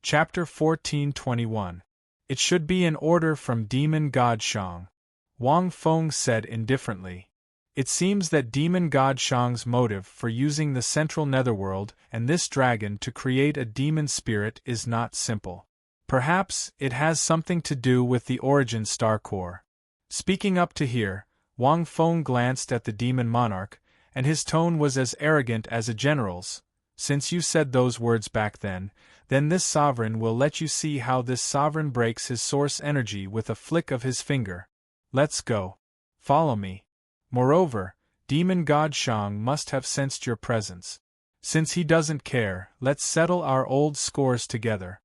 Chapter 1421. It should be an order from Demon God Shang. Wang Feng said indifferently. It seems that Demon God Shang's motive for using the central netherworld and this dragon to create a demon spirit is not simple. Perhaps it has something to do with the origin star core. Speaking up to here, Wang Feng glanced at the demon monarch, and his tone was as arrogant as a general's. Since you said those words back then this sovereign will let you see how this sovereign breaks his source energy with a flick of his finger. Let's go. Follow me. Moreover, Demon God Shang must have sensed your presence. Since he doesn't care, let's settle our old scores together.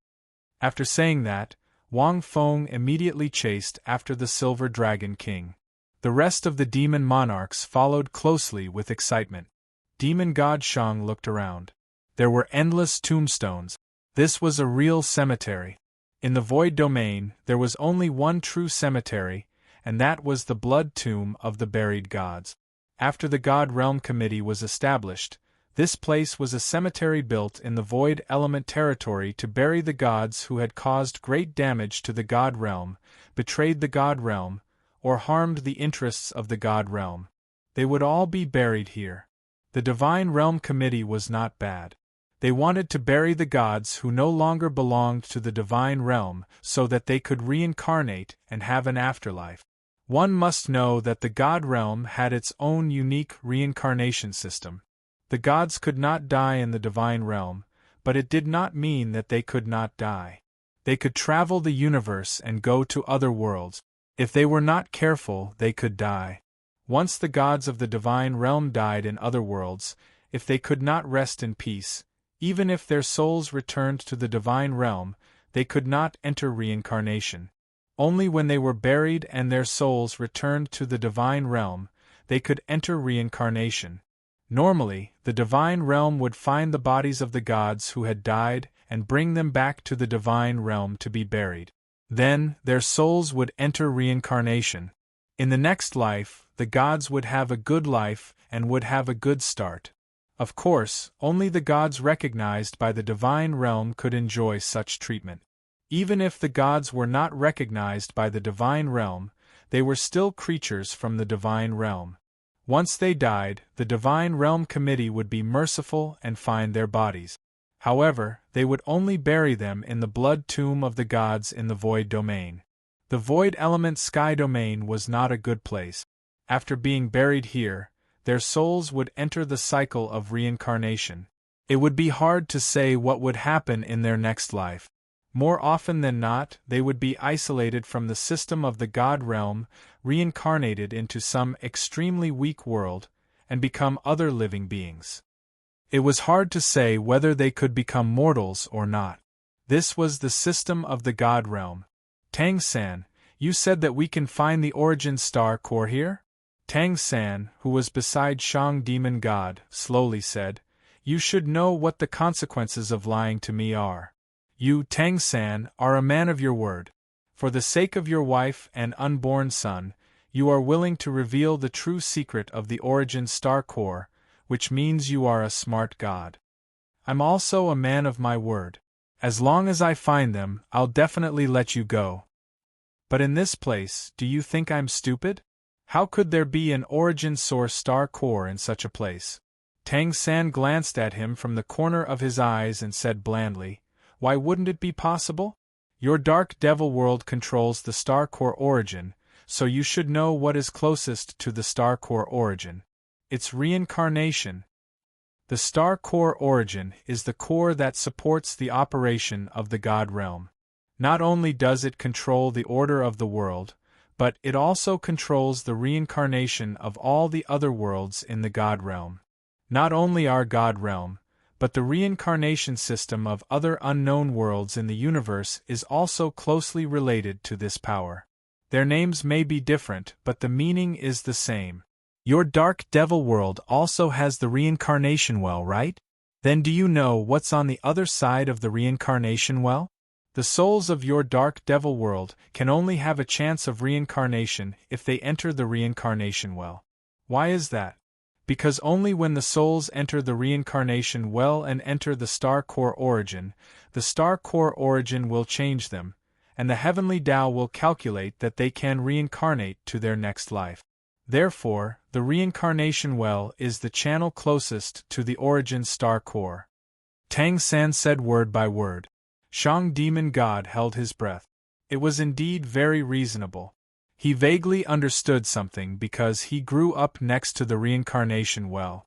After saying that, Wang Feng immediately chased after the Silver Dragon King. The rest of the demon monarchs followed closely with excitement. Demon God Shang looked around. There were endless tombstones. This was a real cemetery. In the void domain, there was only one true cemetery, and that was the blood tomb of the buried gods. After the God Realm Committee was established, this place was a cemetery built in the void element territory to bury the gods who had caused great damage to the God Realm, betrayed the God Realm, or harmed the interests of the God Realm. They would all be buried here. The Divine Realm Committee was not bad. They wanted to bury the gods who no longer belonged to the Divine Realm so that they could reincarnate and have an afterlife. One must know that the God Realm had its own unique reincarnation system. The gods could not die in the Divine Realm, but it did not mean that they could not die. They could travel the universe and go to other worlds. If they were not careful, they could die. Once the gods of the Divine Realm died in other worlds, if they could not rest in peace, even if their souls returned to the Divine Realm, they could not enter reincarnation. Only when they were buried and their souls returned to the Divine Realm, they could enter reincarnation. Normally, the Divine Realm would find the bodies of the gods who had died and bring them back to the Divine Realm to be buried. Then, their souls would enter reincarnation. In the next life, the gods would have a good life and would have a good start. Of course, only the gods recognized by the Divine Realm could enjoy such treatment. Even if the gods were not recognized by the Divine Realm, they were still creatures from the Divine Realm. Once they died, the Divine Realm Committee would be merciful and find their bodies. However, they would only bury them in the blood tomb of the gods in the void domain. The void element sky domain was not a good place. After being buried here, their souls would enter the cycle of reincarnation. It would be hard to say what would happen in their next life. More often than not, they would be isolated from the system of the God Realm, reincarnated into some extremely weak world, and become other living beings. It was hard to say whether they could become mortals or not. This was the system of the God Realm. Tang-san, you said that we can find the origin star core here? Tang-san, who was beside Shang Demon God, slowly said, "You should know what the consequences of lying to me are. You, Tang-san, are a man of your word. For the sake of your wife and unborn son, you are willing to reveal the true secret of the origin star core, which means you are a smart god. I'm also a man of my word. As long as I find them, I'll definitely let you go. But in this place, do you think I'm stupid? How could there be an origin source star core in such a place?" Tang-san glanced at him from the corner of his eyes and said blandly, "Why wouldn't it be possible? Your dark devil world controls the star core origin, so you should know what is closest to the star core origin. It's reincarnation. The star core origin is the core that supports the operation of the God Realm. Not only does it control the order of the world, but it also controls the reincarnation of all the other worlds in the God Realm. Not only our God Realm, but the reincarnation system of other unknown worlds in the universe is also closely related to this power. Their names may be different, but the meaning is the same. Your dark devil world also has the reincarnation well, right? Then do you know what's on the other side of the reincarnation well? The souls of your dark devil world can only have a chance of reincarnation if they enter the reincarnation well. Why is that? Because only when the souls enter the reincarnation well and enter the star core origin, the star core origin will change them, and the heavenly Tao will calculate that they can reincarnate to their next life. Therefore, the reincarnation well is the channel closest to the origin star core. Tang San said word by word. Shang demon god held his breath. It was indeed very reasonable. He vaguely understood something because he grew up next to the reincarnation well.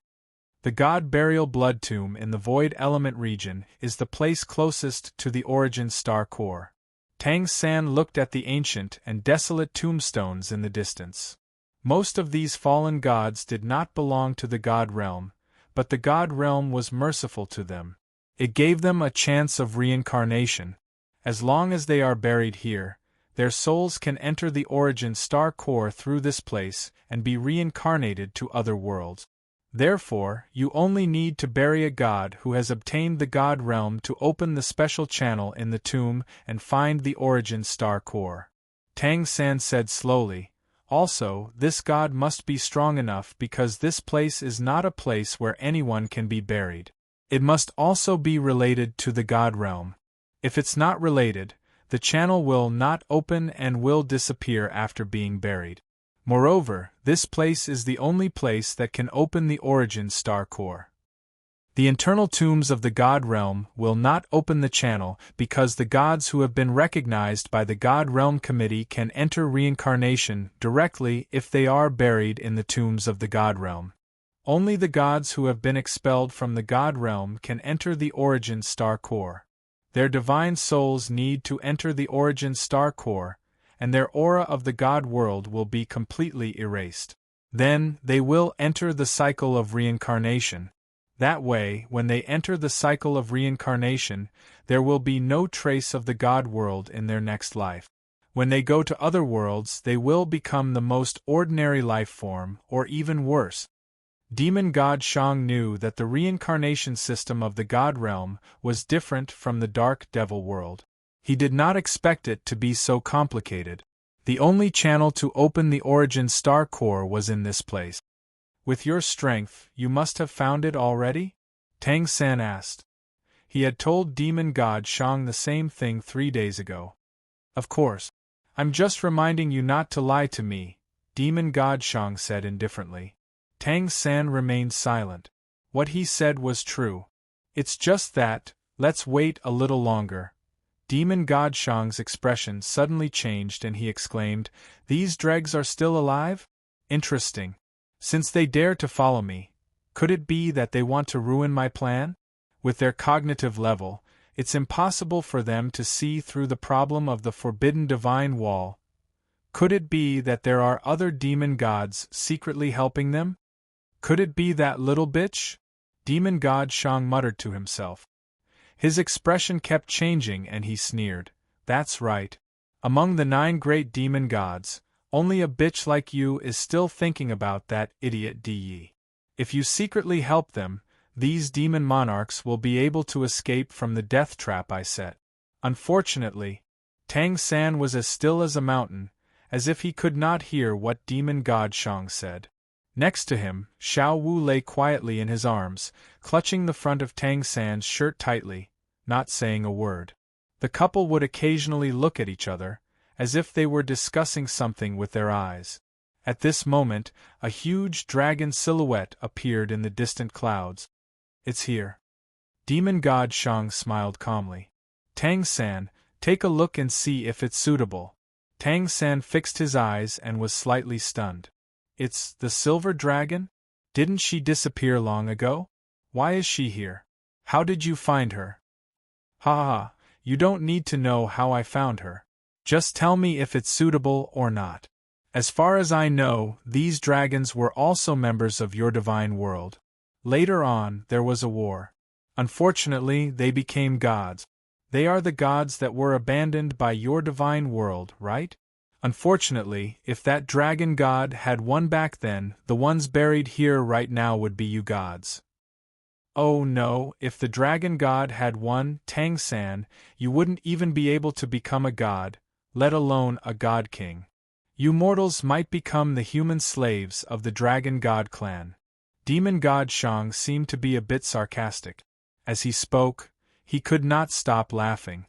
The god burial blood tomb in the void element region is the place closest to the origin star core. Tang San looked at the ancient and desolate tombstones in the distance. Most of these fallen gods did not belong to the god realm, but the god realm was merciful to them. It gave them a chance of reincarnation. As long as they are buried here, their souls can enter the origin star core through this place and be reincarnated to other worlds. Therefore, you only need to bury a god who has obtained the god realm to open the special channel in the tomb and find the origin star core. Tang San said slowly. Also, this god must be strong enough because this place is not a place where anyone can be buried. It must also be related to the god realm. If it's not related, the channel will not open and will disappear after being buried. Moreover, this place is the only place that can open the origin star core. The internal tombs of the god realm will not open the channel because the gods who have been recognized by the god realm committee can enter reincarnation directly if they are buried in the tombs of the god realm. Only the gods who have been expelled from the god realm can enter the origin star core. Their divine souls need to enter the origin star core, and their aura of the god world will be completely erased. Then, they will enter the cycle of reincarnation. That way, when they enter the cycle of reincarnation, there will be no trace of the god world in their next life. When they go to other worlds, they will become the most ordinary life form, or even worse. Demon god Shang knew that the reincarnation system of the god realm was different from the dark devil world. He did not expect it to be so complicated. The only channel to open the origin star core was in this place. With your strength, you must have found it already? Tang San asked. He had told demon god Shang the same thing 3 days ago. Of course. I'm just reminding you not to lie to me, demon god Shang said indifferently. Tang San remained silent. What he said was true. It's just that, let's wait a little longer. Demon god Shang's expression suddenly changed and he exclaimed, These dregs are still alive? Interesting. Since they dare to follow me, could it be that they want to ruin my plan? With their cognitive level, it's impossible for them to see through the problem of the forbidden divine wall. Could it be that there are other demon gods secretly helping them? Could it be that little bitch? Demon god Shang muttered to himself. His expression kept changing and he sneered. That's right. Among the 9 great demon gods, only a bitch like you is still thinking about that idiot De. If you secretly help them, these demon monarchs will be able to escape from the death trap I set. Unfortunately, Tang San was as still as a mountain, as if he could not hear what demon god Shang said. Next to him, Xiao Wu lay quietly in his arms, clutching the front of Tang San's shirt tightly, not saying a word. The couple would occasionally look at each other, as if they were discussing something with their eyes. At this moment, a huge dragon silhouette appeared in the distant clouds. It's here. Demon god Shang smiled calmly. Tang San, take a look and see if it's suitable. Tang San fixed his eyes and was slightly stunned. It's the silver dragon? Didn't she disappear long ago? Why is she here? How did you find her? Ha ha, you don't need to know how I found her. Just tell me if it's suitable or not. As far as I know, these dragons were also members of your divine world. Later on, there was a war. Unfortunately, they became gods. They are the gods that were abandoned by your divine world, right? Unfortunately, if that dragon god had won back then, the ones buried here right now would be you gods. Oh no, if the dragon god had won, Tang San, you wouldn't even be able to become a god, let alone a god king. You mortals might become the human slaves of the dragon god clan. Demon God Shang seemed to be a bit sarcastic. As he spoke, he could not stop laughing.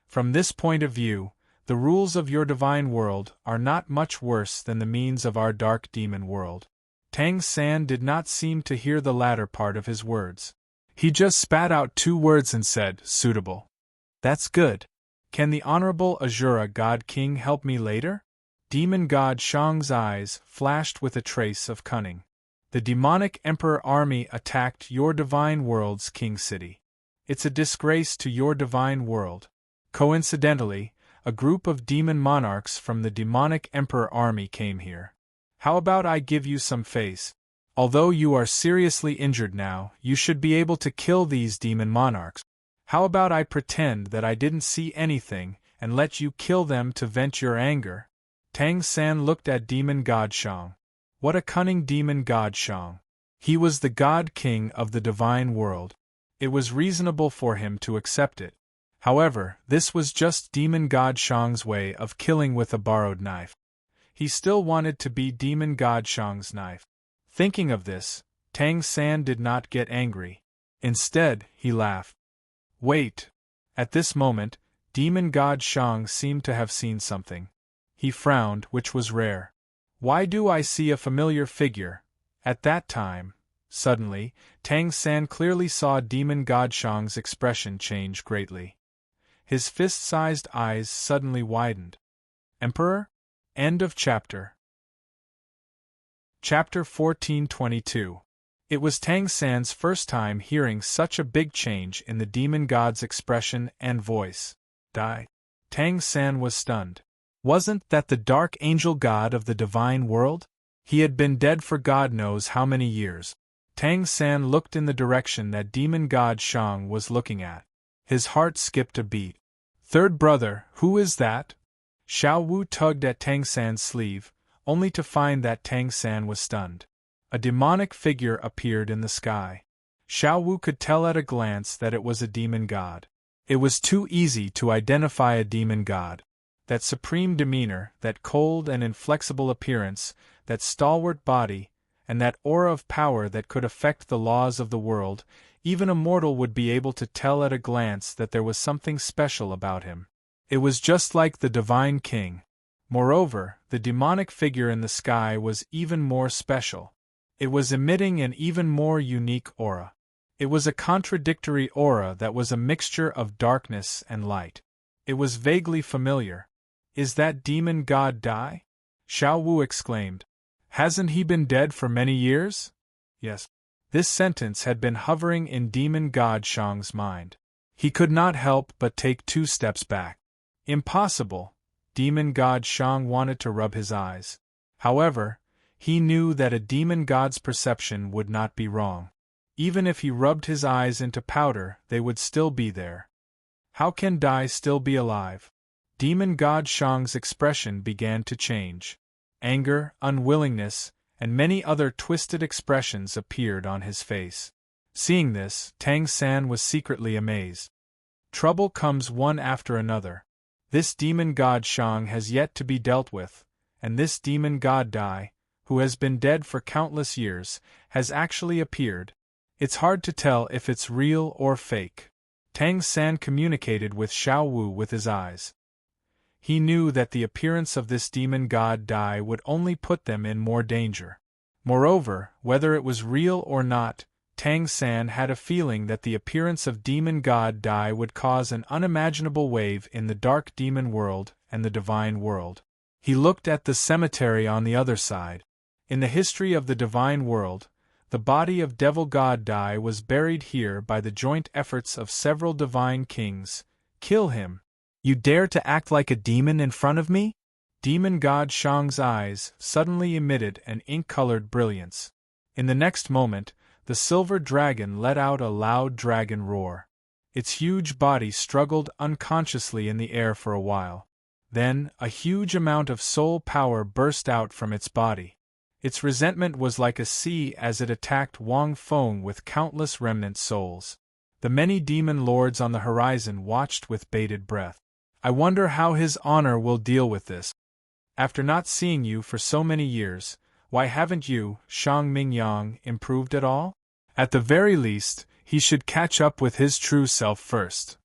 From this point of view, the rules of your divine world are not much worse than the means of our dark demon world. Tang San did not seem to hear the latter part of his words. He just spat out 2 words and said, "Suitable. That's good. Can the Honorable Azura God King help me later?" Demon God Shang's eyes flashed with a trace of cunning. The demonic Emperor army attacked your divine world's king city. It's a disgrace to your divine world. Coincidentally, a group of demon monarchs from the demonic Emperor army came here. How about I give you some face? Although you are seriously injured now, you should be able to kill these demon monarchs. How about I pretend that I didn't see anything and let you kill them to vent your anger? Tang San looked at Demon God Shang. What a cunning Demon God Shang. He was the God King of the divine world. It was reasonable for him to accept it. However, this was just Demon God Shang's way of killing with a borrowed knife. He still wanted to be Demon God Shang's knife. Thinking of this, Tang San did not get angry. Instead, he laughed. Wait. At this moment, Demon God Shang seemed to have seen something. He frowned, which was rare. Why do I see a familiar figure? At that time, suddenly, Tang San clearly saw Demon God Shang's expression change greatly. His fist-sized eyes suddenly widened. Emperor? End of chapter. Chapter 1422. It was Tang San's first time hearing such a big change in the demon god's expression and voice. Tang San was stunned. Wasn't that the dark angel god of the divine world? He had been dead for God knows how many years. Tang San looked in the direction that Demon God Shang was looking at. His heart skipped a beat. Third brother, who is that? Xiao Wu tugged at Tang San's sleeve, only to find that Tang San was stunned. A demonic figure appeared in the sky. Xiao Wu could tell at a glance that it was a demon god. It was too easy to identify a demon god. That supreme demeanor, that cold and inflexible appearance, that stalwart body, and that aura of power that could affect the laws of the world, even a mortal would be able to tell at a glance that there was something special about him. It was just like the Divine King. Moreover, the demonic figure in the sky was even more special. It was emitting an even more unique aura. It was a contradictory aura that was a mixture of darkness and light. It was vaguely familiar. Is that demon god Dai? Xiao Wu exclaimed. Hasn't he been dead for many years? Yes. This sentence had been hovering in Demon God Shang's mind. He could not help but take 2 steps back. Impossible. Demon God Shang wanted to rub his eyes. However, he knew that a demon god's perception would not be wrong. Even if he rubbed his eyes into powder, they would still be there. How can Dai still be alive? Demon God Shang's expression began to change. Anger, unwillingness, and many other twisted expressions appeared on his face. Seeing this, Tang San was secretly amazed. Trouble comes one after another. This demon god Shang has yet to be dealt with, and this demon god Dai, who has been dead for countless years, has actually appeared. It's hard to tell if it's real or fake. Tang San communicated with Xiao Wu with his eyes. He knew that the appearance of this demon god Dai would only put them in more danger. Moreover, whether it was real or not, Tang San had a feeling that the appearance of demon god Dai would cause an unimaginable wave in the dark demon world and the divine world. He looked at the cemetery on the other side. In the history of the divine world, the body of devil god Dai was buried here by the joint efforts of several divine kings. Kill him. You dare to act like a demon in front of me? Demon god Shang's eyes suddenly emitted an ink-colored brilliance. In the next moment, the silver dragon let out a loud dragon roar. Its huge body struggled unconsciously in the air for a while. Then, a huge amount of soul power burst out from its body. Its resentment was like a sea as it attacked Wang Feng with countless remnant souls. The many demon lords on the horizon watched with bated breath. I wonder how his honor will deal with this. After not seeing you for so many years, Why haven't you, Shang Mingyang, improved at all? At the very least, he should catch up with his true self first.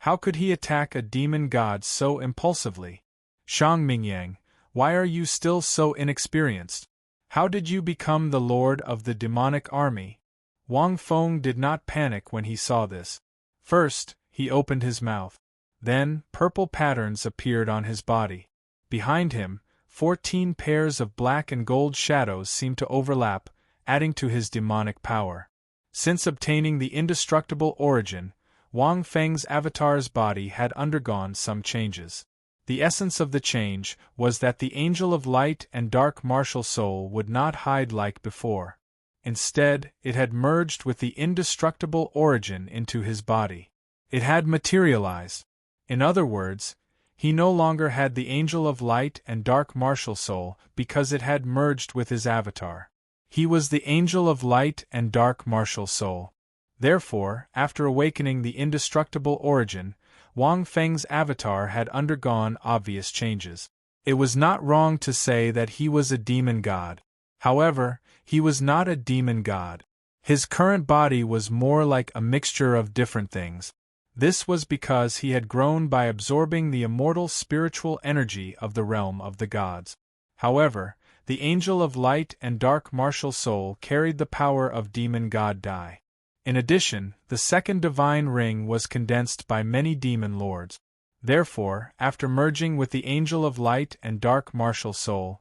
How could he attack a demon god so impulsively? Shang Mingyang, why are you still so inexperienced? How did you become the lord of the demonic army? Wang Feng did not panic when he saw this. First, he opened his mouth. Then, purple patterns appeared on his body. Behind him, 14 pairs of black and gold shadows seemed to overlap, adding to his demonic power. Since obtaining the indestructible origin, Wang Feng's avatar's body had undergone some changes. The essence of the change was that the angel of light and dark martial soul would not hide like before. Instead, it had merged with the indestructible origin into his body. It had materialized. In other words, he no longer had the angel of light and dark martial soul because it had merged with his avatar. He was the angel of light and dark martial soul. Therefore, after awakening the indestructible origin, Wang Feng's avatar had undergone obvious changes. It was not wrong to say that he was a demon god. However, he was not a demon god. His current body was more like a mixture of different things. This was because he had grown by absorbing the immortal spiritual energy of the realm of the gods. However, the angel of light and dark martial soul carried the power of demon god Dai. In addition, the second divine ring was condensed by many demon lords. Therefore, after merging with the angel of light and dark martial soul,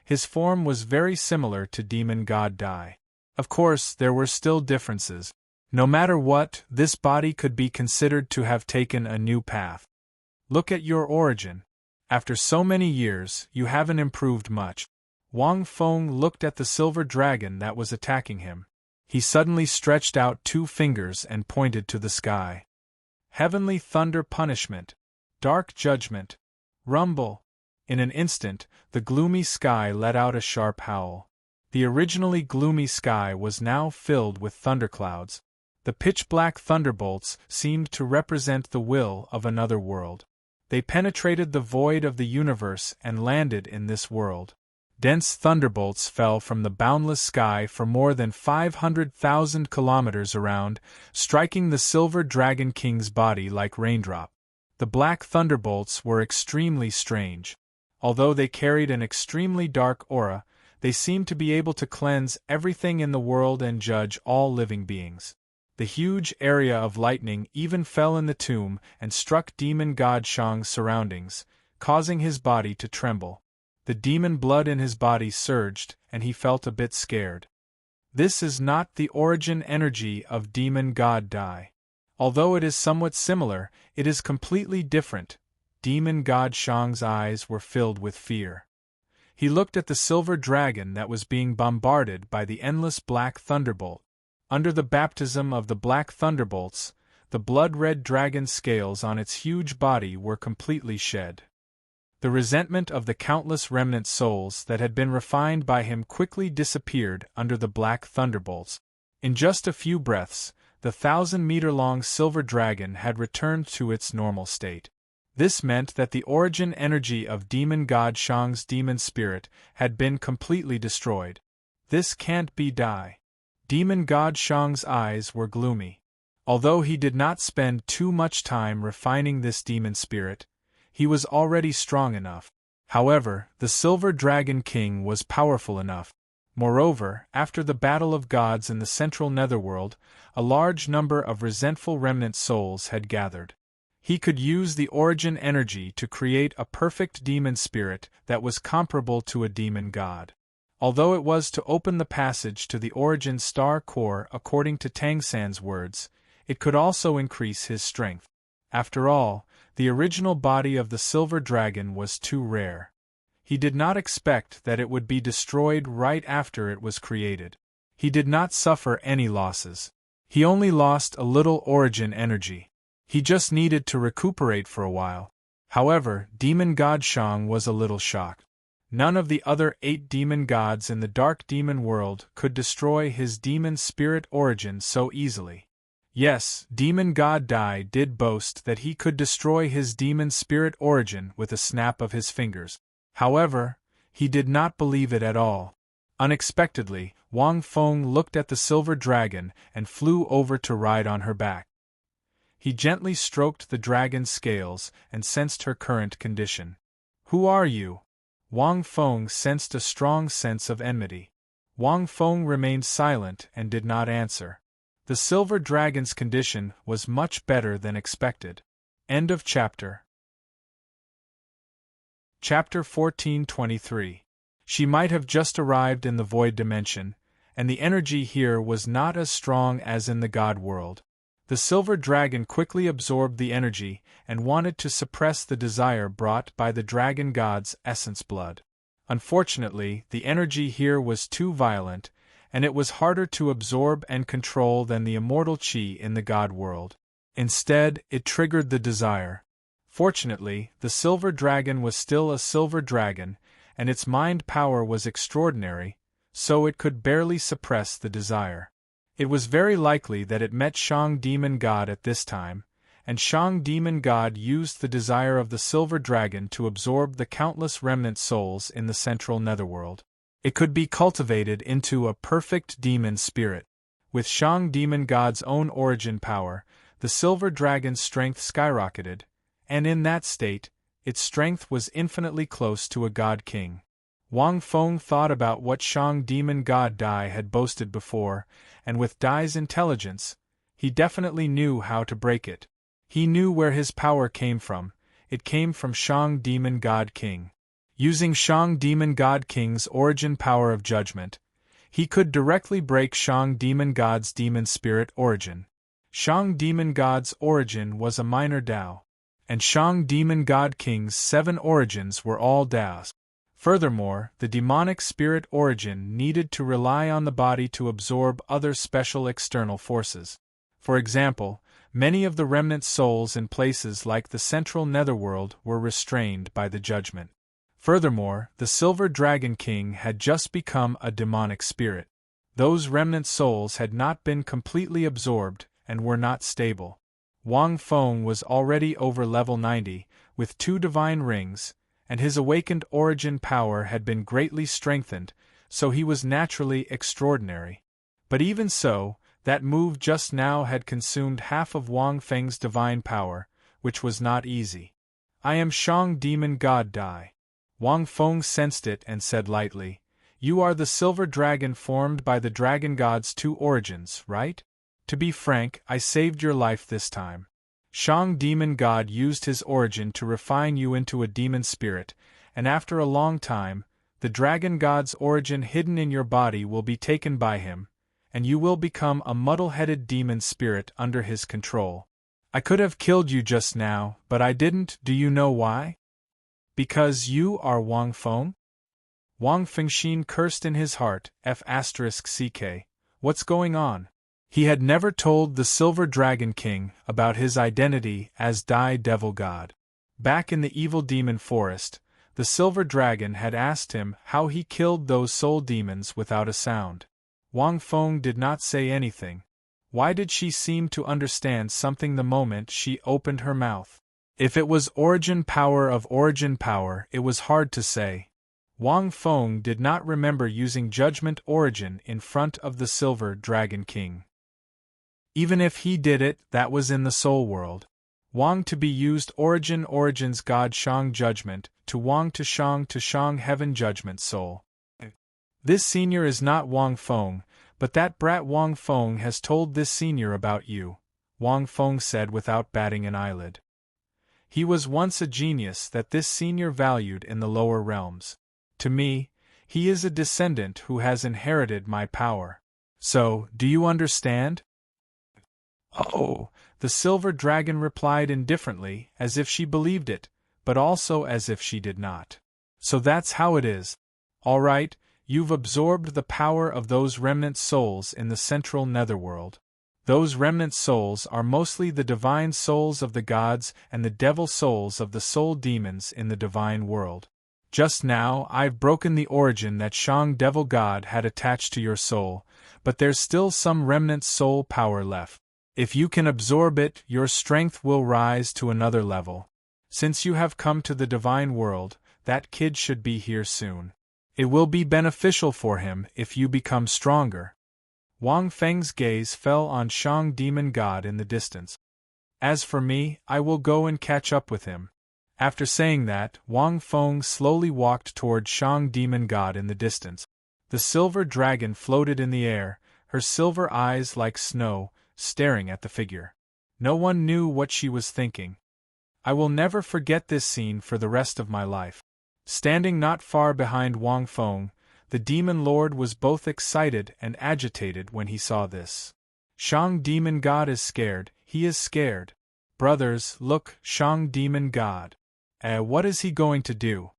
his form was very similar to demon god Dai. Of course, there were still differences. No matter what, this body could be considered to have taken a new path. Look at your origin. After so many years, you haven't improved much. Wang Feng looked at the silver dragon that was attacking him. He suddenly stretched out 2 fingers and pointed to the sky. Heavenly thunder punishment. Dark judgment. Rumble. In an instant, the gloomy sky let out a sharp howl. The originally gloomy sky was now filled with thunderclouds. The pitch-black thunderbolts seemed to represent the will of another world. They penetrated the void of the universe and landed in this world. Dense thunderbolts fell from the boundless sky for more than 500,000 kilometers around, striking the Silver Dragon King's body like raindrop. The black thunderbolts were extremely strange. Although they carried an extremely dark aura, they seemed to be able to cleanse everything in the world and judge all living beings. The huge area of lightning even fell in the tomb and struck demon god Shang's surroundings, causing his body to tremble. The demon blood in his body surged, and he felt a bit scared. This is not the origin energy of demon god Dai. Although it is somewhat similar, it is completely different. Demon god Shang's eyes were filled with fear. He looked at the silver dragon that was being bombarded by the endless black thunderbolt. Under the baptism of the black thunderbolts, the blood-red dragon's scales on its huge body were completely shed. The resentment of the countless remnant souls that had been refined by him quickly disappeared under the black thunderbolts. In just a few breaths, the 1,000-meter-long silver dragon had returned to its normal state. This meant that the origin energy of demon god Shang's demon spirit had been completely destroyed. This can't be Dai. Demon god Shang's eyes were gloomy. Although he did not spend too much time refining this demon spirit, he was already strong enough. However, the Silver Dragon King was powerful enough. Moreover, after the battle of gods in the central netherworld, a large number of resentful remnant souls had gathered. He could use the origin energy to create a perfect demon spirit that was comparable to a demon god. Although it was to open the passage to the origin star core according to Tang San's words, it could also increase his strength. After all, the original body of the silver dragon was too rare. He did not expect that it would be destroyed right after it was created. He did not suffer any losses. He only lost a little origin energy. He just needed to recuperate for a while. However, demon god Shang was a little shocked. None of the other 8 demon gods in the dark demon world could destroy his demon spirit origin so easily. Yes, demon god Dai did boast that he could destroy his demon spirit origin with a snap of his fingers. However, he did not believe it at all. Unexpectedly, Wang Feng looked at the silver dragon and flew over to ride on her back. He gently stroked the dragon's scales and sensed her current condition. "Who are you?" Wang Feng sensed a strong sense of enmity. Wang Feng remained silent and did not answer. The silver dragon's condition was much better than expected. End of chapter. Chapter 1423. She might have just arrived in the void dimension, and the energy here was not as strong as in the god world. The silver dragon quickly absorbed the energy and wanted to suppress the desire brought by the dragon god's essence blood. Unfortunately, the energy here was too violent, and it was harder to absorb and control than the immortal chi in the god world. Instead, it triggered the desire. Fortunately, the silver dragon was still a silver dragon, and its mind power was extraordinary, so it could barely suppress the desire. It was very likely that it met Shang Demon God at this time, and Shang Demon God used the desire of the silver dragon to absorb the countless remnant souls in the central netherworld. It could be cultivated into a perfect demon spirit. With Shang Demon God's own origin power, the silver dragon's strength skyrocketed, and in that state, its strength was infinitely close to a god king. Wang Feng thought about what Shang Demon God Dai had boasted before, and with Dai's intelligence, he definitely knew how to break it. He knew where his power came from. It came from Shang Demon God King. Using Shang Demon God King's origin power of judgment, he could directly break Shang Demon God's demon spirit origin. Shang Demon God's origin was a minor Dao, and Shang Demon God King's 7 origins were all Daos. Furthermore, the demonic spirit origin needed to rely on the body to absorb other special external forces. For example, many of the remnant souls in places like the central netherworld were restrained by the judgment. Furthermore, the Silver Dragon King had just become a demonic spirit. Those remnant souls had not been completely absorbed and were not stable. Wang Feng was already over level 90, with 2 divine rings, and his awakened origin power had been greatly strengthened, so he was naturally extraordinary. But even so, that move just now had consumed half of Wang Feng's divine power, which was not easy. "I am Shang Demon God Dai." Wang Feng sensed it and said lightly, "You are the silver dragon formed by the dragon god's 2 origins, right? To be frank, I saved your life this time. Shang Demon God used his origin to refine you into a demon spirit, and after a long time, the dragon god's origin hidden in your body will be taken by him, and you will become a muddle-headed demon spirit under his control. I could have killed you just now, but I didn't. Do you know why? Because you are Wang Feng?" Wang Fengxin cursed in his heart, F***ck. What's going on? He had never told the Silver Dragon King about his identity as Dai Devil God. Back in the evil demon forest, the Silver Dragon had asked him how he killed those soul demons without a sound. Wang Feng did not say anything. Why did she seem to understand something the moment she opened her mouth? If it was origin power of origin power, it was hard to say. Wang Feng did not remember using Judgment Origin in front of the Silver Dragon King. Even if he did it, that was in the soul world. Wang to be used Origins God Shang Judgment, to Shang Heaven Judgment Soul. This senior is not Wang Feng, but that brat Wang Feng has told this senior about you, Wang Feng said without batting an eyelid. He was once a genius that this senior valued in the lower realms. To me, he is a descendant who has inherited my power. So, do you understand? Oh, the Silver Dragon replied indifferently, as if she believed it, but also as if she did not. So that's how it is. All right, you've absorbed the power of those remnant souls in the central netherworld. Those remnant souls are mostly the divine souls of the gods and the devil souls of the soul demons in the divine world. Just now, I've broken the origin that Shang Devil God had attached to your soul, but there's still some remnant soul power left. If you can absorb it, your strength will rise to another level. Since you have come to the divine world, that kid should be here soon. It will be beneficial for him if you become stronger. Wang Feng's gaze fell on Shang Demon God in the distance. As for me, I will go and catch up with him. After saying that, Wang Feng slowly walked toward Shang Demon God in the distance. The silver dragon floated in the air, her silver eyes like snow, staring at the figure. No one knew what she was thinking. I will never forget this scene for the rest of my life. Standing not far behind Wang Feng, the Demon Lord was both excited and agitated when he saw this. Shang Demon God is scared, he is scared. Brothers, look, Shang Demon God. What is he going to do?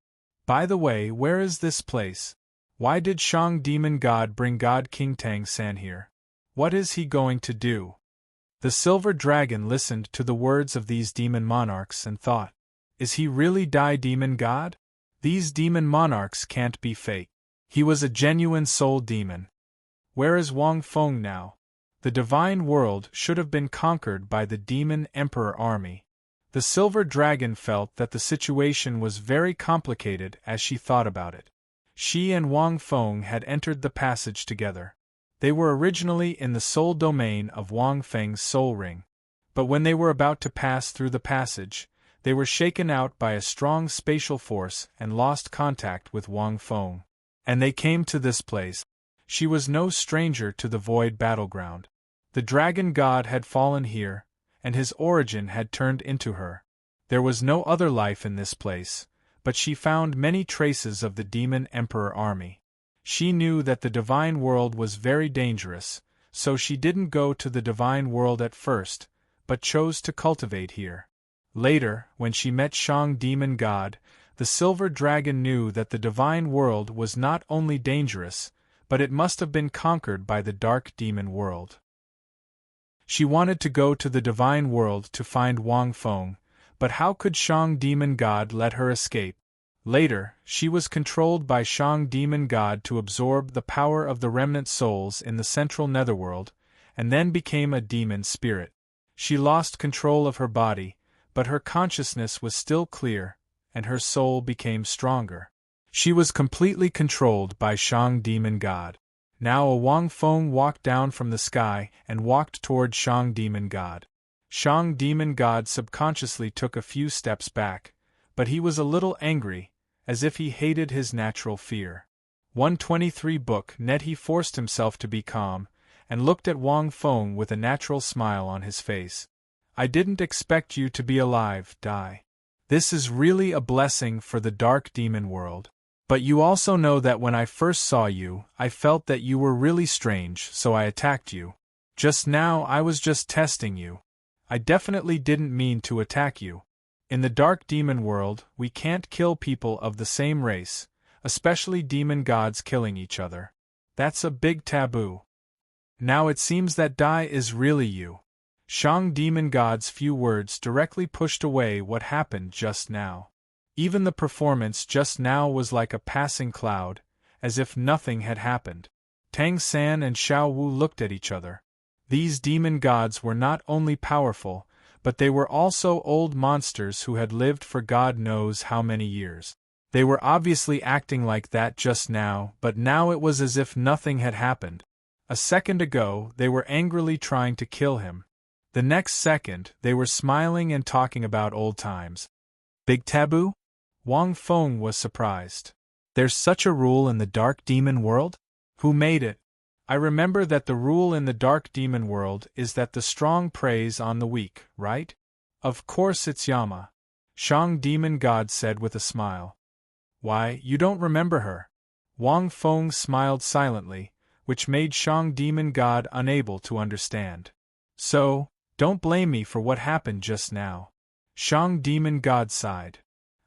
By the way, where is this place? Why did Shang Demon God bring God King Tang San here? What is he going to do? The silver dragon listened to the words of these demon monarchs and thought, is he really Demon God? These demon monarchs can't be fake. He was a genuine soul demon. Where is Wang Feng now? The divine world should have been conquered by the demon emperor army. The silver dragon felt that the situation was very complicated as she thought about it. She and Wang Feng had entered the passage together. They were originally in the soul domain of Wang Feng's soul ring. But when they were about to pass through the passage, they were shaken out by a strong spatial force and lost contact with Wang Feng. And they came to this place. She was no stranger to the void battleground. The dragon god had fallen here, and his origin had turned into her. There was no other life in this place, but she found many traces of the demon emperor army. She knew that the divine world was very dangerous, so she didn't go to the divine world at first, but chose to cultivate here. Later, when she met Shang Demon God, the silver dragon knew that the divine world was not only dangerous, but it must have been conquered by the dark demon world. She wanted to go to the divine world to find Wang Feng, but how could Shang Demon God let her escape? Later, she was controlled by Shang Demon God to absorb the power of the remnant souls in the central netherworld, and then became a demon spirit. She lost control of her body, but her consciousness was still clear, and her soul became stronger. She was completely controlled by Shang Demon God. Now a Wang Feng walked down from the sky and walked toward Shang Demon God. Shang Demon God subconsciously took a few steps back, but he was a little angry, as if he hated his natural fear. 123 Book Net He forced himself to be calm, and looked at Wang Feng with a natural smile on his face. I didn't expect you to be alive, Dai. This is really a blessing for the dark demon world. But you also know that when I first saw you, I felt that you were really strange, so I attacked you. Just now I was just testing you. I definitely didn't mean to attack you. In the dark demon world, we can't kill people of the same race, especially demon gods killing each other. That's a big taboo. Now it seems that Dai is really you. Shang Demon God's few words directly pushed away what happened just now. Even the performance just now was like a passing cloud, as if nothing had happened. Tang San and Xiao Wu looked at each other. These demon gods were not only powerful, but they were also old monsters who had lived for God knows how many years. They were obviously acting like that just now, but now it was as if nothing had happened. A second ago, they were angrily trying to kill him. The next second, they were smiling and talking about old times. Big taboo? Wang Feng was surprised. There's such a rule in the dark demon world? Who made it? I remember that the rule in the dark demon world is that the strong preys on the weak, right? Of course it's Yama. Shang Demon God said with a smile. Why, you don't remember her? Wang Feng smiled silently, which made Shang Demon God unable to understand. So, don't blame me for what happened just now. Shang Demon God sighed.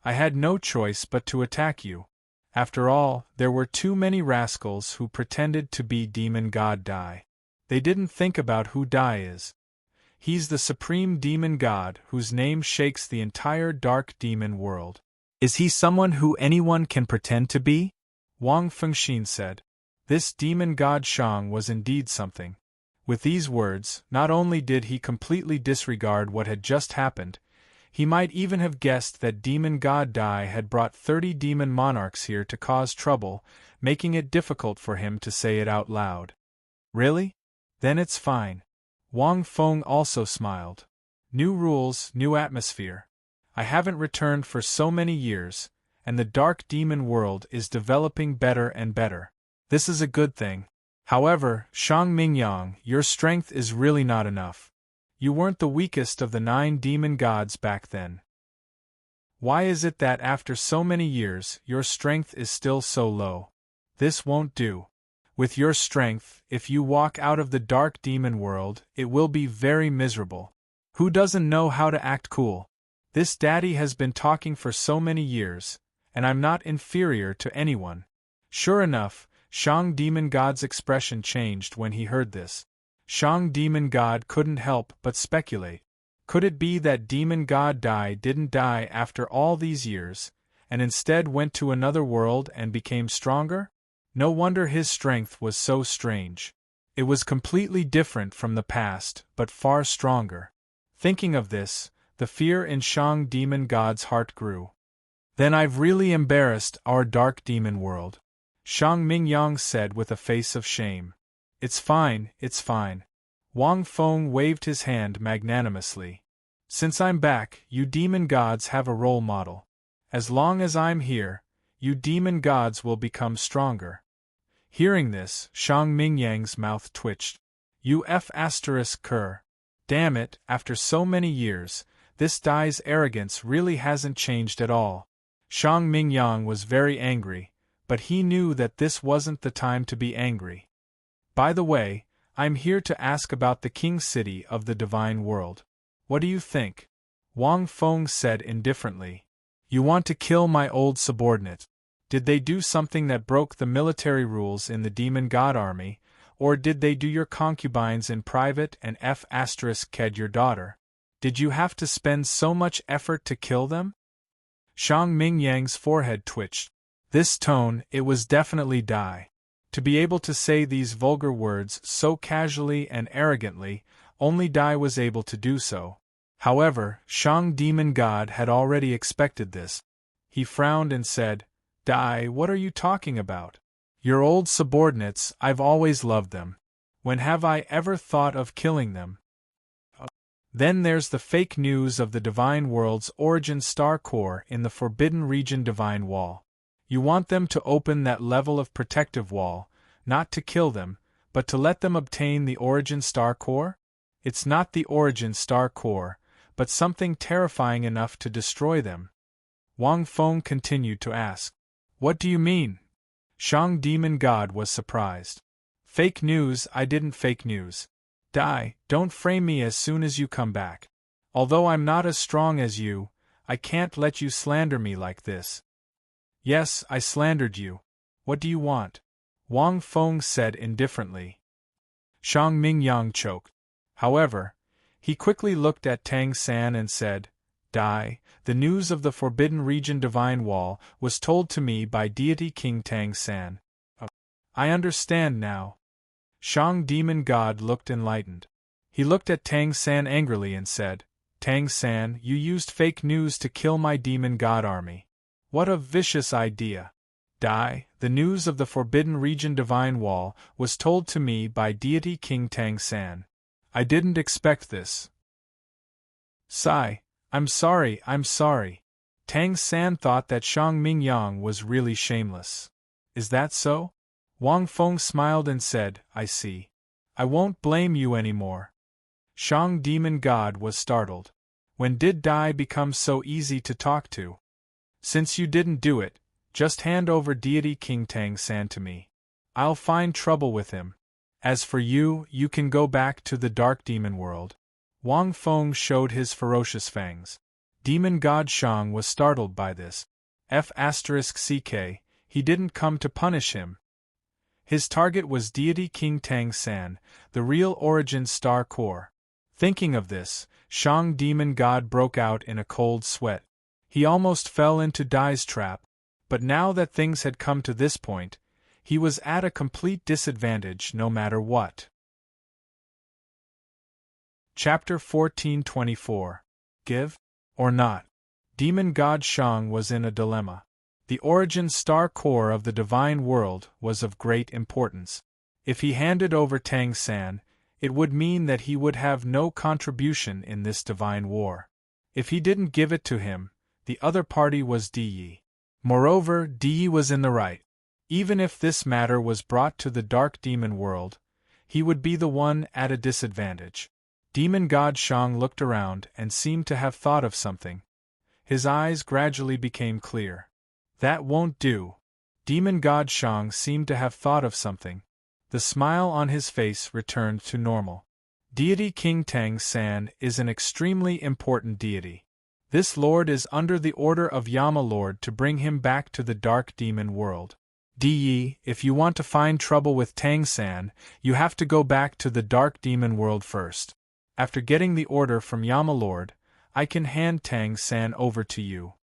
I had no choice but to attack you. After all, there were too many rascals who pretended to be Demon God Dai. They didn't think about who Dai is. He's the supreme demon god whose name shakes the entire dark demon world. Is he someone who anyone can pretend to be? Wang Fengxin said. This demon god Shang was indeed something. With these words, not only did he completely disregard what had just happened, He might even have guessed that demon god Dai had brought 30 demon monarchs here to cause trouble, making it difficult for him to say it out loud. Really? Then it's fine. Wang Feng also smiled. New rules, new atmosphere. I haven't returned for so many years, and the dark demon world is developing better and better. This is a good thing. However, Shang Mingyang, your strength is really not enough. You weren't the weakest of the 9 demon gods back then. Why is it that after so many years, your strength is still so low? This won't do. With your strength, if you walk out of the dark demon world, it will be very miserable. Who doesn't know how to act cool? This daddy has been talking for so many years, and I'm not inferior to anyone. Sure enough, Shang Demon God's expression changed when he heard this. Shang Demon God couldn't help but speculate. Could it be that Demon God Dai didn't die after all these years, and instead went to another world and became stronger? No wonder his strength was so strange. It was completely different from the past, but far stronger. Thinking of this, the fear in Shang Demon God's heart grew. Then I've really embarrassed our dark demon world, Shang Mingyang said with a face of shame. It's fine, it's fine. Wang Feng waved his hand magnanimously. Since I'm back, you demon gods have a role model. As long as I'm here, you demon gods will become stronger. Hearing this, Shang Mingyang's mouth twitched. Cur. Damn it, after so many years, this Dai's arrogance really hasn't changed at all. Shang Mingyang was very angry, but he knew that this wasn't the time to be angry. By the way, I'm here to ask about the King City of the Divine World. What do you think? Wang Feng said indifferently. You want to kill my old subordinate. Did they do something that broke the military rules in the Demon God Army, or did they do your concubines in private and ked your daughter? Did you have to spend so much effort to kill them? Shang Mingyang's forehead twitched. This tone, it was definitely Dai. To be able to say these vulgar words so casually and arrogantly, only Dai was able to do so. However, Shang Demon God had already expected this. He frowned and said, Dai, what are you talking about? Your old subordinates, I've always loved them. When have I ever thought of killing them? Then there's the fake news of the Divine World's origin star core in the Forbidden Region Divine Wall. You want them to open that level of protective wall, not to kill them, but to let them obtain the origin star core? It's not the origin star core, but something terrifying enough to destroy them. Wang Feng continued to ask. What do you mean? Shang Demon God was surprised. Fake news, I didn't fake news. Dai, don't frame me as soon as you come back. Although I'm not as strong as you, I can't let you slander me like this. Yes, I slandered you. What do you want? Wang Feng said indifferently. Shang Mingyang choked. However, he quickly looked at Tang San and said, Dai, the news of the Forbidden Region Divine Wall was told to me by deity King Tang San. I understand now. Shang Demon God looked enlightened. He looked at Tang San angrily and said, Tang San, you used fake news to kill my demon god army. What a vicious idea. Dai, the news of the Forbidden Region Divine Wall was told to me by deity King Tang San. I didn't expect this. Sigh. I'm sorry. Tang San thought that Shang Mingyang was really shameless. Is that so? Wang Feng smiled and said, I see. I won't blame you anymore. Shang Demon God was startled. When did Dai become so easy to talk to? Since you didn't do it, just hand over deity King Tang San to me. I'll find trouble with him. As for you, you can go back to the dark demon world. Wang Feng showed his ferocious fangs. Demon God Shang was startled by this. He didn't come to punish him. His target was deity King Tang San, the real origin star core. Thinking of this, Shang Demon God broke out in a cold sweat. He almost fell into Dai's trap, but now that things had come to this point, he was at a complete disadvantage no matter what. Chapter 1424. Give? or not? Demon god Shang was in a dilemma. The origin star core of the divine world was of great importance. If he handed over Tang San, it would mean that he would have no contribution in this divine war. If he didn't give it to him, the other party was Di Yi. Moreover, Di Yi was in the right. Even if this matter was brought to the dark demon world, he would be the one at a disadvantage. Demon god Shang looked around and seemed to have thought of something. His eyes gradually became clear. That won't do. Demon god Shang seemed to have thought of something. The smile on his face returned to normal. Deity King Tang San is an extremely important deity. This lord is under the order of Yama Lord to bring him back to the dark demon world. Di Yi, if you want to find trouble with Tang San, you have to go back to the dark demon world first. After getting the order from Yama Lord, I can hand Tang San over to you.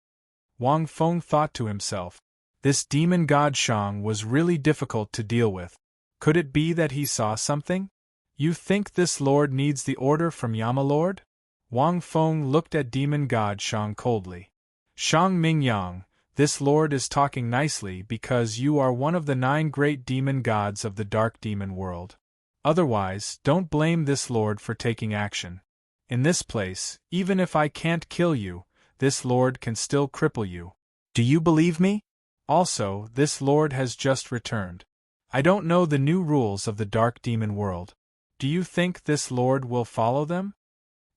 Wang Feng thought to himself. This demon god Shang was really difficult to deal with. Could it be that he saw something? You think this lord needs the order from Yama Lord? Wang Feng looked at demon god Shang coldly. Shang Mingyang, this lord is talking nicely because you are one of the 9 great demon gods of the dark demon world. Otherwise, don't blame this lord for taking action. In this place, even if I can't kill you, this lord can still cripple you. Do you believe me? Also, this lord has just returned. I don't know the new rules of the dark demon world. Do you think this lord will follow them?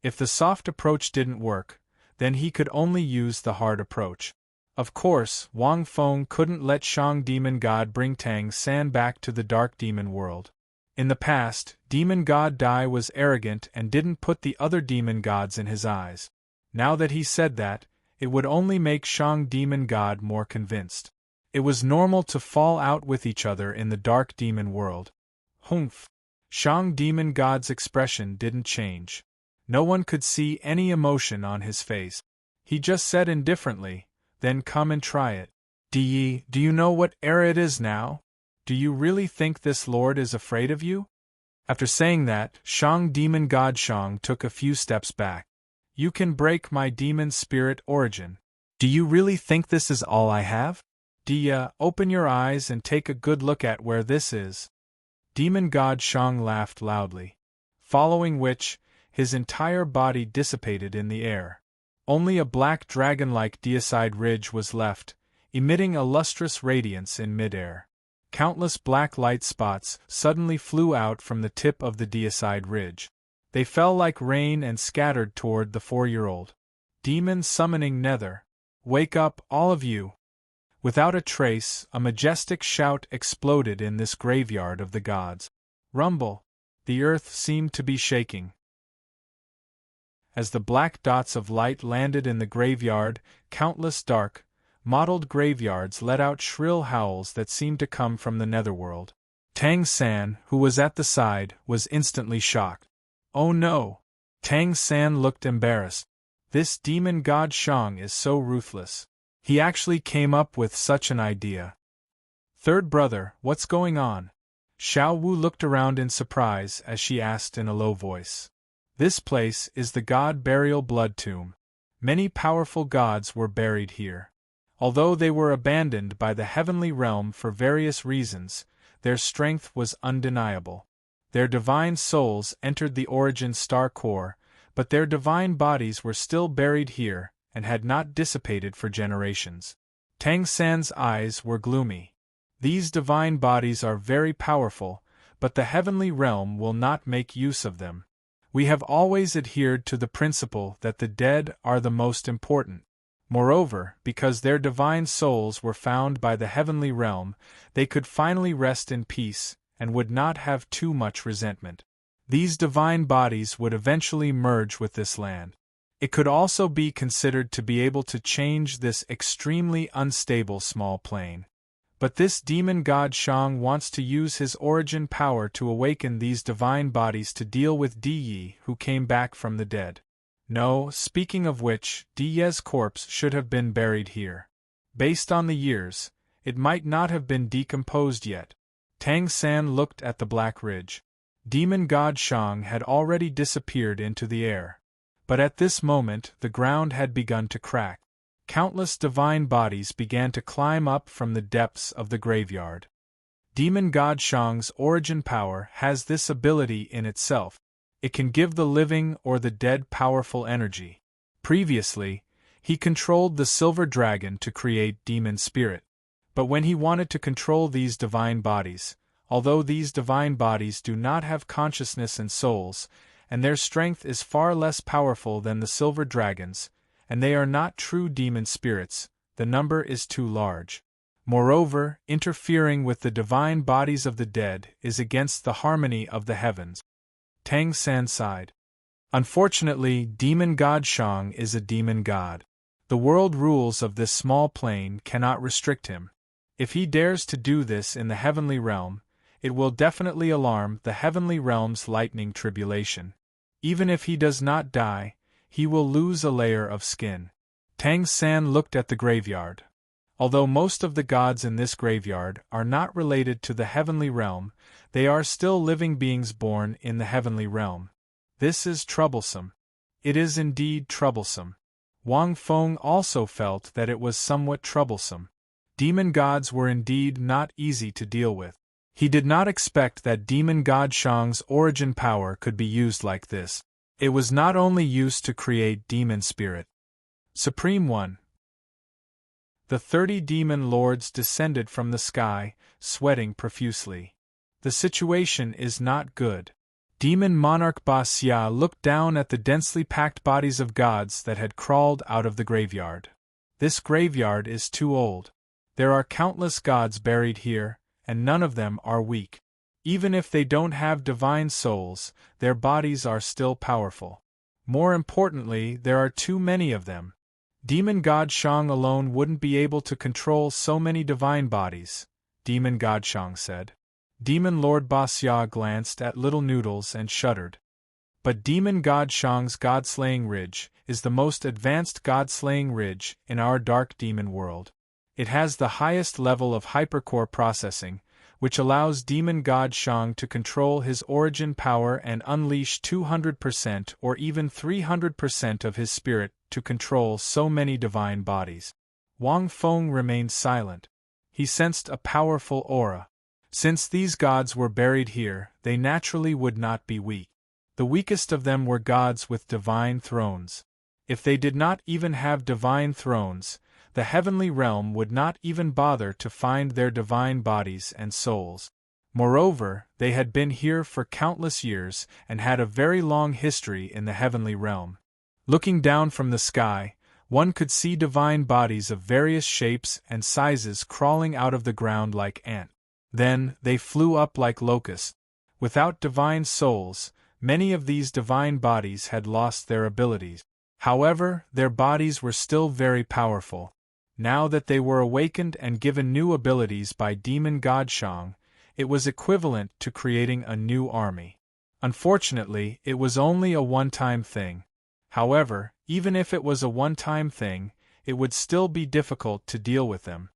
If the soft approach didn't work, then he could only use the hard approach. Of course, Wang Feng couldn't let Shang Demon God bring Tang San back to the dark demon world. In the past, Demon God Dai was arrogant and didn't put the other demon gods in his eyes. Now that he said that, it would only make Shang Demon God more convinced. It was normal to fall out with each other in the dark demon world. Humph! Shang Demon God's expression didn't change. No one could see any emotion on his face. He just said indifferently, "Then come and try it." Di Yi, do you know what era it is now? Do you really think this lord is afraid of you? After saying that, Shang Demon God Shang took a few steps back. You can break my demon spirit origin. Do you really think this is all I have? Dia, open your eyes and take a good look at where this is. Demon God Shang laughed loudly. Following which, his entire body dissipated in the air. Only a black dragon-like deicide ridge was left, emitting a lustrous radiance in midair. Countless black light spots suddenly flew out from the tip of the deicide ridge. They fell like rain and scattered toward the 4-year-old. Demon summoning Nether. Wake up, all of you! Without a trace, a majestic shout exploded in this graveyard of the gods. Rumble! The earth seemed to be shaking. As the black dots of light landed in the graveyard, countless dark, mottled graveyards let out shrill howls that seemed to come from the netherworld. Tang San, who was at the side, was instantly shocked. Oh no! Tang San looked embarrassed. This demon god Shang is so ruthless. He actually came up with such an idea. Third brother, what's going on? Xiao Wu looked around in surprise as she asked in a low voice. This place is the god burial blood tomb. Many powerful gods were buried here. Although they were abandoned by the heavenly realm for various reasons, their strength was undeniable. Their divine souls entered the origin star core, but their divine bodies were still buried here and had not dissipated for generations. Tang San's eyes were gloomy. These divine bodies are very powerful, but the heavenly realm will not make use of them. We have always adhered to the principle that the dead are the most important. Moreover, because their divine souls were found by the heavenly realm, they could finally rest in peace and would not have too much resentment. These divine bodies would eventually merge with this land. It could also be considered to be able to change this extremely unstable small plane. But this demon god Shang wants to use his origin power to awaken these divine bodies to deal with Di Yi, who came back from the dead. No, speaking of which, Di Ye's corpse should have been buried here. Based on the years, it might not have been decomposed yet. Tang San looked at the black ridge. Demon god Shang had already disappeared into the air. But at this moment the ground had begun to crack. Countless divine bodies began to climb up from the depths of the graveyard. Demon God Shang's origin power has this ability in itself. It can give the living or the dead powerful energy. Previously, he controlled the silver dragon to create demon spirit. But when he wanted to control these divine bodies, although these divine bodies do not have consciousness and souls, and their strength is far less powerful than the silver dragons, and they are not true demon spirits, the number is too large. Moreover, interfering with the divine bodies of the dead is against the harmony of the heavens. Tang San sighed. Unfortunately, demon god Shang is a demon god. The world rules of this small plane cannot restrict him. If he dares to do this in the heavenly realm, it will definitely alarm the heavenly realm's lightning tribulation. Even if he does not die, he will lose a layer of skin. Tang San looked at the graveyard. Although most of the gods in this graveyard are not related to the heavenly realm, they are still living beings born in the heavenly realm. This is troublesome. It is indeed troublesome. Wang Feng also felt that it was somewhat troublesome. Demon gods were indeed not easy to deal with. He did not expect that demon god Shang's origin power could be used like this. It was not only used to create demon spirit. Supreme One. The 30 demon lords descended from the sky, sweating profusely. The situation is not good. Demon monarch Ba Xia looked down at the densely packed bodies of gods that had crawled out of the graveyard. This graveyard is too old. There are countless gods buried here, and none of them are weak. Even if they don't have divine souls, their bodies are still powerful. More importantly, there are too many of them. Demon God Shang alone wouldn't be able to control so many divine bodies, Demon God Shang said. Demon Lord Ba Xia glanced at Little Noodles and shuddered. But Demon God Shang's God-slaying ridge is the most advanced God-slaying ridge in our dark demon world. It has the highest level of hypercore processing, which allows Demon God Shang to control his origin power and unleash 200% or even 300% of his spirit to control so many divine bodies. Wang Feng remained silent. He sensed a powerful aura. Since these gods were buried here, they naturally would not be weak. The weakest of them were gods with divine thrones. If they did not even have divine thrones, the heavenly realm would not even bother to find their divine bodies and souls. Moreover, they had been here for countless years and had a very long history in the heavenly realm. Looking down from the sky, one could see divine bodies of various shapes and sizes crawling out of the ground like ants. Then, they flew up like locusts. Without divine souls, many of these divine bodies had lost their abilities. However, their bodies were still very powerful. Now that they were awakened and given new abilities by Demon God Shang, it was equivalent to creating a new army. Unfortunately, it was only a one-time thing. However, even if it was a one-time thing, it would still be difficult to deal with them.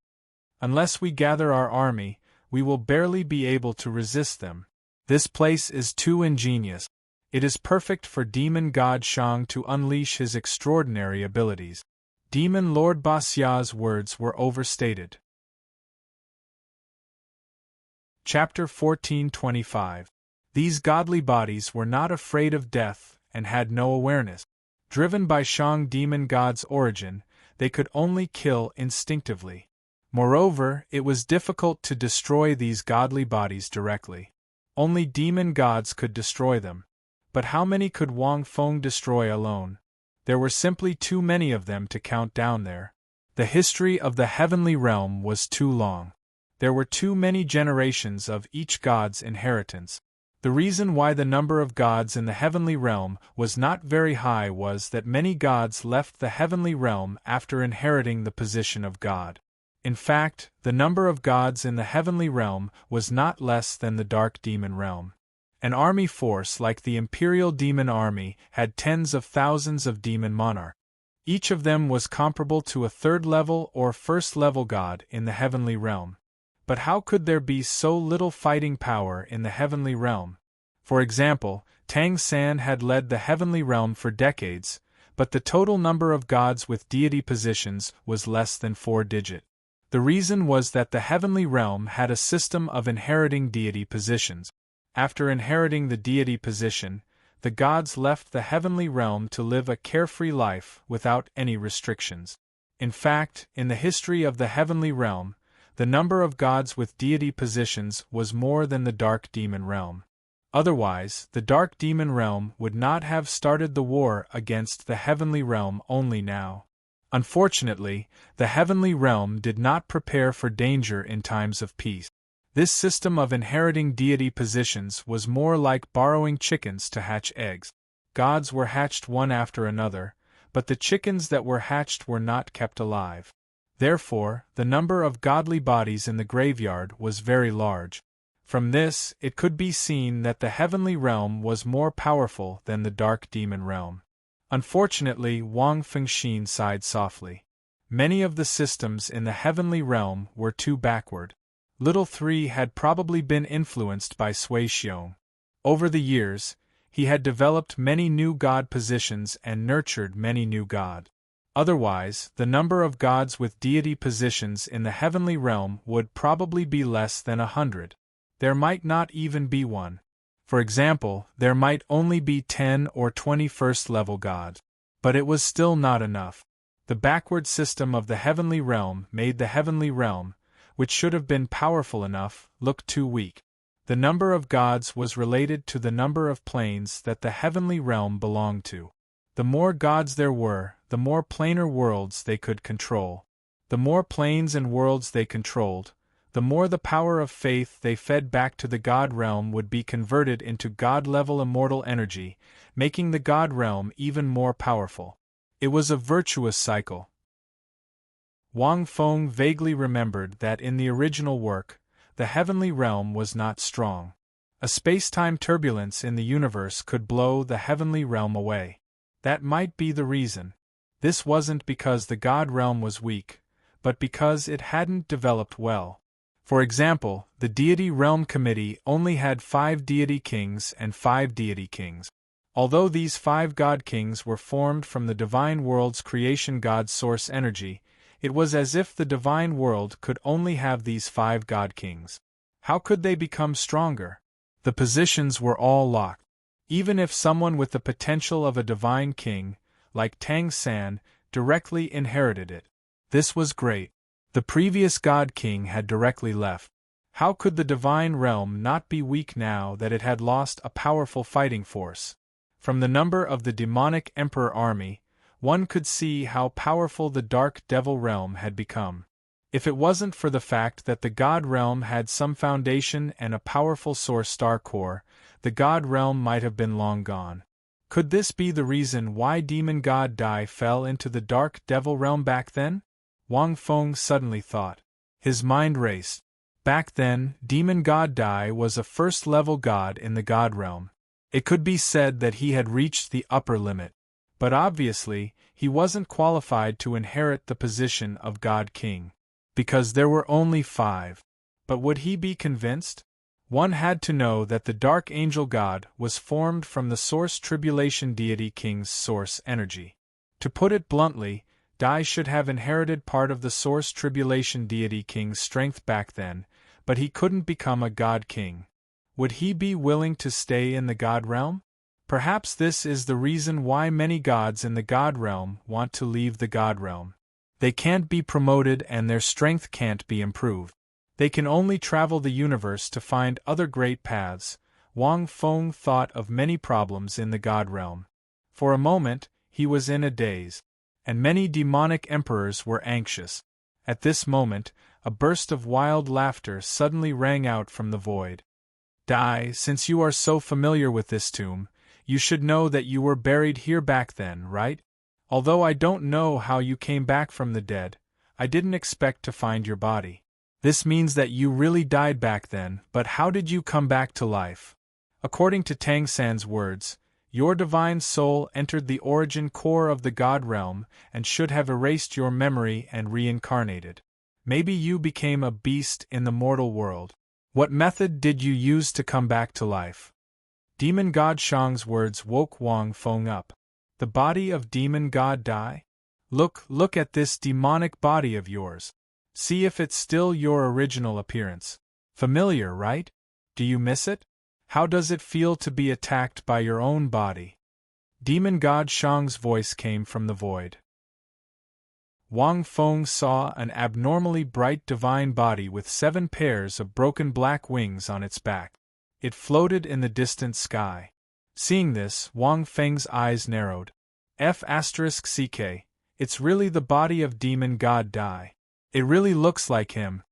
Unless we gather our army, we will barely be able to resist them. This place is too ingenious. It is perfect for Demon God Shang to unleash his extraordinary abilities. Demon Lord Ba Xia's words were overstated. Chapter 1425. These godly bodies were not afraid of death and had no awareness. Driven by Shang demon god's origin, they could only kill instinctively. Moreover, it was difficult to destroy these godly bodies directly. Only demon gods could destroy them. But how many could Wang Feng destroy alone? There were simply too many of them to count down there. The history of the heavenly realm was too long. There were too many generations of each god's inheritance. The reason why the number of gods in the heavenly realm was not very high was that many gods left the heavenly realm after inheriting the position of god. In fact, the number of gods in the heavenly realm was not less than the dark demon realm. An army force like the Imperial Demon Army had tens of thousands of demon monarchs. Each of them was comparable to a third-level or first-level god in the heavenly realm. But how could there be so little fighting power in the heavenly realm? For example, Tang San had led the heavenly realm for decades, but the total number of gods with deity positions was less than 4-digit. The reason was that the heavenly realm had a system of inheriting deity positions. After inheriting the deity position, the gods left the heavenly realm to live a carefree life without any restrictions. In fact, in the history of the heavenly realm, the number of gods with deity positions was more than the dark demon realm. Otherwise, the dark demon realm would not have started the war against the heavenly realm only now. Unfortunately, the heavenly realm did not prepare for danger in times of peace. This system of inheriting deity positions was more like borrowing chickens to hatch eggs. Gods were hatched one after another, but the chickens that were hatched were not kept alive. Therefore, the number of godly bodies in the graveyard was very large. From this, it could be seen that the heavenly realm was more powerful than the dark demon realm. Unfortunately, Wang Fengxin sighed softly. Many of the systems in the heavenly realm were too backward. Little 3 had probably been influenced by Sui Xiong. Over the years, he had developed many new god positions and nurtured many new gods. Otherwise, the number of gods with deity positions in the heavenly realm would probably be less than 100. There might not even be one. For example, there might only be 10 or 20 first-level gods. But it was still not enough. The backward system of the heavenly realm made the heavenly realm, which should have been powerful enough, look too weak. The number of gods was related to the number of planes that the heavenly realm belonged to. The more gods there were, the more planar worlds they could control. The more planes and worlds they controlled, the more the power of faith they fed back to the God realm would be converted into God-level immortal energy, making the God realm even more powerful. It was a virtuous cycle. Wang Feng vaguely remembered that in the original work, the heavenly realm was not strong. A space-time turbulence in the universe could blow the heavenly realm away. That might be the reason. This wasn't because the God realm was weak, but because it hadn't developed well. For example, the Deity Realm Committee only had 5 deity kings and 5 deity kings. Although these 5 god kings were formed from the divine world's creation god's source energy, it was as if the divine world could only have these 5 god kings. How could they become stronger? The positions were all locked. Even if someone with the potential of a divine king, like Tang San, directly inherited it. This was great. The previous God King had directly left. How could the divine realm not be weak now that it had lost a powerful fighting force? From the number of the demonic emperor army, one could see how powerful the dark devil realm had become. If it wasn't for the fact that the God realm had some foundation and a powerful source star core, the God realm might have been long gone. Could this be the reason why demon god Dai fell into the dark devil realm back then? Wang Feng suddenly thought. His mind raced. Back then, demon god Dai was a first-level god in the god realm. It could be said that he had reached the upper limit. But obviously, he wasn't qualified to inherit the position of God King. Because there were only 5. But would he be convinced? One had to know that the Dark Angel God was formed from the Source Tribulation Deity King's source energy. To put it bluntly, Dai should have inherited part of the Source Tribulation Deity King's strength back then, but he couldn't become a God King. Would he be willing to stay in the God realm? Perhaps this is the reason why many gods in the God realm want to leave the God realm. They can't be promoted and their strength can't be improved. They can only travel the universe to find other great paths. Wang Feng thought of many problems in the God realm. For a moment, he was in a daze. And many demonic emperors were anxious. At this moment, a burst of wild laughter suddenly rang out from the void. Dai, since you are so familiar with this tomb, you should know that you were buried here back then, right? Although I don't know how you came back from the dead, I didn't expect to find your body. This means that you really died back then, but how did you come back to life? According to Tang San's words, your divine soul entered the origin core of the God realm and should have erased your memory and reincarnated. Maybe you became a beast in the mortal world. What method did you use to come back to life? Demon God Shang's words woke Wang Feng up. The body of Demon God Dai? Look at this demonic body of yours. See if it's still your original appearance. Familiar, right? Do you miss it? How does it feel to be attacked by your own body? Demon God Shang's voice came from the void. Wang Feng saw an abnormally bright divine body with 7 pairs of broken black wings on its back. It floated in the distant sky. Seeing this, Wang Feng's eyes narrowed. F***ck, it's really the body of Demon God Dai. It really looks like him.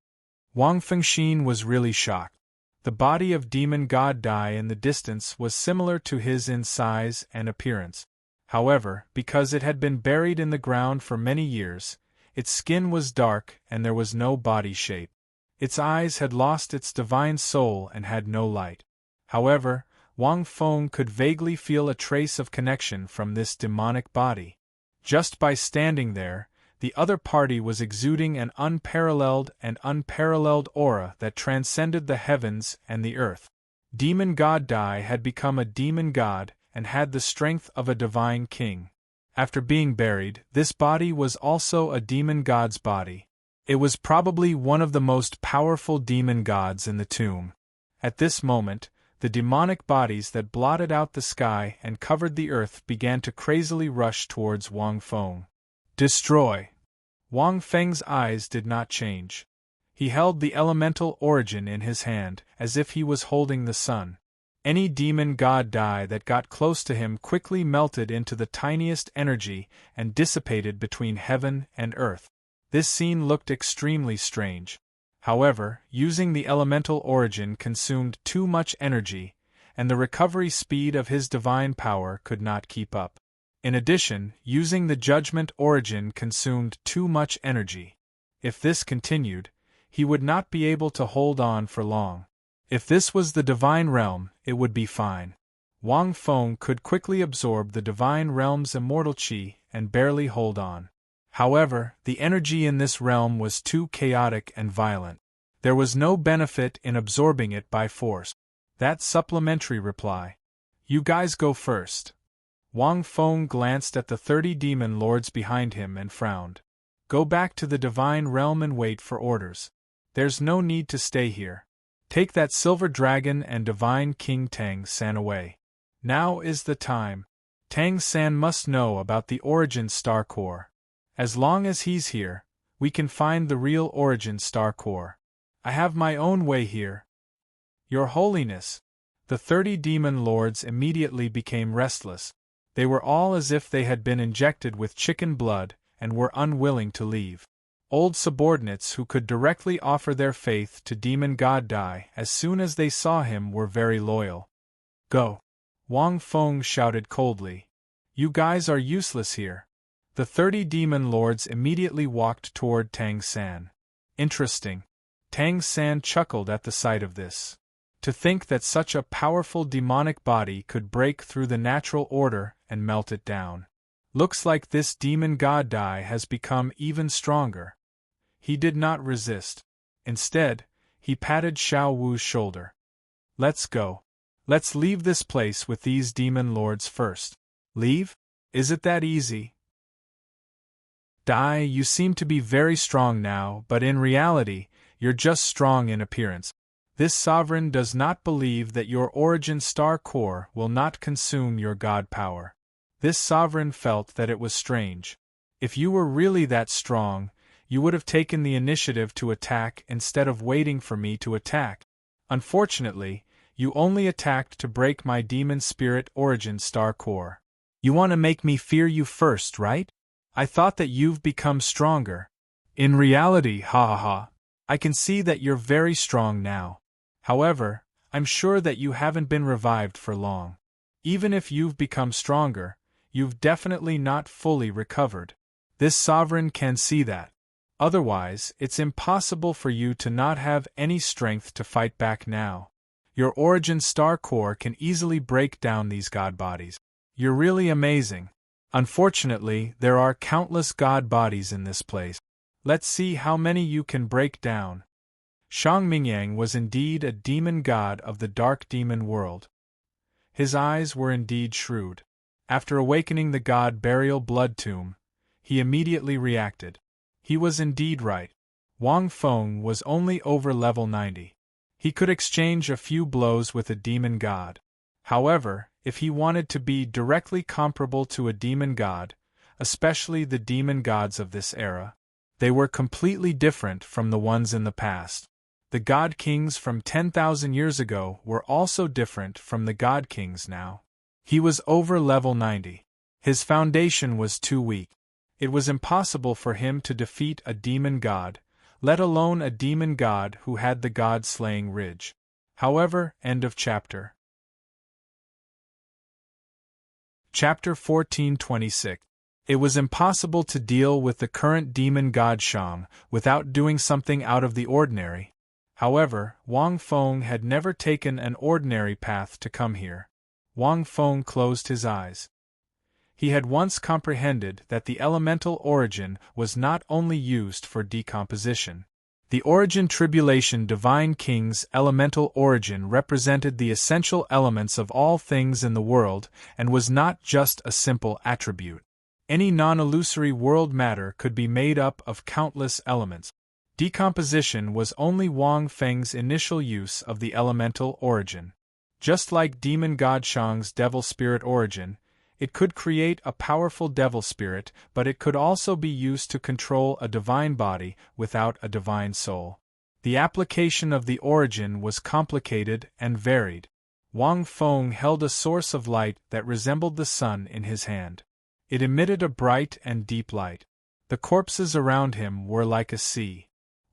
Wang Fengxin was really shocked. The body of Demon God Dai in the distance was similar to his in size and appearance. However, because it had been buried in the ground for many years, its skin was dark and there was no body shape. Its eyes had lost its divine soul and had no light. However, Wang Feng could vaguely feel a trace of connection from this demonic body. Just by standing there, the other party was exuding an unparalleled aura that transcended the heavens and the earth. Demon God Dai had become a demon god and had the strength of a divine king. After being buried, this body was also a demon god's body. It was probably one of the most powerful demon gods in the tomb. At this moment, the demonic bodies that blotted out the sky and covered the earth began to crazily rush towards Wang Feng. Destroy! Wang Feng's eyes did not change. He held the elemental origin in his hand, as if he was holding the sun. Any demon god Dai that got close to him quickly melted into the tiniest energy and dissipated between heaven and earth. This scene looked extremely strange. However, using the elemental origin consumed too much energy, and the recovery speed of his divine power could not keep up. In addition, using the judgment origin consumed too much energy. If this continued, he would not be able to hold on for long. If this was the divine realm, it would be fine. Wang Feng could quickly absorb the divine realm's immortal qi and barely hold on. However, the energy in this realm was too chaotic and violent. There was no benefit in absorbing it by force. That supplementary reply. You guys go first. Wang Feng glanced at the 30 demon lords behind him and frowned. Go back to the divine realm and wait for orders. There's no need to stay here. Take that silver dragon and divine king Tang San away. Now is the time. Tang San must know about the origin star core. As long as he's here, we can find the real origin star core. I have my own way here. Your Holiness. The 30 demon lords immediately became restless. They were all as if they had been injected with chicken blood and were unwilling to leave. Old subordinates who could directly offer their faith to Demon God Dai as soon as they saw him were very loyal. Go! Wang Feng shouted coldly. You guys are useless here. The 30 demon lords immediately walked toward Tang San. Interesting. Tang San chuckled at the sight of this. To think that such a powerful demonic body could break through the natural order and melt it down. Looks like this demon god Dai has become even stronger. He did not resist. Instead, he patted Xiao Wu's shoulder. Let's go. Let's leave this place with these demon lords first. Leave? Is it that easy? Dai, you seem to be very strong now, but in reality, you're just strong in appearance. This sovereign does not believe that your origin star core will not consume your god power. This sovereign felt that it was strange. If you were really that strong, you would have taken the initiative to attack instead of waiting for me to attack. Unfortunately, you only attacked to break my demon spirit origin star core. You want to make me fear you first, right? I thought that you've become stronger. In reality, ha ha ha, I can see that you're very strong now. However, I'm sure that you haven't been revived for long. Even if you've become stronger, you've definitely not fully recovered. This sovereign can see that. Otherwise, it's impossible for you to not have any strength to fight back now. Your origin star core can easily break down these god bodies. You're really amazing. Unfortunately, there are countless god bodies in this place. Let's see how many you can break down. Shang Mingyang was indeed a demon god of the dark demon world. His eyes were indeed shrewd. After awakening the god burial blood tomb, he immediately reacted. He was indeed right. Wang Feng was only over level 90. He could exchange a few blows with a demon god. However, if he wanted to be directly comparable to a demon god, especially the demon gods of this era, they were completely different from the ones in the past. The god kings from 10,000 years ago were also different from the god kings now. He was over level 90. His foundation was too weak. It was impossible for him to defeat a demon god, let alone a demon god who had the god-slaying ridge. However, end of chapter. Chapter 1426. It was impossible to deal with the current demon god Shang without doing something out of the ordinary. However, Wang Feng had never taken an ordinary path to come here. Wang Feng closed his eyes. He had once comprehended that the elemental origin was not only used for decomposition. The origin tribulation divine king's elemental origin represented the essential elements of all things in the world and was not just a simple attribute. Any non-illusory world matter could be made up of countless elements. Decomposition was only Wang Feng's initial use of the elemental origin. Just like demon god Shang's devil spirit origin, it could create a powerful devil spirit, but it could also be used to control a divine body without a divine soul. The application of the origin was complicated and varied. Wang Feng held a source of light that resembled the sun in his hand. It emitted a bright and deep light. The corpses around him were like a sea.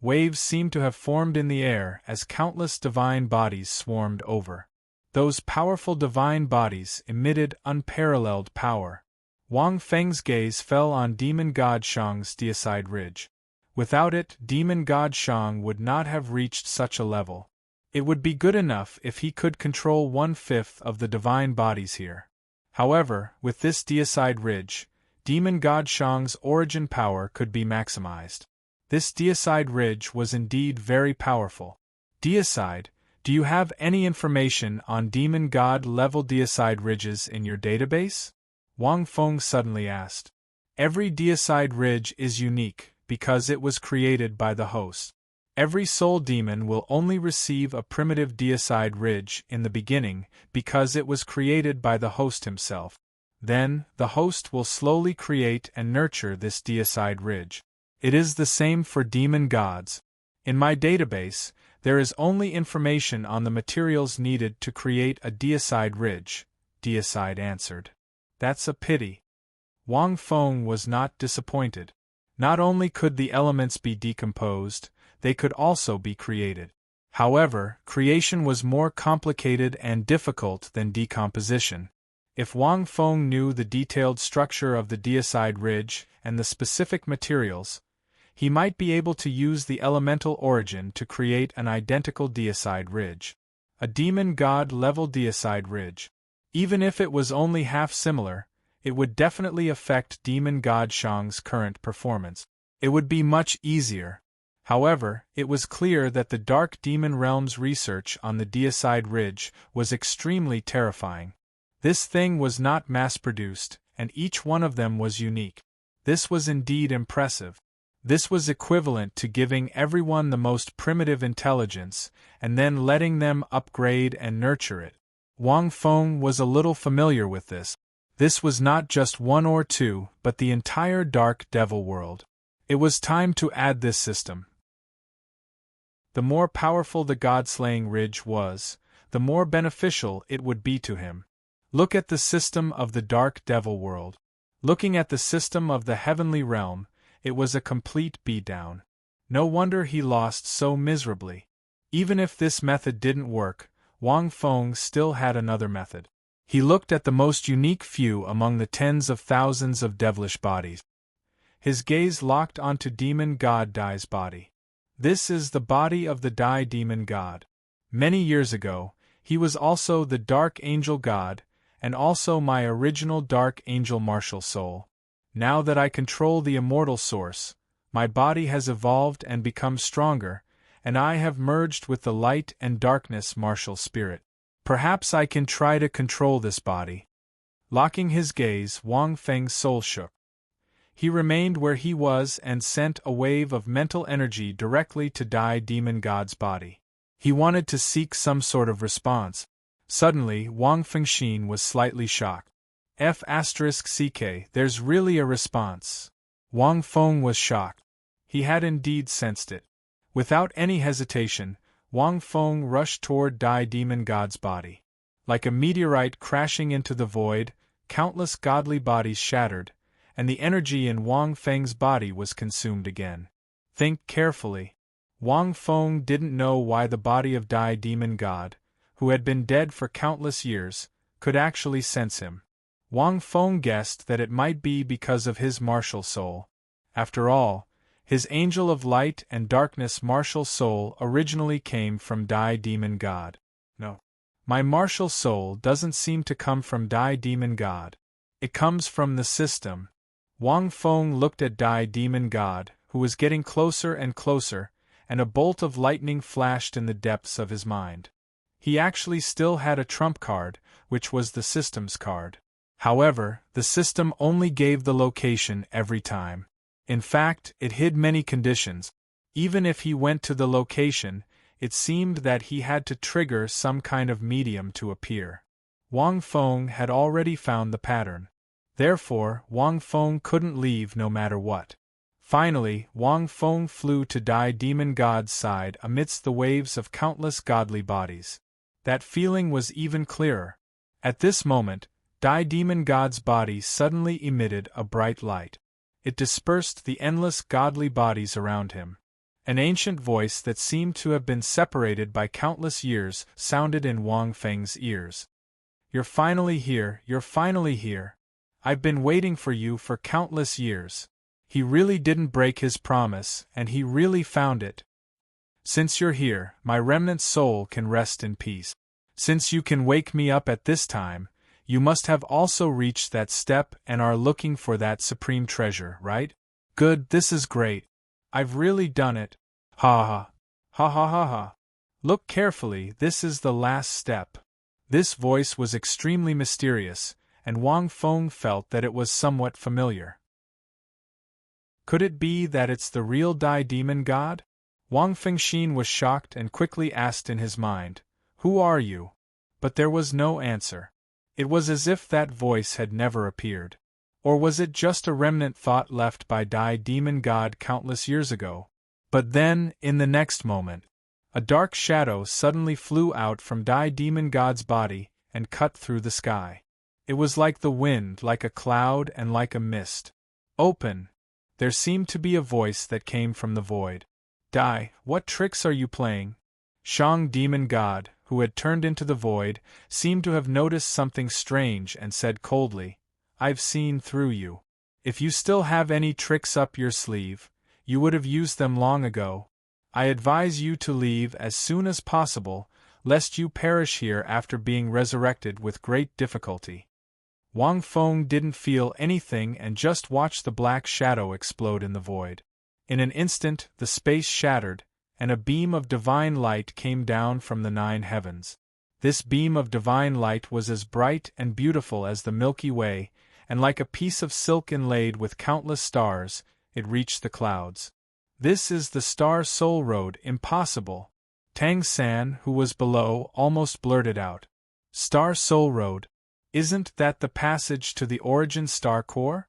Waves seemed to have formed in the air as countless divine bodies swarmed over. Those powerful divine bodies emitted unparalleled power. Wang Feng's gaze fell on demon god Shang's deicide ridge. Without it, demon god Shang would not have reached such a level. It would be good enough if he could control 1/5 of the divine bodies here. However, with this deicide ridge, demon god Shang's origin power could be maximized. This deicide ridge was indeed very powerful. Deicide, do you have any information on demon god level deicide ridges in your database? Wang Feng suddenly asked. Every deicide ridge is unique because it was created by the host. Every soul demon will only receive a primitive deicide ridge in the beginning because it was created by the host himself. Then, the host will slowly create and nurture this deicide ridge. It is the same for demon gods. In my database, there is only information on the materials needed to create a deicide ridge, Deicide answered. That's a pity. Wang Feng was not disappointed. Not only could the elements be decomposed, they could also be created. However, creation was more complicated and difficult than decomposition. If Wang Feng knew the detailed structure of the deicide ridge and the specific materials, he might be able to use the elemental origin to create an identical deicide ridge. A demon god level deicide ridge. Even if it was only half similar, it would definitely affect demon god Shang's current performance. It would be much easier. However, it was clear that the Dark Demon Realm's research on the deicide ridge was extremely terrifying. This thing was not mass-produced, and each one of them was unique. This was indeed impressive. This was equivalent to giving everyone the most primitive intelligence, and then letting them upgrade and nurture it. Wang Feng was a little familiar with this. This was not just one or two, but the entire Dark Devil world. It was time to add this system. The more powerful the God-slaying ridge was, the more beneficial it would be to him. Look at the system of the Dark Devil world. Looking at the system of the Heavenly Realm, it was a complete beatdown. No wonder he lost so miserably. Even if this method didn't work, Wang Feng still had another method. He looked at the most unique few among the tens of thousands of devilish bodies. His gaze locked onto Demon God Dai's body. This is the body of the Dai Demon God. Many years ago, he was also the Dark Angel God, and also my original Dark Angel martial soul. Now that I control the immortal source, my body has evolved and become stronger, and I have merged with the light and darkness martial spirit. Perhaps I can try to control this body. Locking his gaze, Wang Feng's soul shook. He remained where he was and sent a wave of mental energy directly to Dai Demon God's body. He wanted to seek some sort of response. Suddenly, Wang Fengxin was slightly shocked. F***ck, there's really a response. Wang Feng was shocked. He had indeed sensed it. Without any hesitation, Wang Feng rushed toward Dai Demon God's body. Like a meteorite crashing into the void, countless godly bodies shattered, and the energy in Wang Feng's body was consumed again. Think carefully. Wang Feng didn't know why the body of Dai Demon God, who had been dead for countless years, could actually sense him. Wang Feng guessed that it might be because of his martial soul. After all, his angel of light and darkness martial soul originally came from Dai Demon God. No. My martial soul doesn't seem to come from Dai Demon God. It comes from the system. Wang Feng looked at Dai Demon God, who was getting closer and closer, and a bolt of lightning flashed in the depths of his mind. He actually still had a trump card, which was the system's card. However, the system only gave the location every time. In fact, it hid many conditions. Even if he went to the location, it seemed that he had to trigger some kind of medium to appear. Wang Feng had already found the pattern. Therefore, Wang Feng couldn't leave no matter what. Finally, Wang Feng flew to Dai Demon God's side amidst the waves of countless godly bodies. That feeling was even clearer. At this moment, Dai Demon God's body suddenly emitted a bright light. It dispersed the endless godly bodies around him. An ancient voice that seemed to have been separated by countless years sounded in Wang Feng's ears. You're finally here, you're finally here. I've been waiting for you for countless years. He really didn't break his promise, and he really found it. Since you're here, my remnant soul can rest in peace. Since you can wake me up at this time, you must have also reached that step and are looking for that supreme treasure, right? Good, this is great. I've really done it. Ha ha. Ha ha ha ha. Look carefully, this is the last step. This voice was extremely mysterious, and Wang Feng felt that it was somewhat familiar. Could it be that it's the real Dai Demon God? Wang Fengxin was shocked and quickly asked in his mind, "Who are you?" But there was no answer. It was as if that voice had never appeared. Or was it just a remnant thought left by Dai Demon God countless years ago? But then, in the next moment, a dark shadow suddenly flew out from Dai Demon God's body and cut through the sky. It was like the wind, like a cloud, and like a mist. Open! There seemed to be a voice that came from the void. Dai, what tricks are you playing? Shang Demon God, who had turned into the void, seemed to have noticed something strange and said coldly, I've seen through you. If you still have any tricks up your sleeve, you would have used them long ago. I advise you to leave as soon as possible, lest you perish here after being resurrected with great difficulty. Wang Feng didn't feel anything and just watched the black shadow explode in the void. In an instant, the space shattered, and a beam of divine light came down from the 9 heavens. This beam of divine light was as bright and beautiful as the Milky Way, and like a piece of silk inlaid with countless stars, it reached the clouds. This is the Star Soul Road, impossible. Tang San, who was below, almost blurted out. Star Soul Road. Isn't that the passage to the Origin Star Core?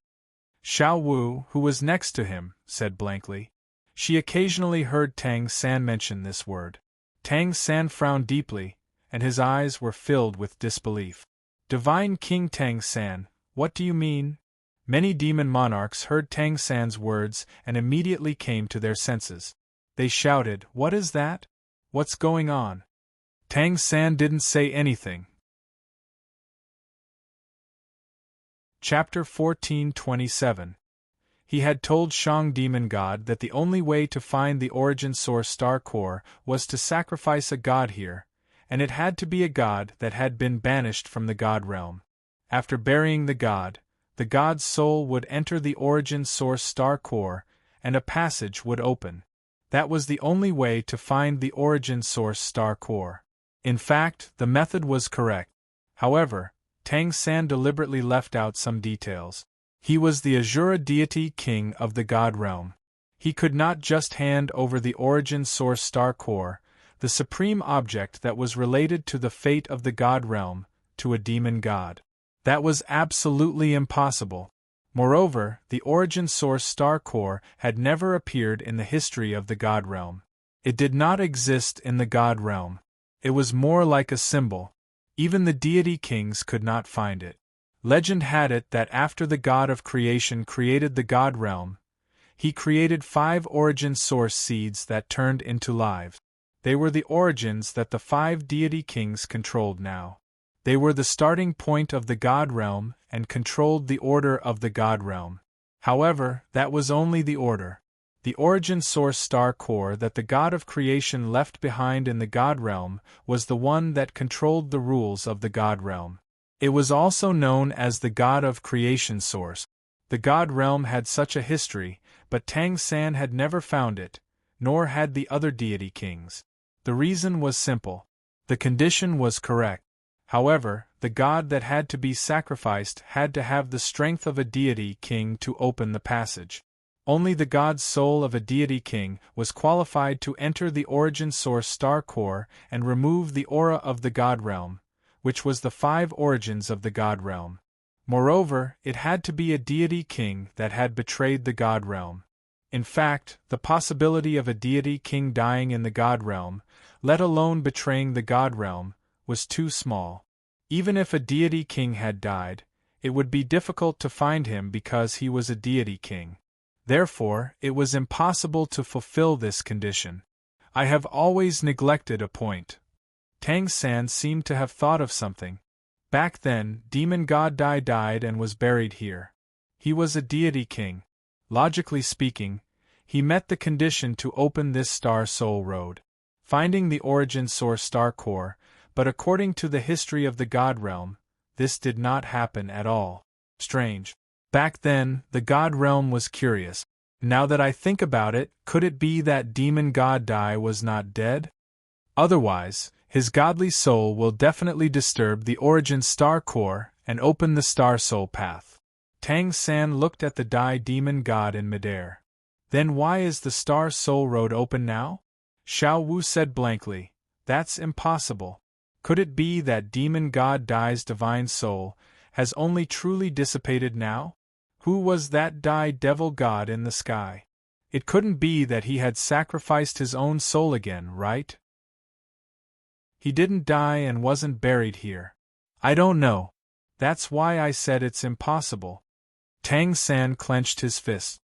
Xiao Wu, who was next to him, said blankly. She occasionally heard Tang San mention this word. Tang San frowned deeply, and his eyes were filled with disbelief. Divine King Tang San, what do you mean? Many demon monarchs heard Tang San's words and immediately came to their senses. They shouted, What is that? What's going on? Tang San didn't say anything. Chapter 1427. He had told Shang Demon God that the only way to find the Origin Source Star Core was to sacrifice a god here, and it had to be a god that had been banished from the god realm. After burying the god's soul would enter the Origin Source Star Core, and a passage would open. That was the only way to find the Origin Source Star Core. In fact, the method was correct. However, Tang San deliberately left out some details. He was the Azura deity king of the God realm. He could not just hand over the origin source star core, the supreme object that was related to the fate of the God realm, to a demon god. That was absolutely impossible. Moreover, the origin source star core had never appeared in the history of the God realm. It did not exist in the God realm. It was more like a symbol. Even the deity kings could not find it. Legend had it that after the god of creation created the God realm, he created 5 origin source seeds that turned into lives. They were the origins that the 5 deity kings controlled now. They were the starting point of the God realm and controlled the order of the God realm. However, that was only the order. The origin source star core that the god of creation left behind in the God realm was the one that controlled the rules of the God realm. It was also known as the god of creation source. The God realm had such a history, but Tang San had never found it, nor had the other deity kings. The reason was simple. The condition was correct. However, the god that had to be sacrificed had to have the strength of a deity king to open the passage. Only the god's soul of a deity king was qualified to enter the origin source star core and remove the aura of the God realm, which was the 5 origins of the God realm. Moreover, it had to be a deity king that had betrayed the God realm. In fact, the possibility of a deity king dying in the God realm, let alone betraying the God realm, was too small. Even if a deity king had died, it would be difficult to find him because he was a deity king. Therefore, it was impossible to fulfill this condition. I have always neglected a point. Tang San seemed to have thought of something. Back then, demon god Dai died and was buried here. He was a deity king. Logically speaking, he met the condition to open this star soul road, finding the origin source star core, but according to the history of the God realm, this did not happen at all. Strange. Back then, the God realm was curious. Now that I think about it, could it be that demon god Dai was not dead? Otherwise, his godly soul will definitely disturb the origin star core and open the star soul path. Tang San looked at the Dai demon god in midair. Then why is the star soul road open now? Xiao Wu said blankly, that's impossible. Could it be that demon god Dai's divine soul has only truly dissipated now? Who was that Dai devil god in the sky? It couldn't be that he had sacrificed his own soul again, right? He didn't die and wasn't buried here. I don't know. That's why I said it's impossible. Tang San clenched his fist.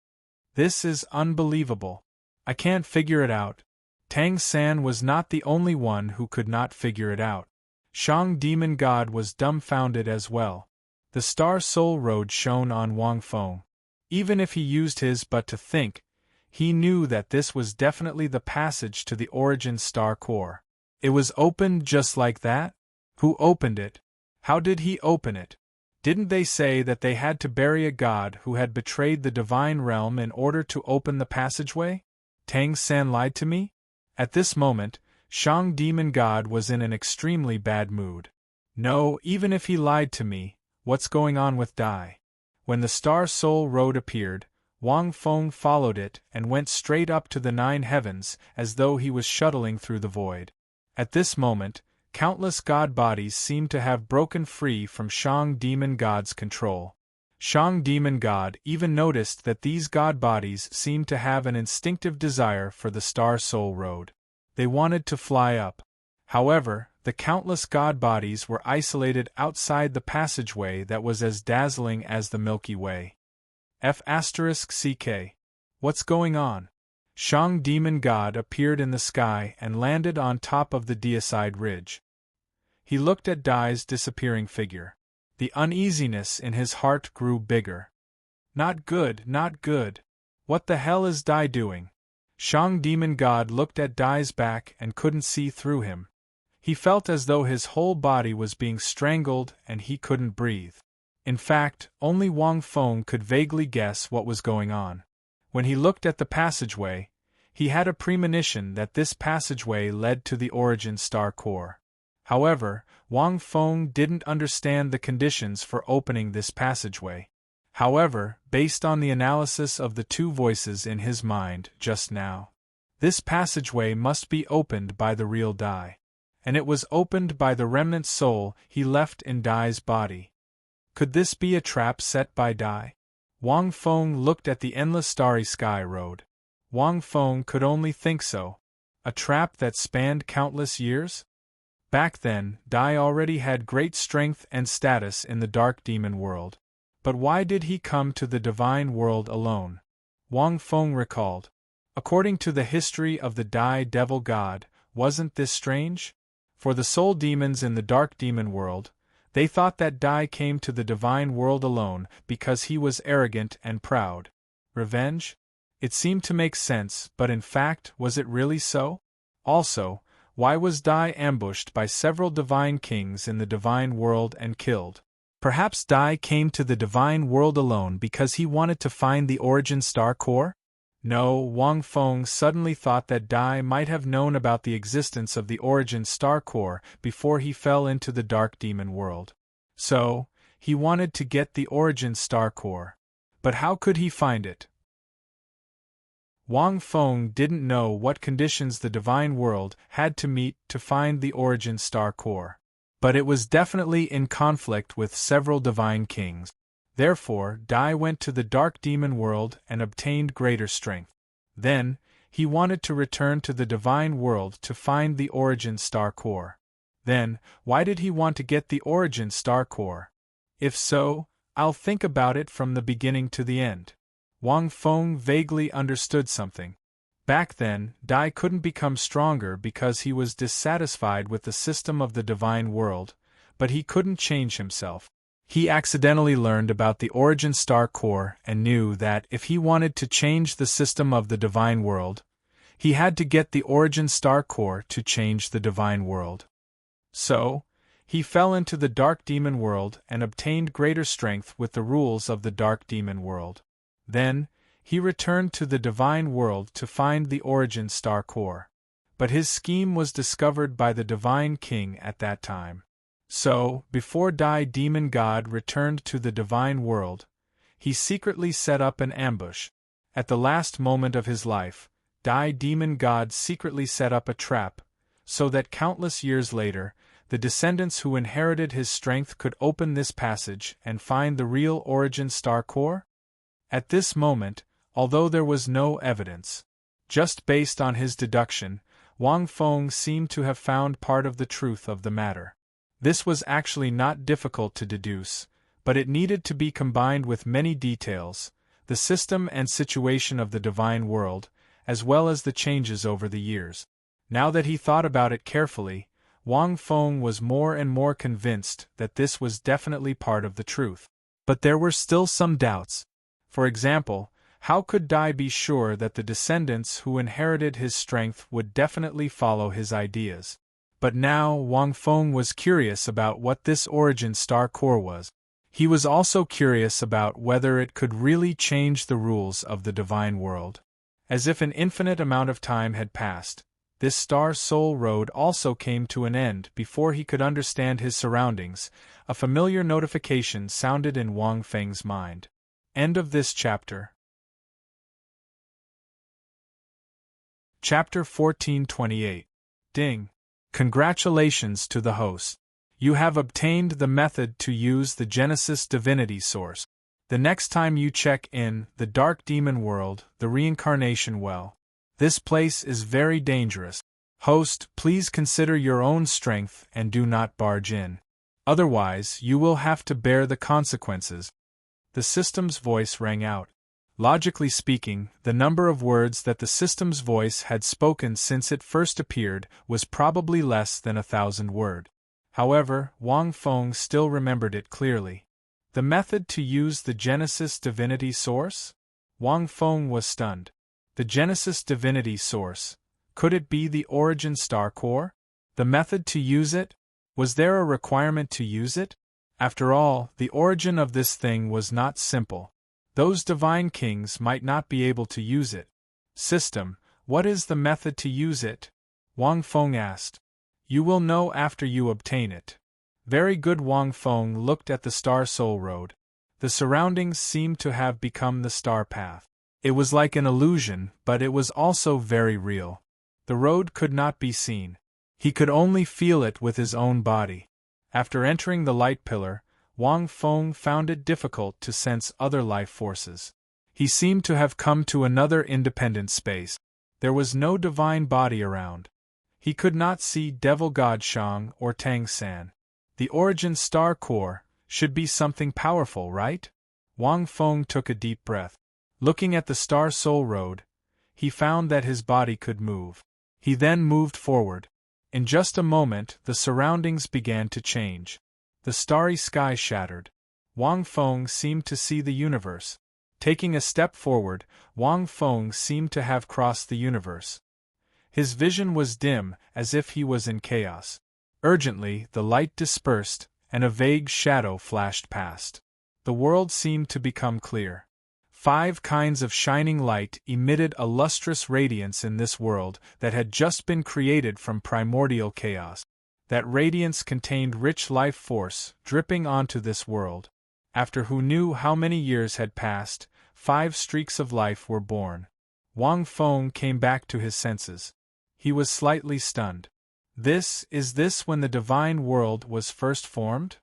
This is unbelievable. I can't figure it out. Tang San was not the only one who could not figure it out. Shang Demon God was dumbfounded as well. The Star Soul Road shone on Wang Feng. Even if he used his but to think, he knew that this was definitely the passage to the origin star core. It was opened just like that? Who opened it? How did he open it? Didn't they say that they had to bury a god who had betrayed the divine realm in order to open the passageway? Tang San lied to me? At this moment, Shang Demon God was in an extremely bad mood. No, even if he lied to me, what's going on with Dai? When the Star Soul Road appeared, Wang Feng followed it and went straight up to the 9 heavens as though he was shuttling through the void. At this moment, countless god bodies seemed to have broken free from Shang Demon God's control. Shang Demon God even noticed that these god bodies seemed to have an instinctive desire for the Star Soul Road. They wanted to fly up. However, the countless god bodies were isolated outside the passageway that was as dazzling as the Milky Way. F***CK. What's going on? Shang Demon God appeared in the sky and landed on top of the deicide ridge. He looked at Dai's disappearing figure. The uneasiness in his heart grew bigger. Not good, not good. What the hell is Dai doing? Shang Demon God looked at Dai's back and couldn't see through him. He felt as though his whole body was being strangled and he couldn't breathe. In fact, only Wang Feng could vaguely guess what was going on. When he looked at the passageway, he had a premonition that this passageway led to the origin star core. However, Wang Feng didn't understand the conditions for opening this passageway. However, based on the analysis of the two voices in his mind just now, this passageway must be opened by the real Dai. And it was opened by the remnant soul he left in Dai's body. Could this be a trap set by Dai? Wang Feng looked at the endless starry sky road. Wang Feng could only think so. A trap that spanned countless years? Back then, Dai already had great strength and status in the dark demon world. But why did he come to the divine world alone? Wang Feng recalled. According to the history of the Dai devil god, wasn't this strange? For the soul demons in the dark demon world, they thought that Dai came to the divine world alone because he was arrogant and proud. Revenge? It seemed to make sense, but in fact, was it really so? Also, why was Dai ambushed by several divine kings in the divine world and killed? Perhaps Dai came to the divine world alone because he wanted to find the origin star core? No, Wang Feng suddenly thought that Dai might have known about the existence of the origin star core before he fell into the dark demon world. So, he wanted to get the origin star core. But how could he find it? Wang Feng didn't know what conditions the divine world had to meet to find the origin star core. But it was definitely in conflict with several divine kings. Therefore, Dai went to the dark demon world and obtained greater strength. Then, he wanted to return to the divine world to find the origin star core. Then, why did he want to get the origin star core? If so, I'll think about it from the beginning to the end. Wang Feng vaguely understood something. Back then, Dai couldn't become stronger because he was dissatisfied with the system of the divine world, but he couldn't change himself. He accidentally learned about the origin star core and knew that if he wanted to change the system of the divine world, he had to get the origin star core to change the divine world. So, he fell into the dark demon world and obtained greater strength with the rules of the dark demon world. Then, he returned to the divine world to find the origin star core. But his scheme was discovered by the divine king at that time. So, before Dai demon god returned to the divine world, he secretly set up an ambush. At the last moment of his life, Dai demon god secretly set up a trap, so that countless years later, the descendants who inherited his strength could open this passage and find the real origin star core? At this moment, although there was no evidence, just based on his deduction, Wang Feng seemed to have found part of the truth of the matter. This was actually not difficult to deduce, but it needed to be combined with many details, the system and situation of the divine world, as well as the changes over the years. Now that he thought about it carefully, Wang Feng was more and more convinced that this was definitely part of the truth. But there were still some doubts. For example, how could Dai be sure that the descendants who inherited his strength would definitely follow his ideas? But now Wang Feng was curious about what this origin star core was. He was also curious about whether it could really change the rules of the divine world. As if an infinite amount of time had passed, this star soul road also came to an end before he could understand his surroundings. A familiar notification sounded in Wang Feng's mind. End of this chapter. Chapter 1428. Ding. Congratulations to the host. You have obtained the method to use the Genesis divinity source. The next time you check in the dark demon world, the reincarnation well. This place is very dangerous. Host, please consider your own strength and do not barge in. Otherwise, you will have to bear the consequences. The system's voice rang out. Logically speaking, the number of words that the system's voice had spoken since it first appeared was probably less than 1,000 words. However, Wang Feng still remembered it clearly. The method to use the Genesis divinity source? Wang Feng was stunned. The Genesis divinity source. Could it be the origin star core? The method to use it? Was there a requirement to use it? After all, the origin of this thing was not simple. Those divine kings might not be able to use it. System, what is the method to use it? Wang Feng asked. You will know after you obtain it. Very good. Wang Feng looked at the Star Soul Road. The surroundings seemed to have become the star path. It was like an illusion, but it was also very real. The road could not be seen. He could only feel it with his own body. After entering the light pillar, Wang Feng found it difficult to sense other life forces. He seemed to have come to another independent space. There was no divine body around. He could not see Devil God Shang or Tang San. The origin star core should be something powerful, right? Wang Feng took a deep breath. Looking at the Star Soul Road, he found that his body could move. He then moved forward. In just a moment, the surroundings began to change. The starry sky shattered. Wang Feng seemed to see the universe. Taking a step forward, Wang Feng seemed to have crossed the universe. His vision was dim, as if he was in chaos. Urgently, the light dispersed, and a vague shadow flashed past. The world seemed to become clear. 5 kinds of shining light emitted a lustrous radiance in this world that had just been created from primordial chaos. That radiance contained rich life force dripping onto this world. After who knew how many years had passed, 5 streaks of life were born. Wang Feng came back to his senses. He was slightly stunned. Is this when the divine world was first formed?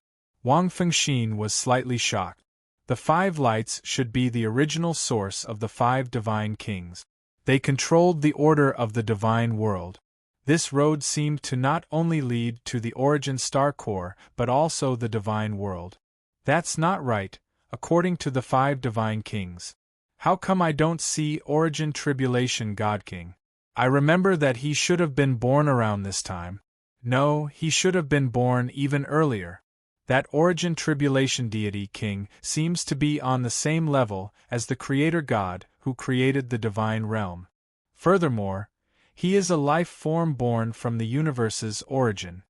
Wang Fengxin was slightly shocked. The 5 lights should be the original source of the 5 divine kings. They controlled the order of the divine world. This road seemed to not only lead to the origin star core but also the divine world. That's not right, according to the 5 divine kings. How come I don't see Origin Tribulation God King? I remember that he should have been born around this time. No, he should have been born even earlier. That Origin Tribulation Deity King seems to be on the same level as the Creator God who created the divine realm. Furthermore, he is a life form born from the universe's origin.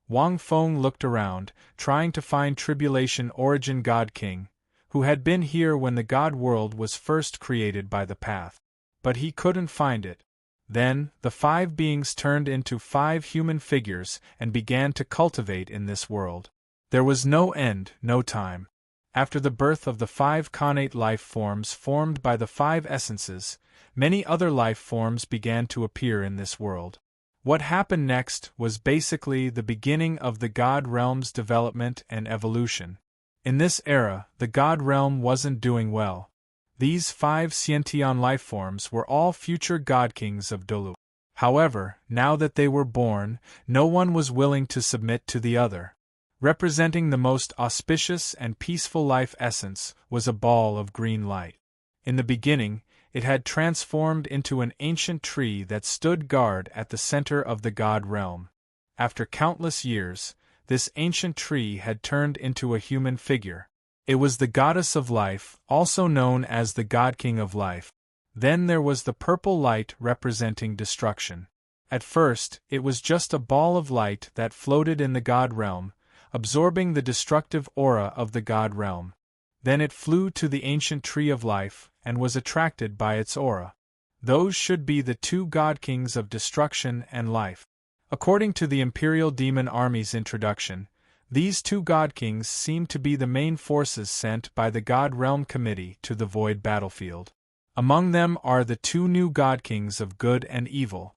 Wang Feng looked around, trying to find Tribulation Origin God King, who had been here when the God world was first created by the path. But he couldn't find it. Then, the 5 beings turned into 5 human figures and began to cultivate in this world. There was no end, no time. After the birth of the 5 connate life forms formed by the 5 essences, many other life forms began to appear in this world. What happened next was basically the beginning of the God realm's development and evolution. In this era, the God realm wasn't doing well. These 5 Xiantian lifeforms were all future God Kings of Douluo. However, now that they were born, no one was willing to submit to the other. Representing the most auspicious and peaceful life essence was a ball of green light. In the beginning, it had transformed into an ancient tree that stood guard at the center of the God realm. After countless years, this ancient tree had turned into a human figure. It was the goddess of life, also known as the God King of life. Then there was the purple light representing destruction. At first, it was just a ball of light that floated in the God realm, absorbing the destructive aura of the God realm. Then it flew to the ancient tree of life and was attracted by its aura. Those should be the 2 God Kings of destruction and life. According to the Imperial Demon Army's introduction, these 2 God Kings seem to be the main forces sent by the God Realm Committee to the Void Battlefield. Among them are the 2 new God Kings of good and evil.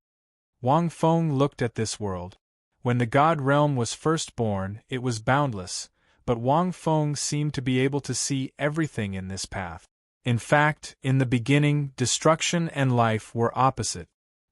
Wang Feng looked at this world. When the God Realm was first born, it was boundless, but Wang Feng seemed to be able to see everything in this path. In fact, in the beginning, destruction and life were opposite.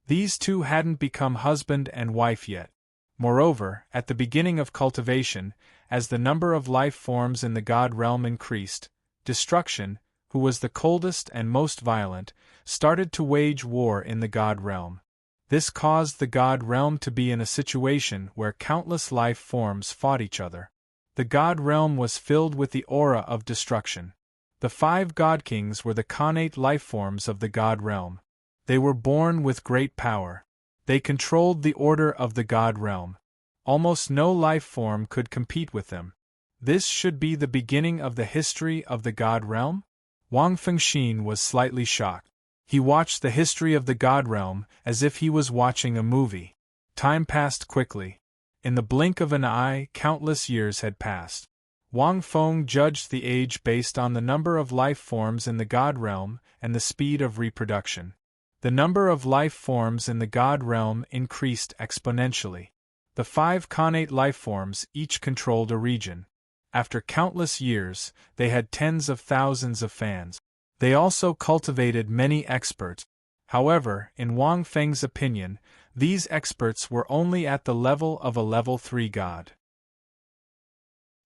These 2 hadn't become husband and wife yet. Moreover, at the beginning of cultivation, as the number of life forms in the God realm increased, destruction, who was the coldest and most violent, started to wage war in the God realm. This caused the God realm to be in a situation where countless life forms fought each other. The God realm was filled with the aura of destruction. The 5 God Kings were the connate life forms of the God realm. They were born with great power. They controlled the order of the God realm. Almost no life form could compete with them. This should be the beginning of the history of the God realm? Wang Fengxin was slightly shocked. He watched the history of the God realm as if he was watching a movie. Time passed quickly. In the blink of an eye, countless years had passed. Wang Feng judged the age based on the number of life forms in the God realm and the speed of reproduction. The number of life forms in the God realm increased exponentially. The 5 connate life forms each controlled a region. After countless years, they had tens of thousands of fans. They also cultivated many experts. However, in Wang Feng's opinion, these experts were only at the level of a level 3 god.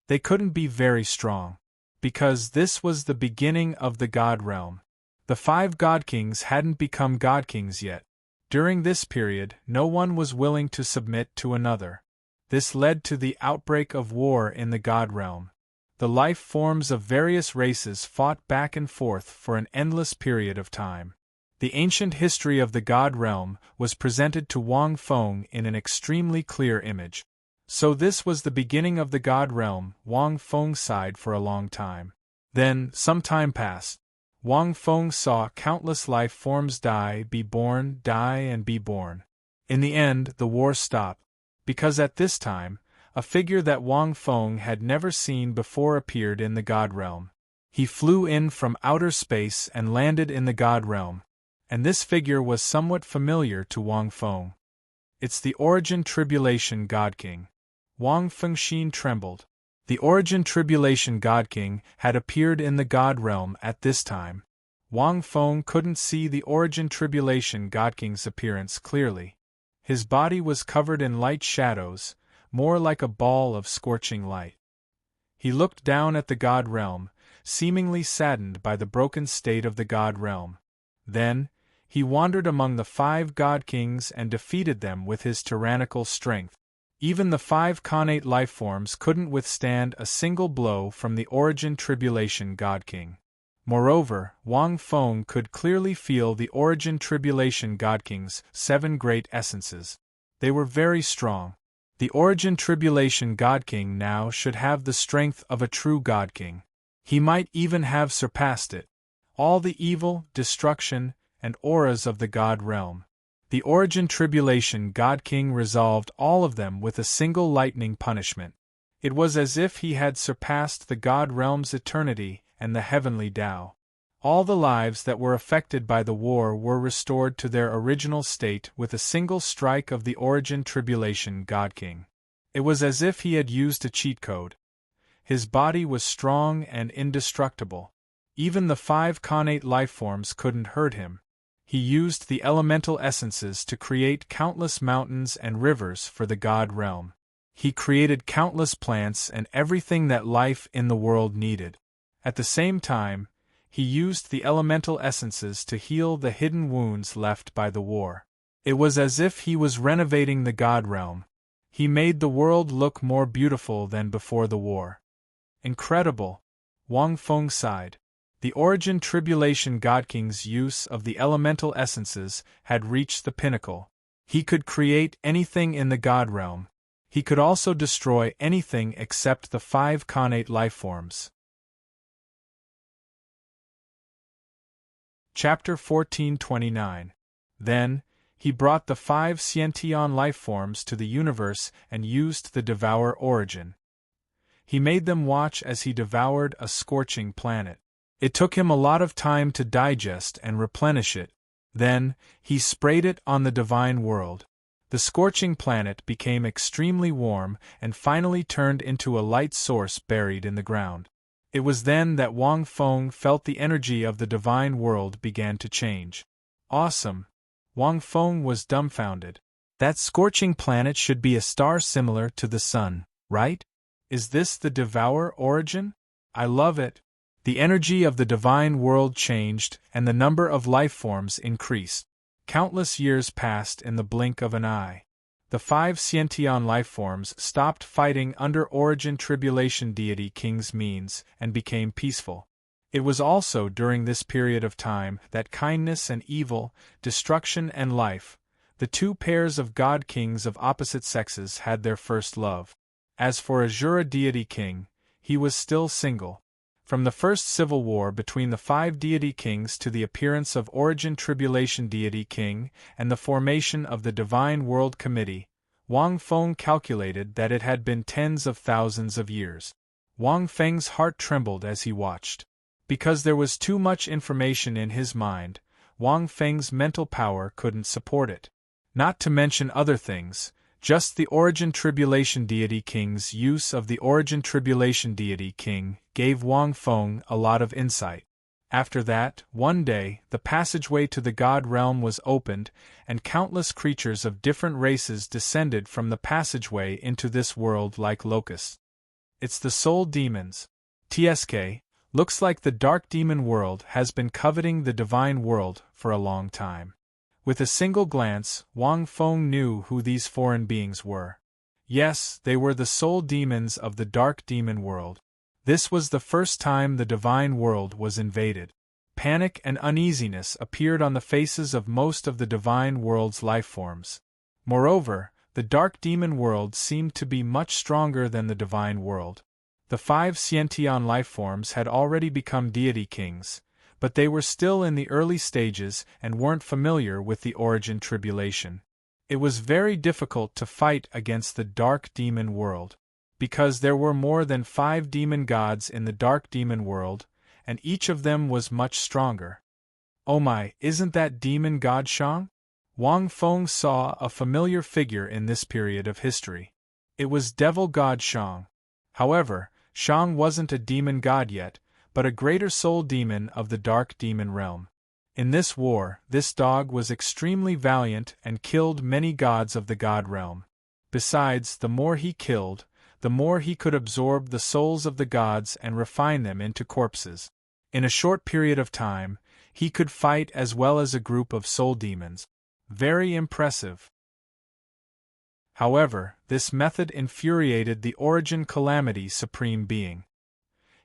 They couldn't be very strong, because this was the beginning of the god realm. The 5 god kings hadn't become god kings yet. During this period, no one was willing to submit to another. This led to the outbreak of war in the god realm. The life forms of various races fought back and forth for an endless period of time. The ancient history of the god realm was presented to Wang Feng in an extremely clear image. So this was the beginning of the god realm. Wang Feng sighed for a long time. Then, some time passed. Wang Feng saw countless life forms die, be born, die and be born. In the end, the war stopped, because at this time, a figure that Wang Feng had never seen before appeared in the god realm. He flew in from outer space and landed in the god realm. And this figure was somewhat familiar to Wang Feng. It's the Origin Tribulation God King. Wang Fengxin trembled. The Origin Tribulation God King had appeared in the God realm at this time. Wang Feng couldn't see the Origin Tribulation God King's appearance clearly. His body was covered in light shadows, more like a ball of scorching light. He looked down at the God realm, seemingly saddened by the broken state of the God realm. Then, he wandered among the 5 God Kings and defeated them with his tyrannical strength. Even the 5 connate life forms couldn't withstand a single blow from the Origin Tribulation God King. Moreover, Wang Feng could clearly feel the Origin Tribulation God King's 7 great essences. They were very strong. The Origin Tribulation God King now should have the strength of a true God King. He might even have surpassed it. All the evil, destruction, and auras of the God realm. The Origin Tribulation God King resolved all of them with a single lightning punishment. It was as if he had surpassed the God realm's eternity and the heavenly Tao. All the lives that were affected by the war were restored to their original state with a single strike of the Origin Tribulation God King. It was as if he had used a cheat code. His body was strong and indestructible. Even the 5 connate life forms couldn't hurt him. He used the elemental essences to create countless mountains and rivers for the God realm. He created countless plants and everything that life in the world needed. At the same time, he used the elemental essences to heal the hidden wounds left by the war. It was as if he was renovating the God realm. He made the world look more beautiful than before the war. Incredible! Wang Feng sighed. The Origin Tribulation God King's use of the elemental essences had reached the pinnacle. He could create anything in the God realm. He could also destroy anything except the 5 connate life forms. Chapter 1429. Then, he brought the 5 Xiantian life forms to the universe and used the Devour Origin. He made them watch as he devoured a scorching planet. It took him a lot of time to digest and replenish it. Then, he sprayed it on the divine world. The scorching planet became extremely warm and finally turned into a light source buried in the ground. It was then that Wang Feng felt the energy of the divine world began to change. Awesome! Wang Feng was dumbfounded. That scorching planet should be a star similar to the sun, right? Is this the Devour Origin? I love it. The energy of the divine world changed, and the number of life forms increased. Countless years passed in the blink of an eye. The 5 Xiantian life forms stopped fighting under Origin Tribulation Deity King's means and became peaceful. It was also during this period of time that kindness and evil, destruction and life, the 2 pairs of God Kings of opposite sexes had their first love. As for Azura Deity King, he was still single. From the first civil war between the 5 deity kings to the appearance of Origin Tribulation Deity King and the formation of the Divine World Committee, Wang Feng calculated that it had been tens of thousands of years. Wang Feng's heart trembled as he watched. Because there was too much information in his mind, Wang Feng's mental power couldn't support it. Not to mention other things, just the Origin Tribulation Deity King's use of the Origin Tribulation Deity King gave Wang Feng a lot of insight. After that, one day, the passageway to the God realm was opened, and countless creatures of different races descended from the passageway into this world like locusts. It's the soul demons. TSK, looks like the dark demon world has been coveting the divine world for a long time. With a single glance, Wang Feng knew who these foreign beings were. Yes, they were the soul demons of the dark demon world. This was the first time the divine world was invaded. Panic and uneasiness appeared on the faces of most of the divine world's lifeforms. Moreover, the dark demon world seemed to be much stronger than the divine world. The 5 Xiantian lifeforms had already become deity kings, but they were still in the early stages and weren't familiar with the Origin Tribulation. It was very difficult to fight against the dark demon world, because there were more than 5 demon gods in the dark demon world, and each of them was much stronger. Oh my, isn't that demon god Shang? Wang Feng saw a familiar figure in this period of history. It was devil god Shang. However, Shang wasn't a demon god yet, but a greater soul demon of the dark demon realm. In this war, this dog was extremely valiant and killed many gods of the god realm. Besides, the more he killed, the more he could absorb the souls of the gods and refine them into corpses. In a short period of time, he could fight as well as a group of soul demons. Very impressive. However, this method infuriated the Origin Calamity Supreme Being.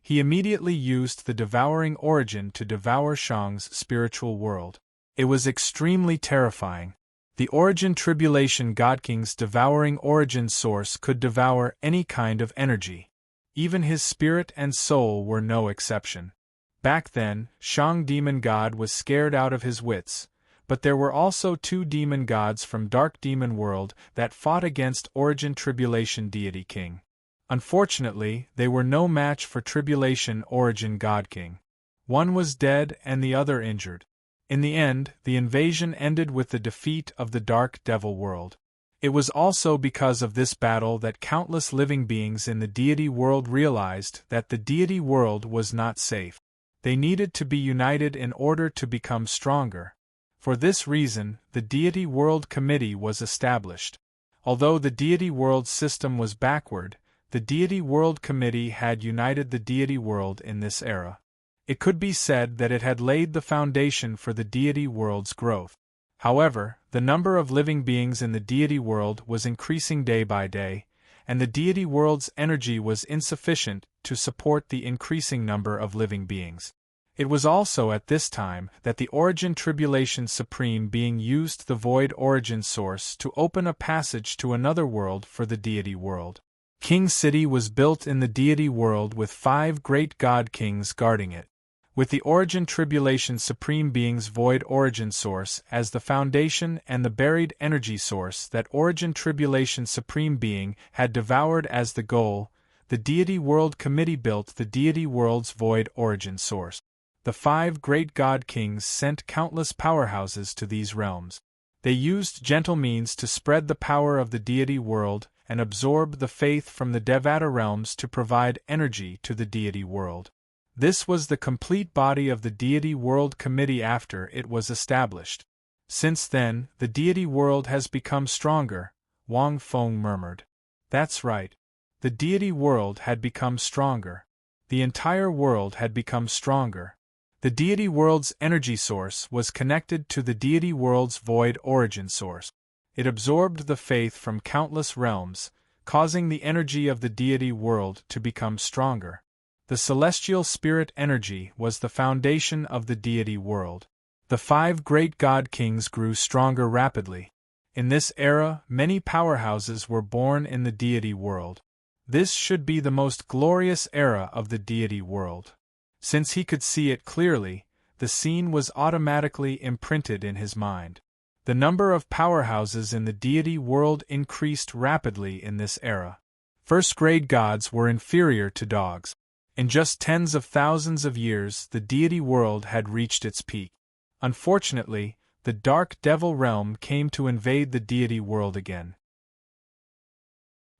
He immediately used the devouring origin to devour Shang's spiritual world. It was extremely terrifying. The Origin Tribulation Godking's devouring origin source could devour any kind of energy. Even his spirit and soul were no exception. Back then, Shang Demon God was scared out of his wits, but there were also 2 demon gods from Dark Demon World that fought against Origin Tribulation Deity King. Unfortunately, they were no match for Tribulation Origin God King. One was dead and the other injured. In the end, the invasion ended with the defeat of the Dark Devil World. It was also because of this battle that countless living beings in the deity world realized that the deity world was not safe. They needed to be united in order to become stronger. For this reason, the Deity World Committee was established. Although the Deity World system was backward, the Deity World Committee had united the deity world in this era. It could be said that it had laid the foundation for the deity world's growth. However, the number of living beings in the deity world was increasing day by day, and the deity world's energy was insufficient to support the increasing number of living beings. It was also at this time that the Origin Tribulation Supreme Being used the Void Origin Source to open a passage to another world for the deity world. King City was built in the deity world with 5 great god kings guarding it. With the Origin Tribulation Supreme Being's Void Origin Source as the foundation and the buried energy source that Origin Tribulation Supreme Being had devoured as the goal, the Deity World Committee built the Deity World's Void Origin Source. The 5 great god kings sent countless powerhouses to these realms. They used gentle means to spread the power of the deity world and absorb the faith from the Devata realms to provide energy to the deity world. This was the complete body of the Deity World Committee after it was established. Since then, the deity world has become stronger, Wang Feng murmured. That's right. The deity world had become stronger. The entire world had become stronger. The deity world's energy source was connected to the deity world's void origin source. It absorbed the faith from countless realms, causing the energy of the deity world to become stronger. The celestial spirit energy was the foundation of the deity world. The 5 great god kings grew stronger rapidly. In this era, many powerhouses were born in the deity world. This should be the most glorious era of the deity world. Since he could see it clearly, the scene was automatically imprinted in his mind. The number of powerhouses in the deity world increased rapidly in this era. First-grade gods were inferior to dogs. In just tens of thousands of years, the deity world had reached its peak. Unfortunately, the Dark Devil realm came to invade the deity world again.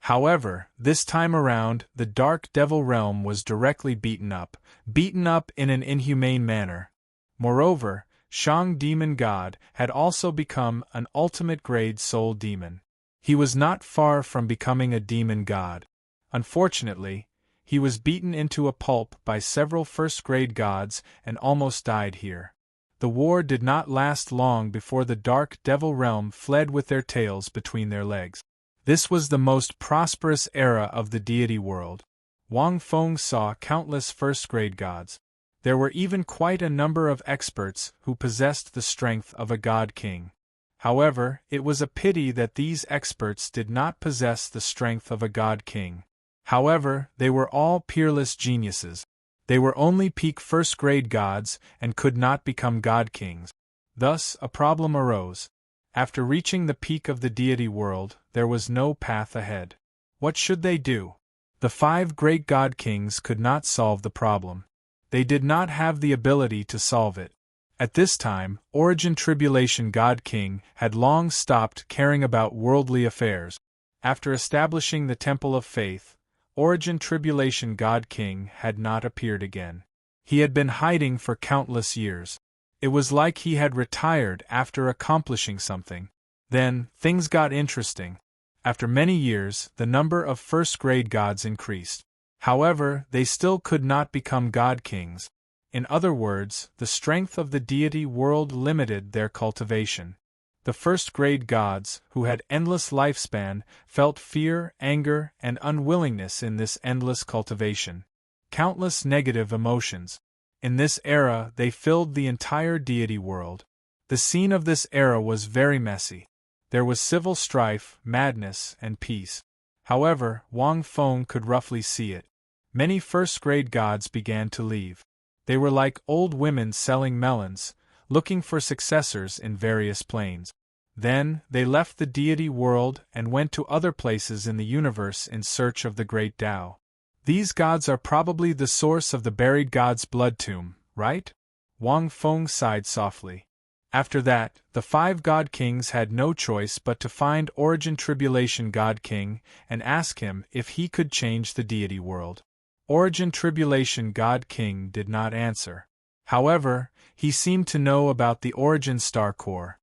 However, this time around, the Dark Devil realm was directly beaten up in an inhumane manner. Moreover, Shang Demon God had also become an ultimate grade soul demon. He was not far from becoming a demon god. Unfortunately, he was beaten into a pulp by several first-grade gods and almost died here. The war did not last long before the Dark Devil realm fled with their tails between their legs. This was the most prosperous era of the deity world. Wang Feng saw countless first-grade gods. There were even quite a number of experts who possessed the strength of a god king. However, it was a pity that these experts did not possess the strength of a god king. However, they were all peerless geniuses. They were only peak first-grade gods and could not become god kings. Thus, a problem arose. After reaching the peak of the deity world, there was no path ahead. What should they do? The 5 great god kings could not solve the problem. They did not have the ability to solve it. At this time, Origin Tribulation God King had long stopped caring about worldly affairs. After establishing the Temple of Faith, Origin Tribulation God King had not appeared again. He had been hiding for countless years. It was like he had retired after accomplishing something. Then, things got interesting. After many years, the number of first-grade gods increased. However, they still could not become god kings. In other words, the strength of the deity world limited their cultivation. The first-grade gods, who had endless lifespan, felt fear, anger, and unwillingness in this endless cultivation. Countless negative emotions. In this era, they filled the entire deity world. The scene of this era was very messy. There was civil strife, madness, and peace. However, Wang Feng could roughly see it. Many first-grade gods began to leave. They were like old women selling melons, looking for successors in various planes. Then, they left the deity world and went to other places in the universe in search of the great Tao. These gods are probably the source of the buried god's blood tomb, right? Wang Feng sighed softly. After that, the 5 god kings had no choice but to find Origin Tribulation God King and ask him if he could change the deity world. Origin Tribulation God King did not answer. However, he seemed to know about the Origin Star Core.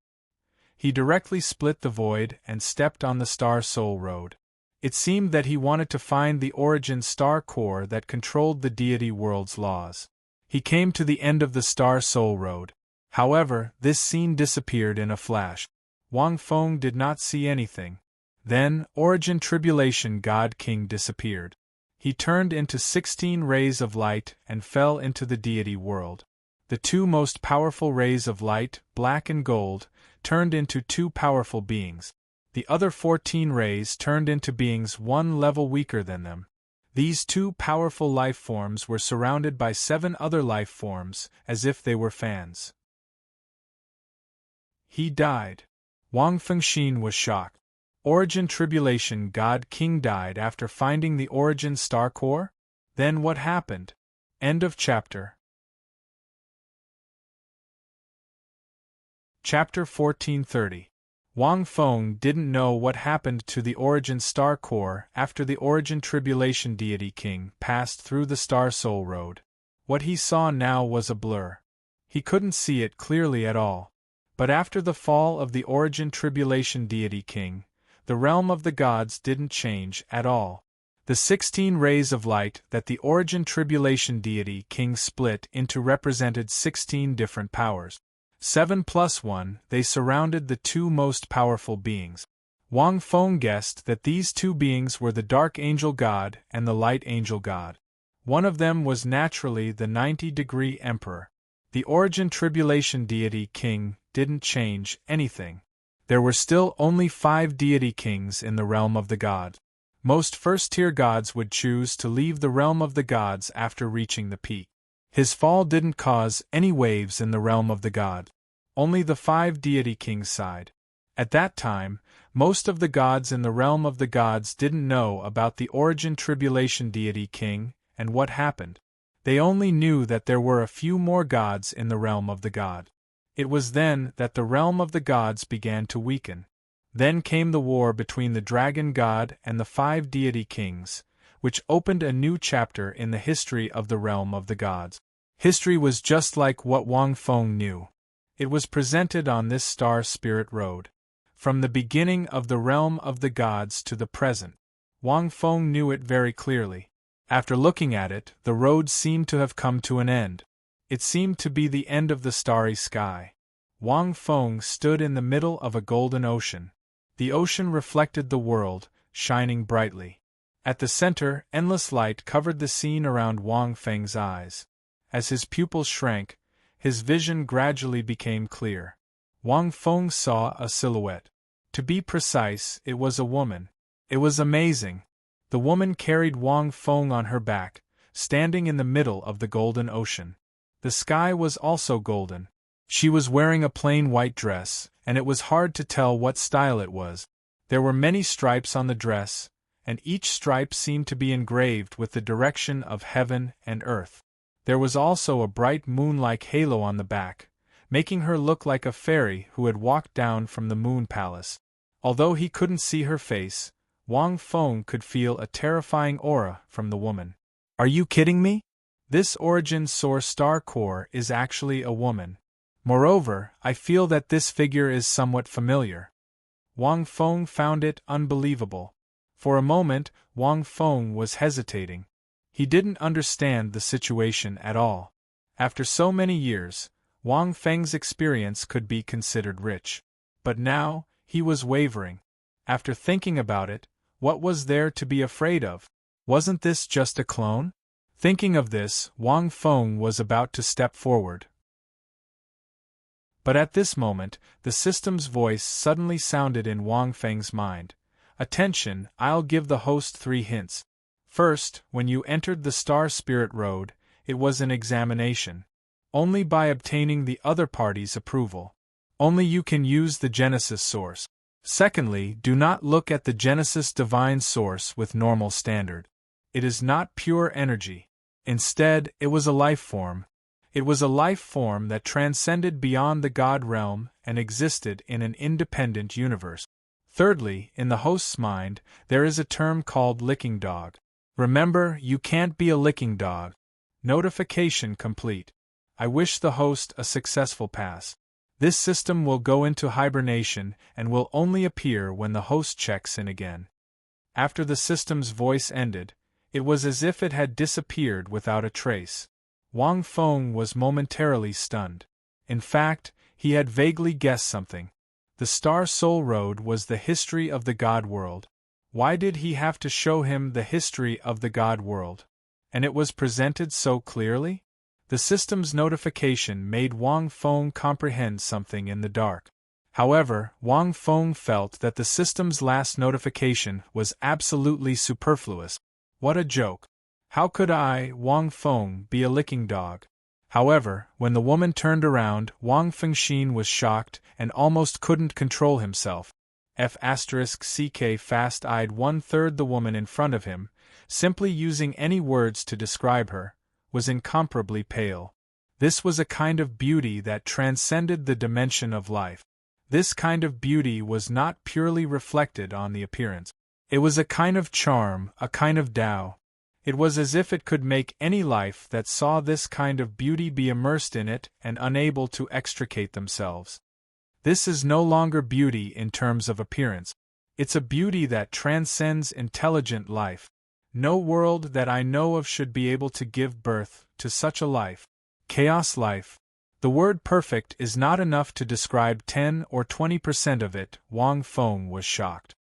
He directly split the void and stepped on the Star Soul Road. It seemed that he wanted to find the Origin Star Core that controlled the deity world's laws. He came to the end of the Star Soul Road. However, this scene disappeared in a flash. Wang Feng did not see anything. Then, Origin Tribulation God King disappeared. He turned into 16 rays of light and fell into the deity world. The 2 most powerful rays of light, black and gold, turned into 2 powerful beings. The other 14 rays turned into beings 1 level weaker than them. These 2 powerful life forms were surrounded by 7 other life forms, as if they were fans. He died. Wang Fengxin was shocked. Origin Tribulation God King died after finding the Origin Star Core? Then what happened? End of chapter. Chapter 1430. Wang Feng didn't know what happened to the Origin Star Core after the Origin Tribulation Deity King passed through the Star Soul Road. What he saw now was a blur. He couldn't see it clearly at all. But after the fall of the Origin Tribulation Deity King, the realm of the gods didn't change at all. The 16 rays of light that the Origin Tribulation Deity King split into represented 16 different powers. 7 plus 1, they surrounded the 2 most powerful beings. Wang Feng guessed that these 2 beings were the Dark Angel God and the Light Angel God. One of them was naturally the 90-degree Emperor. The Origin Tribulation Deity King didn't change anything. There were still only 5 deity kings in the realm of the gods. Most first-tier gods would choose to leave the realm of the gods after reaching the peak. His fall didn't cause any waves in the realm of the gods. Only the 5 deity kings sighed. At that time, most of the gods in the realm of the gods didn't know about the origin tribulation deity king and what happened. They only knew that there were a few more gods in the realm of the god. It was then that the realm of the gods began to weaken. Then came the war between the dragon god and the 5 deity kings, which opened a new chapter in the history of the realm of the gods. History was just like what Wang Feng knew. It was presented on this star spirit road. From the beginning of the realm of the gods to the present, Wang Feng knew it very clearly. After looking at it, the road seemed to have come to an end. It seemed to be the end of the starry sky. Wang Feng stood in the middle of a golden ocean. The ocean reflected the world, shining brightly. At the center, endless light covered the scene around Wang Feng's eyes. As his pupils shrank, his vision gradually became clear. Wang Feng saw a silhouette. To be precise, it was a woman. It was amazing. The woman carried Wang Feng on her back, standing in the middle of the golden ocean. The sky was also golden. She was wearing a plain white dress, and it was hard to tell what style it was. There were many stripes on the dress, and each stripe seemed to be engraved with the direction of heaven and earth. There was also a bright moon-like halo on the back, making her look like a fairy who had walked down from the moon palace. Although he couldn't see her face, Wang Feng could feel a terrifying aura from the woman. Are you kidding me? This origin source star core is actually a woman. Moreover, I feel that this figure is somewhat familiar. Wang Feng found it unbelievable. For a moment, Wang Feng was hesitating. He didn't understand the situation at all. After so many years, Wang Feng's experience could be considered rich. But now, he was wavering. After thinking about it, what was there to be afraid of? Wasn't this just a clone? Thinking of this, Wang Feng was about to step forward. But at this moment, the system's voice suddenly sounded in Wang Feng's mind. Attention, I'll give the host 3 hints. First, when you entered the Star Spirit Road, it was an examination. Only by obtaining the other party's approval. Only you can use the Genesis source. Secondly, do not look at the Genesis divine source with normal standard. It is not pure energy. Instead, it was a life form. It was a life form that transcended beyond the God realm and existed in an independent universe. Thirdly, in the host's mind, there is a term called licking dog. Remember, you can't be a licking dog. Notification complete. I wish the host a successful pass. This system will go into hibernation and will only appear when the host checks in again. After the system's voice ended, it was as if it had disappeared without a trace. Wang Feng was momentarily stunned. In fact, he had vaguely guessed something. The Star Soul Road was the history of the God world. Why did he have to show him the history of the God world? And it was presented so clearly? The system's notification made Wang Feng comprehend something in the dark. However, Wang Feng felt that the system's last notification was absolutely superfluous. What a joke! How could I, Wang Feng, be a licking dog? However, when the woman turned around, Wang Fengxin was shocked and almost couldn't control himself. F***ck fast-eyed 1/3 the woman in front of him, simply using any words to describe her, was incomparably pale. This was a kind of beauty that transcended the dimension of life. This kind of beauty was not purely reflected on the appearance. It was a kind of charm, a kind of Tao. It was as if it could make any life that saw this kind of beauty be immersed in it and unable to extricate themselves. This is no longer beauty in terms of appearance. It's a beauty that transcends intelligent life. No world that I know of should be able to give birth to such a life. Chaos life. The word perfect is not enough to describe 10 or 20% of it. Wang Feng was shocked.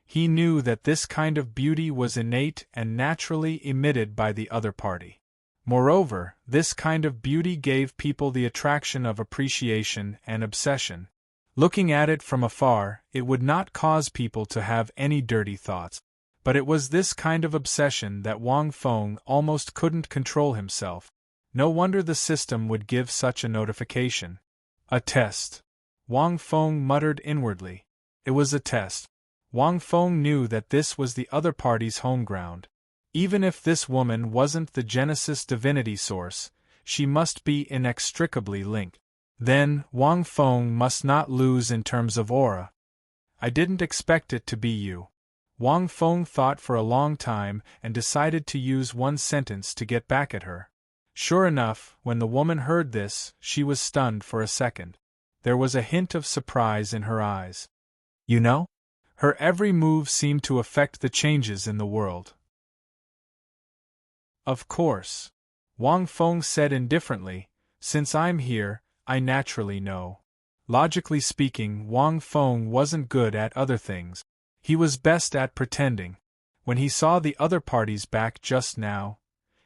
He knew that this kind of beauty was innate and naturally emitted by the other party. Moreover, this kind of beauty gave people the attraction of appreciation and obsession. Looking at it from afar, it would not cause people to have any dirty thoughts. But it was this kind of obsession that Wang Feng almost couldn't control himself. No wonder the system would give such a notification. A test. Wang Feng muttered inwardly. It was a test. Wang Feng knew that this was the other party's home ground. Even if this woman wasn't the Genesis divinity source, she must be inextricably linked. Then, Wang Feng must not lose in terms of aura. I didn't expect it to be you. Wang Feng thought for a long time and decided to use one sentence to get back at her. Sure enough, when the woman heard this, she was stunned for a second. There was a hint of surprise in her eyes. You know? Her every move seemed to affect the changes in the world. Of course. Wang Feng said indifferently, since I'm here, I naturally know. Logically speaking, Wang Feng wasn't good at other things. He was best at pretending. When he saw the other party's back just now,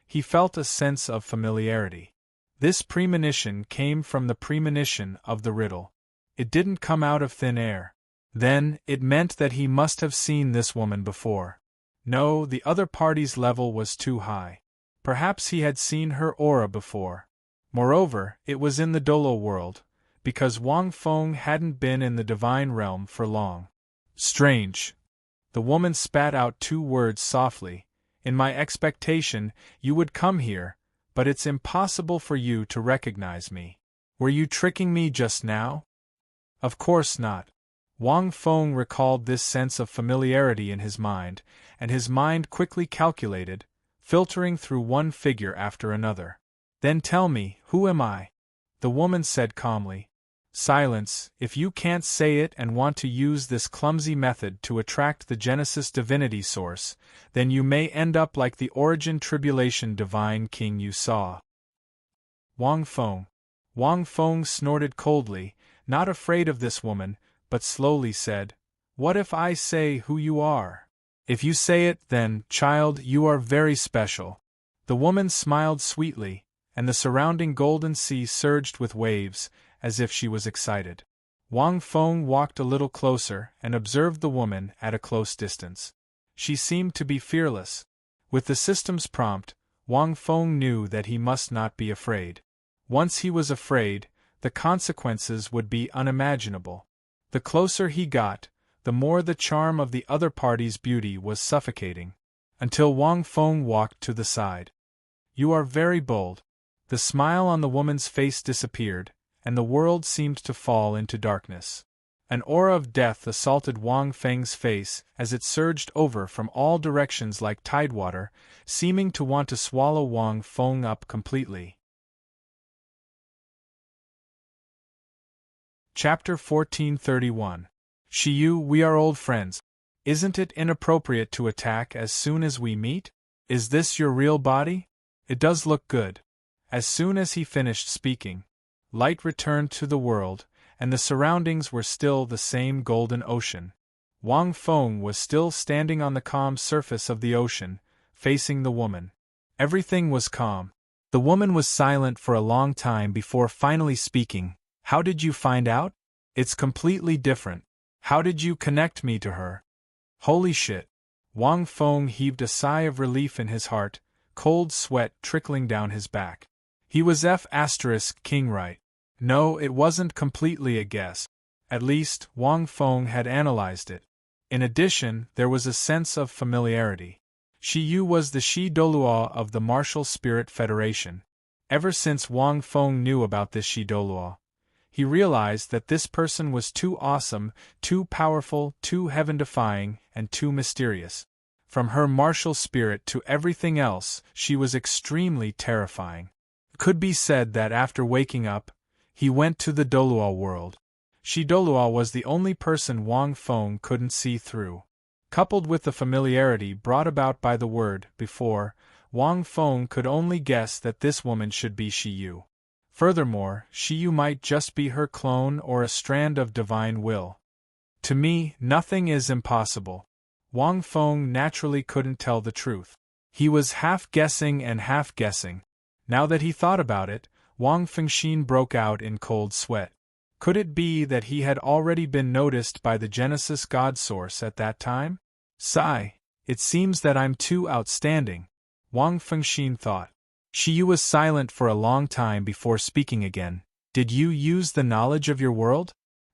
he felt a sense of familiarity. This premonition came from the premonition of the riddle. It didn't come out of thin air. Then, it meant that he must have seen this woman before. No, the other party's level was too high. Perhaps he had seen her aura before. Moreover, it was in the Douluo world, because Wang Feng hadn't been in the divine realm for long. Strange. The woman spat out 2 words softly. In my expectation, you would come here, but it's impossible for you to recognize me. Were you tricking me just now? Of course not. Wang Feng recalled this sense of familiarity in his mind, and his mind quickly calculated, filtering through one figure after another. Then tell me, who am I? The woman said calmly. Silence, if you can't say it and want to use this clumsy method to attract the Genesis divinity source, then you may end up like the Origin Tribulation divine king you saw. Wang Feng. Wang Feng snorted coldly, not afraid of this woman, but slowly said, What if I say who you are? If you say it, then, child, you are very special. The woman smiled sweetly, and the surrounding golden sea surged with waves, as if she was excited. Wang Feng walked a little closer and observed the woman at a close distance. She seemed to be fearless. With the system's prompt, Wang Feng knew that he must not be afraid. Once he was afraid, the consequences would be unimaginable. The closer he got, the more the charm of the other party's beauty was suffocating. Until Wang Feng walked to the side. You are very bold. The smile on the woman's face disappeared, and the world seemed to fall into darkness. An aura of death assaulted Wang Feng's face as it surged over from all directions like tidewater, seeming to want to swallow Wang Feng up completely. Chapter 1431. Shiyu, we are old friends. Isn't it inappropriate to attack as soon as we meet? Is this your real body? It does look good. As soon as he finished speaking, light returned to the world, and the surroundings were still the same golden ocean. Wang Feng was still standing on the calm surface of the ocean, facing the woman. Everything was calm. The woman was silent for a long time before finally speaking. How did you find out? It's completely different. How did you connect me to her? Holy shit. Wang Feng heaved a sigh of relief in his heart, cold sweat trickling down his back. He was F***king right. No, it wasn't completely a guess. At least, Wang Feng had analyzed it. In addition, there was a sense of familiarity. Shiyu was the Shi Douluo of the Martial Spirit Federation. Ever since Wang Feng knew about this Shi Douluo, he realized that this person was too awesome, too powerful, too heaven-defying, and too mysterious. From her martial spirit to everything else, she was extremely terrifying. It could be said that after waking up, he went to the Douluo world. Shi Douluo was the only person Wang Feng couldn't see through. Coupled with the familiarity brought about by the word before, Wang Feng could only guess that this woman should be Shiyu. Furthermore, Shiyu might just be her clone or a strand of divine will. To me, nothing is impossible. Wang Feng naturally couldn't tell the truth. He was half guessing and half guessing. Now that he thought about it, Wang Fengxian broke out in cold sweat. Could it be that he had already been noticed by the Genesis God Source at that time? Sigh, it seems that I'm too outstanding, Wang Fengxian thought. Shiyu was silent for a long time before speaking again. Did you use the knowledge of your world?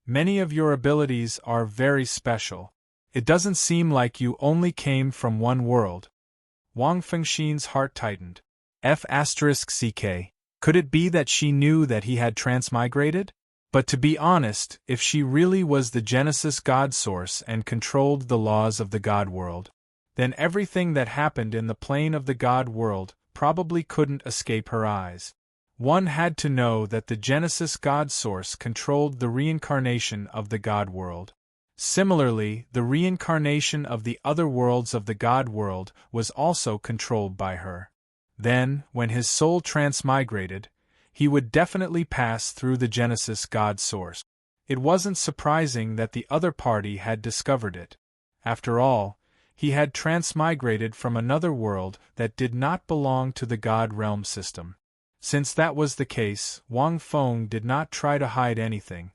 Many of your abilities are very special. It doesn't seem like you only came from one world. Wang Fengxin's heart tightened. F*ck. Could it be that she knew that he had transmigrated? But to be honest, if she really was the Genesis God Source and controlled the laws of the God world, then everything that happened in the plane of the God world probably couldn't escape her eyes. One had to know that the Genesis God Source controlled the reincarnation of the God world. Similarly, the reincarnation of the other worlds of the God world was also controlled by her. Then, when his soul transmigrated, he would definitely pass through the Genesis God Source. It wasn't surprising that the other party had discovered it. After all, he had transmigrated from another world that did not belong to the God realm system. Since that was the case, Wang Feng did not try to hide anything.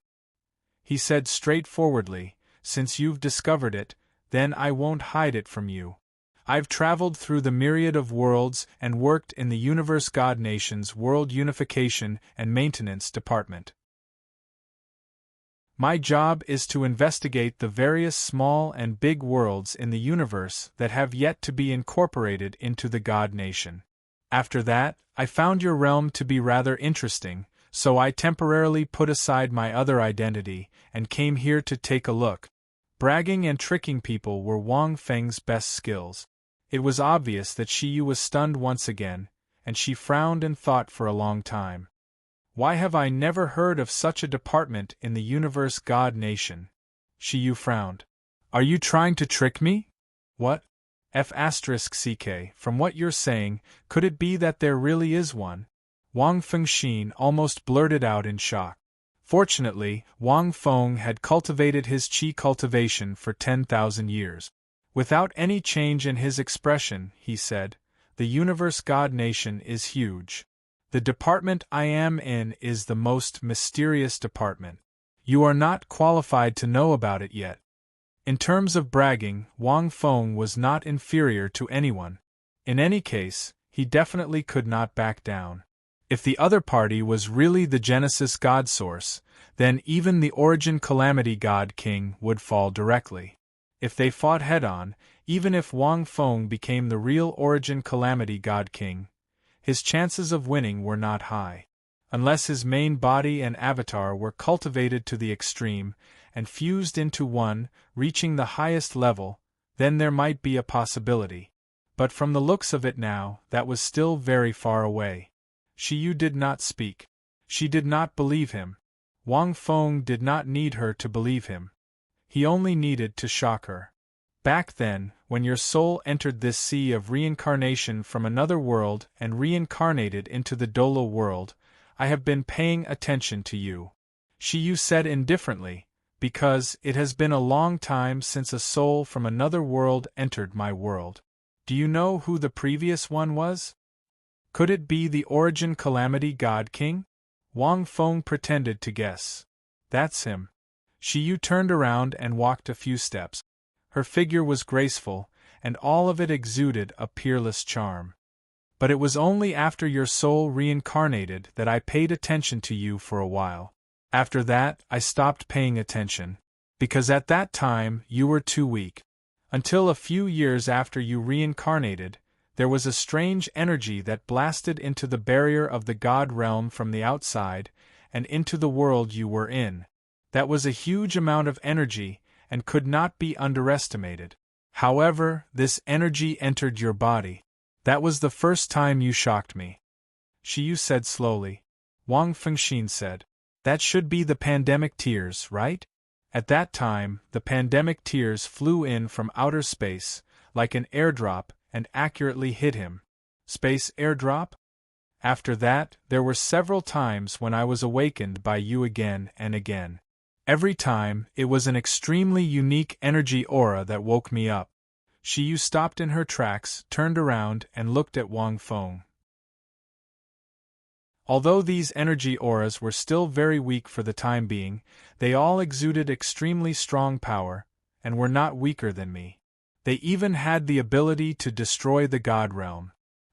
He said straightforwardly, "Since you've discovered it, then I won't hide it from you. I've traveled through the myriad of worlds and worked in the Universe God Nation's World Unification and Maintenance Department. My job is to investigate the various small and big worlds in the universe that have yet to be incorporated into the God Nation. After that, I found your realm to be rather interesting, so I temporarily put aside my other identity and came here to take a look." Bragging and tricking people were Wang Feng's best skills. It was obvious that Shiyu was stunned once again, and she frowned and thought for a long time. "Why have I never heard of such a department in the Universe God Nation?" Shiyu frowned. "Are you trying to trick me?" "What? F*ck. From what you're saying, could it be that there really is one?" Wang Fengxin almost blurted out in shock. Fortunately, Wang Feng had cultivated his qi cultivation for 10,000 years. Without any change in his expression, he said, "The Universe God Nation is huge. The department I am in is the most mysterious department. You are not qualified to know about it yet." In terms of bragging, Wang Feng was not inferior to anyone. In any case, he definitely could not back down. If the other party was really the Genesis God Source, then even the Origin Calamity God King would fall directly. If they fought head-on, even if Wang Feng became the real Origin Calamity God King, his chances of winning were not high. Unless his main body and avatar were cultivated to the extreme and fused into one, reaching the highest level, then there might be a possibility. But from the looks of it now, that was still very far away. Shiyu did not speak. She did not believe him. Wang Feng did not need her to believe him. He only needed to shock her. "Back then, when your soul entered this sea of reincarnation from another world and reincarnated into the Douluo world, I have been paying attention to you," Shiyu said indifferently, "because it has been a long time since a soul from another world entered my world. Do you know who the previous one was? Could it be the Origin Calamity God King?" Wang Feng pretended to guess. "That's him." Shiyu turned around and walked a few steps. Her figure was graceful, and all of it exuded a peerless charm. "But it was only after your soul reincarnated that I paid attention to you for a while. After that, I stopped paying attention. Because at that time, you were too weak. Until a few years after you reincarnated, there was a strange energy that blasted into the barrier of the God realm from the outside, and into the world you were in. That was a huge amount of energy, and could not be underestimated. However, this energy entered your body. That was the first time you shocked me," Shiyu said slowly. Wang Fengxin said, "That should be the pandemic tears, right?" At that time, the pandemic tears flew in from outer space, like an airdrop, and accurately hit him. Space airdrop? After that, there were several times when I was awakened by you again and again. Every time, it was an extremely unique energy aura that woke me up. Shiyu stopped in her tracks, turned around, and looked at Wang Feng. Although these energy auras were still very weak for the time being, they all exuded extremely strong power, and were not weaker than me. They even had the ability to destroy the God realm.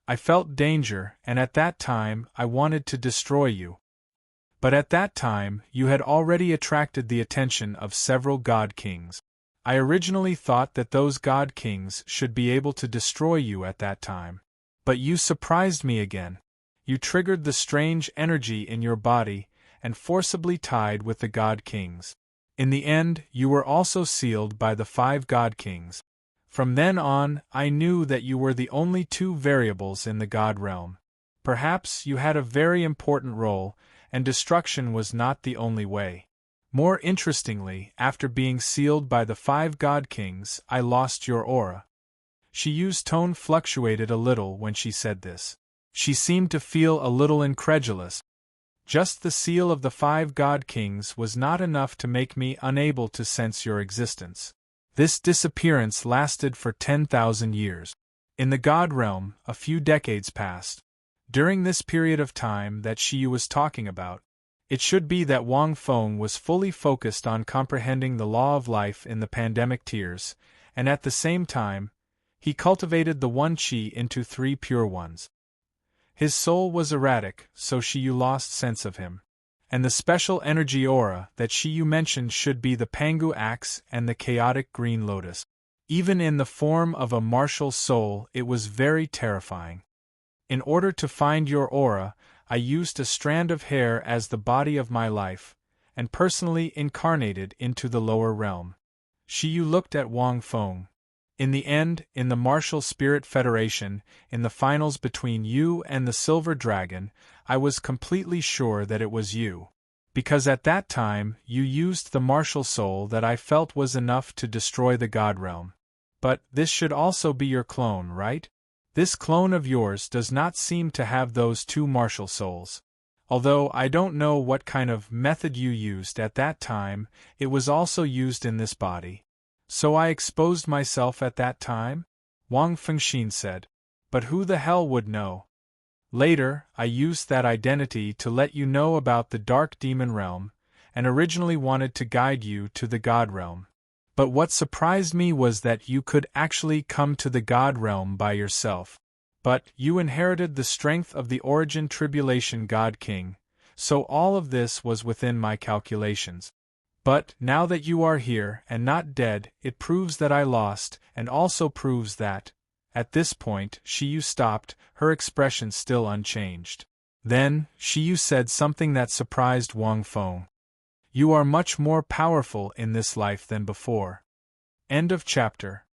I felt danger, and at that time, I wanted to destroy you. But at that time, you had already attracted the attention of several god kings. I originally thought that those god kings should be able to destroy you at that time. But you surprised me again. You triggered the strange energy in your body and forcibly tied with the god kings. In the end, you were also sealed by the 5 god kings. From then on, I knew that you were the only 2 variables in the god realm. Perhaps you had a very important role, and destruction was not the only way. More interestingly, after being sealed by the 5 god kings, I lost your aura. Shiyu's tone fluctuated a little when she said this. She seemed to feel a little incredulous. Just the seal of the 5 god kings was not enough to make me unable to sense your existence. This disappearance lasted for 10,000 years. In the god realm, a few decades passed. During this period of time that Shiyu was talking about, it should be that Wang Feng was fully focused on comprehending the law of life in the pandemic tiers, and at the same time, he cultivated the 1 qi into 3 pure ones. His soul was erratic, so Shiyu lost sense of him. And the special energy aura that Shiyu mentioned should be the Pangu axe and the chaotic green lotus. Even in the form of a martial soul, it was very terrifying. In order to find your aura, I used a strand of hair as the body of my life, and personally incarnated into the lower realm. Shiyu looked at Wang Feng. In the end, in the Martial Spirit Federation, in the finals between you and the Silver Dragon, I was completely sure that it was you. Because at that time, you used the martial soul that I felt was enough to destroy the God realm. But this should also be your clone, right? This clone of yours does not seem to have those 2 martial souls. Although I don't know what kind of method you used at that time, it was also used in this body. So I exposed myself at that time? Wang Fengxin said. But who the hell would know? Later, I used that identity to let you know about the Dark Demon Realm, and originally wanted to guide you to the God Realm. But what surprised me was that you could actually come to the God Realm by yourself. But you inherited the strength of the Origin Tribulation God King, so all of this was within my calculations. But, now that you are here and not dead, it proves that I lost, and also proves that, at this point, Shiyu stopped, her expression still unchanged. Then, Shiyu said something that surprised Wang Feng. You are much more powerful in this life than before. End of chapter.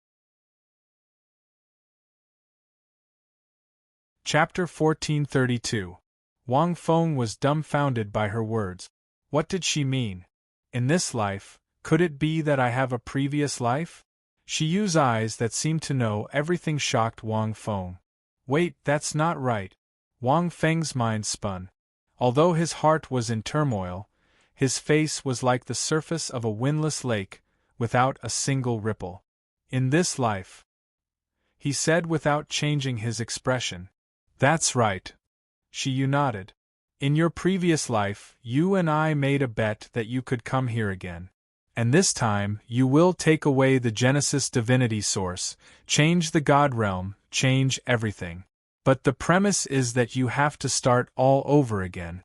Chapter 1432. Wang Feng was dumbfounded by her words. What did she mean? In this life, could it be that I have a previous life? Shiyu's eyes that seemed to know everything shocked Wang Feng. Wait, that's not right. Wang Feng's mind spun. Although his heart was in turmoil, his face was like the surface of a windless lake, without a single ripple. In this life, he said without changing his expression. That's right. Shiyu nodded. In your previous life, you and I made a bet that you could come here again. And this time, you will take away the Genesis divinity source, change the God realm, change everything. But the premise is that you have to start all over again.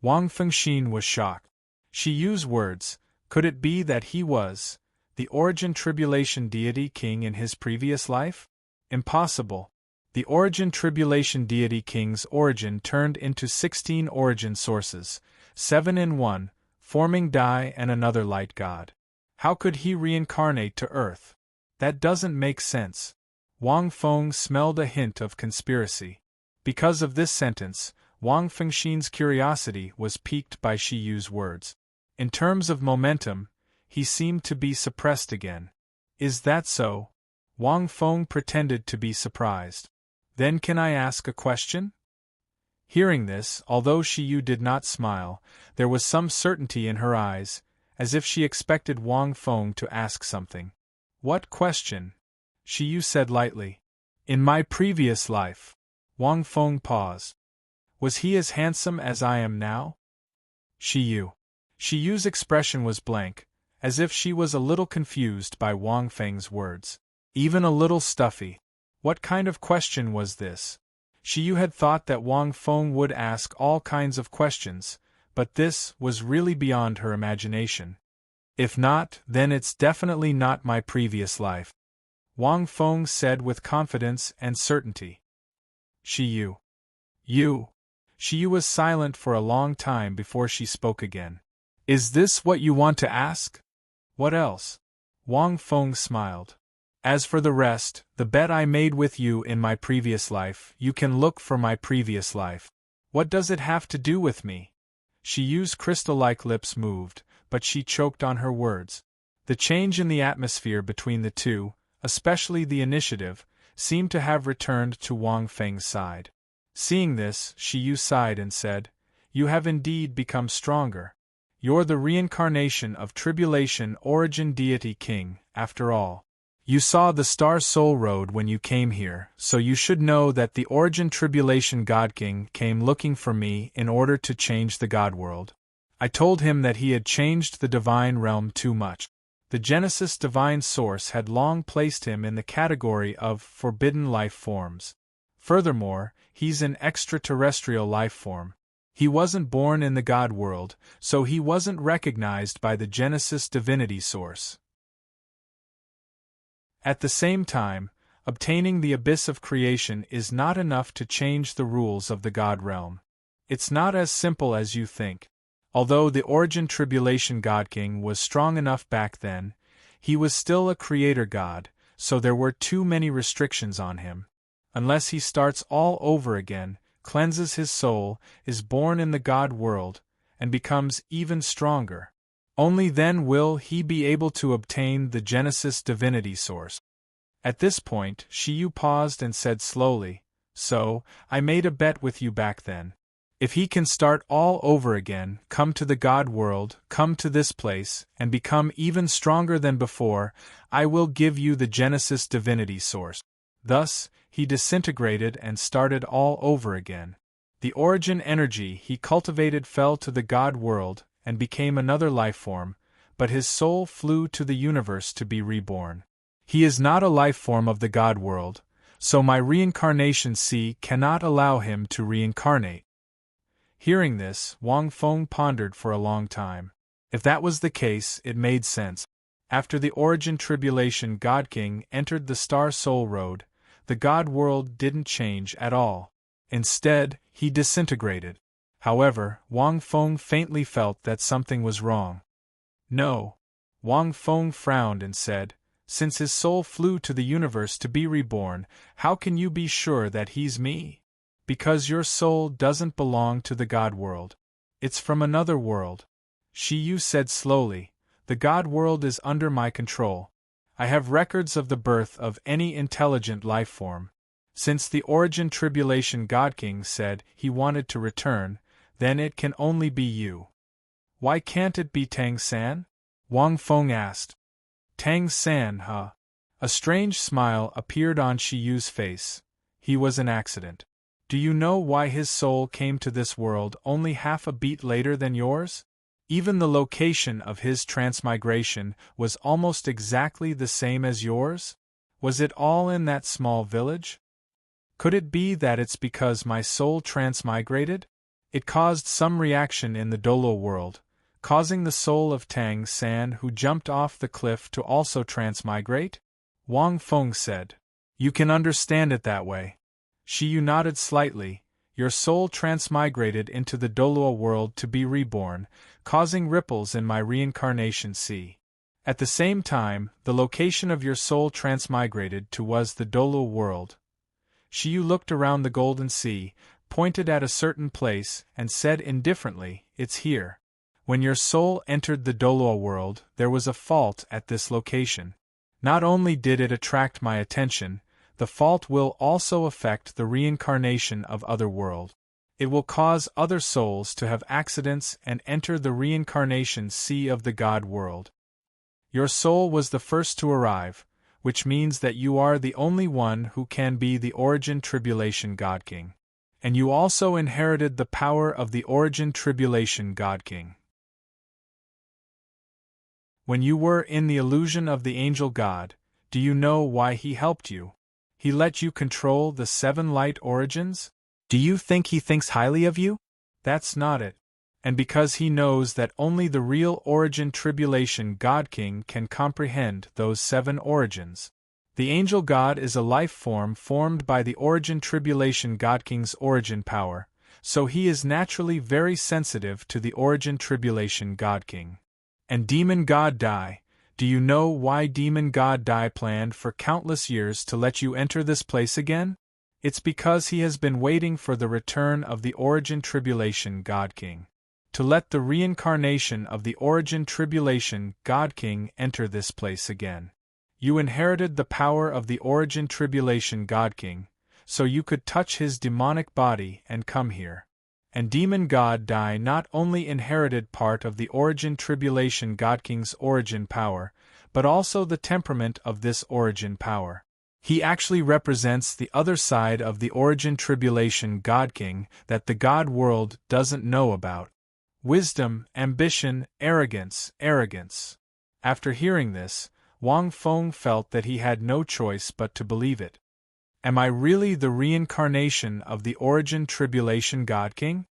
Wang Fengxin was shocked. Shiyu's words, could it be that he was the Origin Tribulation Deity King in his previous life? Impossible. The Origin Tribulation Deity King's origin turned into 16 origin sources, 7 in one, forming Dai and another light god. How could he reincarnate to Earth? That doesn't make sense. Wang Feng smelled a hint of conspiracy. Because of this sentence, Wang Fengxin's curiosity was piqued by Shiyu's words. In terms of momentum, he seemed to be suppressed again. Is that so? Wang Feng pretended to be surprised. Then can I ask a question? Hearing this, although Shiyu did not smile, there was some certainty in her eyes, as if she expected Wang Feng to ask something. What question? Shiyu said lightly. In my previous life. Wang Feng paused. Was he as handsome as I am now? Shiyu's expression was blank, as if she was a little confused by Wang Feng's words. Even a little stuffy. What kind of question was this? Shiyu had thought that Wang Feng would ask all kinds of questions, but this was really beyond her imagination. If not, then it's definitely not my previous life, Wang Feng said with confidence and certainty. Shiyu. You. Shiyu was silent for a long time before she spoke again. Is this what you want to ask? What else? Wang Feng smiled. As for the rest, the bet I made with you in my previous life, you can look for my previous life. What does it have to do with me? Shiyu's crystal-like lips moved, but she choked on her words. The change in the atmosphere between the two, especially the initiative, seemed to have returned to Wang Feng's side. Seeing this, Shiyu sighed and said, You have indeed become stronger. You're the reincarnation of Tribulation Origin Deity King, after all. You saw the Star Soul Road when you came here, so you should know that the Origin Tribulation God King came looking for me in order to change the God world. I told him that he had changed the divine realm too much. The Genesis Divine Source had long placed him in the category of forbidden life forms. Furthermore, he's an extraterrestrial life form. He wasn't born in the God world, so he wasn't recognized by the Genesis Divinity Source. At the same time, obtaining the abyss of creation is not enough to change the rules of the God realm. It's not as simple as you think. Although the Origin Tribulation God King was strong enough back then, he was still a creator god, so there were too many restrictions on him. Unless he starts all over again, cleanses his soul, is born in the God world, and becomes even stronger. Only then will he be able to obtain the Genesis Divinity Source. At this point, Shiyu paused and said slowly, So, I made a bet with you back then. If he can start all over again, come to the God world, come to this place, and become even stronger than before, I will give you the Genesis Divinity Source. Thus, he disintegrated and started all over again. The origin energy he cultivated fell to the God world and became another life form, but his soul flew to the universe to be reborn. He is not a life form of the God world, so my reincarnation sea cannot allow him to reincarnate. Hearing this, Wang Feng pondered for a long time. If that was the case, it made sense. After the Origin Tribulation God King entered the Star Soul Road, the God world didn't change at all. Instead, he disintegrated. However, Wang Feng faintly felt that something was wrong. No. Wang Feng frowned and said, Since his soul flew to the universe to be reborn, how can you be sure that he's me? Because your soul doesn't belong to the God world. It's from another world. Shiyu said slowly, The God world is under my control. I have records of the birth of any intelligent life form. Since the Origin Tribulation God King said he wanted to return, then it can only be you. Why can't it be Tang San? Wang Feng asked. Tang San, huh? A strange smile appeared on Shiyu's face. He was an accident. Do you know why his soul came to this world only half a beat later than yours? Even the location of his transmigration was almost exactly the same as yours? Was it all in that small village? Could it be that it's because my soul transmigrated? It caused some reaction in the Douluo world, causing the soul of Tang San who jumped off the cliff to also transmigrate? Wang Feng said. You can understand it that way. Shiyu nodded slightly. Your soul transmigrated into the Douluo world to be reborn, causing ripples in my reincarnation sea. At the same time, the location of your soul transmigrated to was the Douluo world. Shiyu looked around the Golden Sea, pointed at a certain place, and said indifferently, It's here. When your soul entered the Douluo world, there was a fault at this location. Not only did it attract my attention, the fault will also affect the reincarnation of other world. It will cause other souls to have accidents and enter the reincarnation sea of the God world. Your soul was the first to arrive, which means that you are the only one who can be the Origin Tribulation God King. And you also inherited the power of the Origin Tribulation God King. When you were in the illusion of the angel God, do you know why he helped you? He let you control the 7 light origins? Do you think he thinks highly of you? That's not it. And because he knows that only the real origin tribulation God King can comprehend those 7 origins. The angel God is a life form formed by the origin tribulation God King's origin power, so he is naturally very sensitive to the origin tribulation God King. And Demon God Dai, do you know why Demon God Dai planned for countless years to let you enter this place again? It's because he has been waiting for the return of the origin tribulation God King. To let the reincarnation of the origin tribulation God King enter this place again. You inherited the power of the origin tribulation God King, so you could touch his demonic body and come here. And Demon God Dai not only inherited part of the origin tribulation God King's origin power, but also the temperament of this origin power. He actually represents the other side of the origin tribulation God King that the God world doesn't know about. Wisdom, ambition, arrogance. After hearing this, Wang Feng felt that he had no choice but to believe it. Am I really the reincarnation of the origin tribulation God King?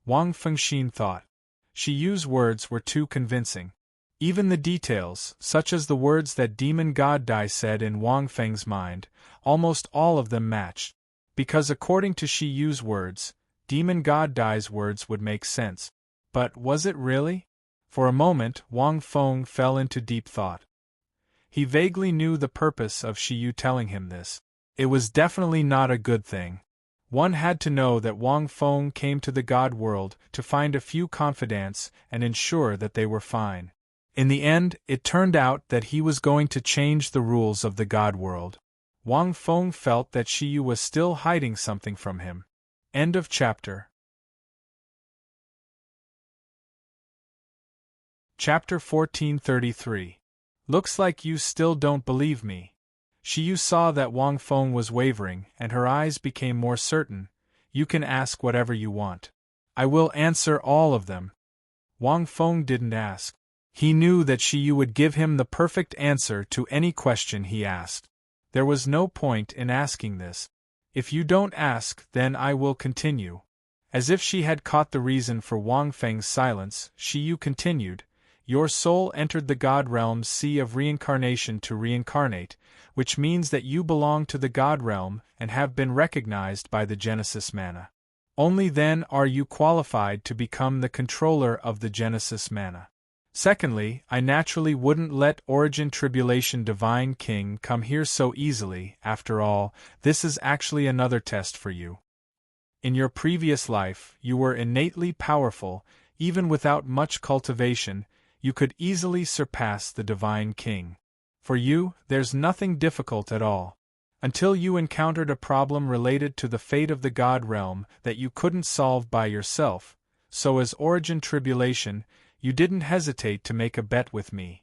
Wang Fengxin thought. Shi Yu's words were too convincing. Even the details, such as the words that Demon God Dai said in Wang Feng's mind, almost all of them matched. Because according to Shi Yu's words, Demon God Dai's words would make sense. But was it really? For a moment, Wang Feng fell into deep thought. He vaguely knew the purpose of Shi Yu telling him this. It was definitely not a good thing. One had to know that Wang Feng came to the God world to find a few confidants and ensure that they were fine. In the end, it turned out that he was going to change the rules of the God world. Wang Feng felt that Shi Yu was still hiding something from him. End of chapter. Chapter 1433. Looks like you still don't believe me. Shi Yu saw that Wang Feng was wavering, and her eyes became more certain. You can ask whatever you want. I will answer all of them. Wang Feng didn't ask. He knew that Shi Yu would give him the perfect answer to any question he asked. There was no point in asking this. If you don't ask, then I will continue. As if she had caught the reason for Wang Feng's silence, Shi Yu continued. Your soul entered the God realm's sea of reincarnation to reincarnate, which means that you belong to the God realm and have been recognized by the Genesis Mana. Only then are you qualified to become the controller of the Genesis Mana. Secondly, I naturally wouldn't let Origin Tribulation Divine King come here so easily. After all, this is actually another test for you. In your previous life, you were innately powerful, even without much cultivation. You could easily surpass the Divine King. For you, there's nothing difficult at all. Until you encountered a problem related to the fate of the God realm that you couldn't solve by yourself, so as Origin Tribulation, you didn't hesitate to make a bet with me.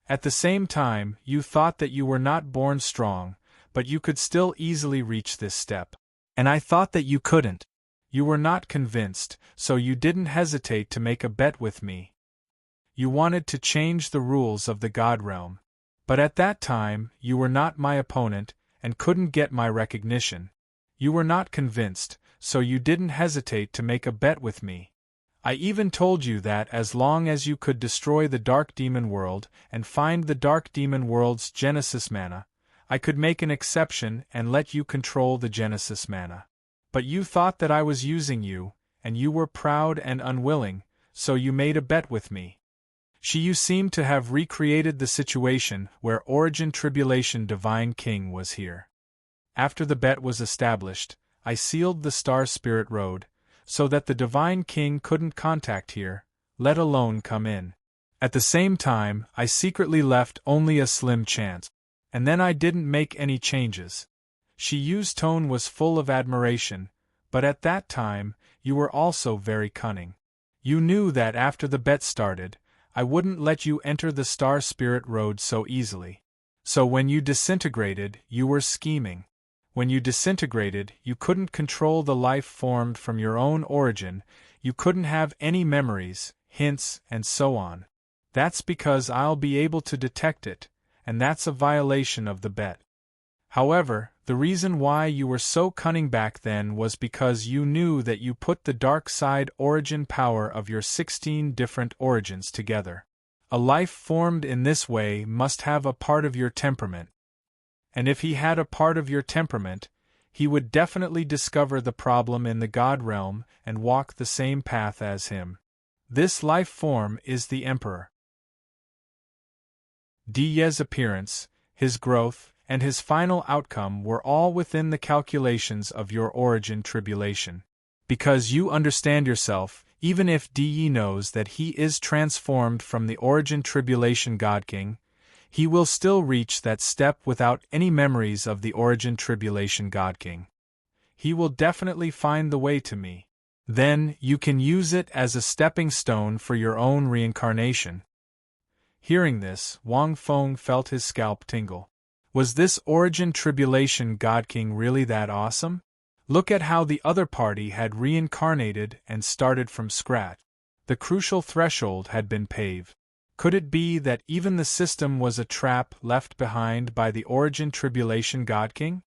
At the same time, you thought that you were not born strong, but you could still easily reach this step. And I thought that you couldn't. You were not convinced, so you didn't hesitate to make a bet with me. You wanted to change the rules of the God realm. But at that time, you were not my opponent, and couldn't get my recognition. You were not convinced, so you didn't hesitate to make a bet with me. I even told you that as long as you could destroy the Dark Demon World and find the Dark Demon World's Genesis Mana, I could make an exception and let you control the Genesis Mana. But you thought that I was using you, and you were proud and unwilling, so you made a bet with me. Shi Yu seemed to have recreated the situation where Origin Tribulation Divine King was here. After the bet was established, I sealed the Star Spirit Road, so that the Divine King couldn't contact here, let alone come in. At the same time, I secretly left only a slim chance. And then I didn't make any changes. Shi Yu's tone was full of admiration, but at that time, you were also very cunning. You knew that after the bet started, I wouldn't let you enter the Star Spirit Road so easily. So when you disintegrated, you were scheming. When you disintegrated, you couldn't control the life formed from your own origin, you couldn't have any memories, hints, and so on. That's because I'll be able to detect it, and that's a violation of the bet. However, the reason why you were so cunning back then was because you knew that you put the dark side origin power of your 16 different origins together. A life formed in this way must have a part of your temperament. And if he had a part of your temperament, he would definitely discover the problem in the God realm and walk the same path as him. This life form is the Emperor. Di's appearance, his growth, and his final outcome were all within the calculations of your origin tribulation. Because you understand yourself, even if De knows that he is transformed from the origin tribulation God King, he will still reach that step without any memories of the origin tribulation God King. He will definitely find the way to me. Then, you can use it as a stepping stone for your own reincarnation. Hearing this, Wang Feng felt his scalp tingle. Was this origin tribulation God King really that awesome? Look at how the other party had reincarnated and started from scratch. The crucial threshold had been paved. Could it be that even the system was a trap left behind by the origin tribulation God King?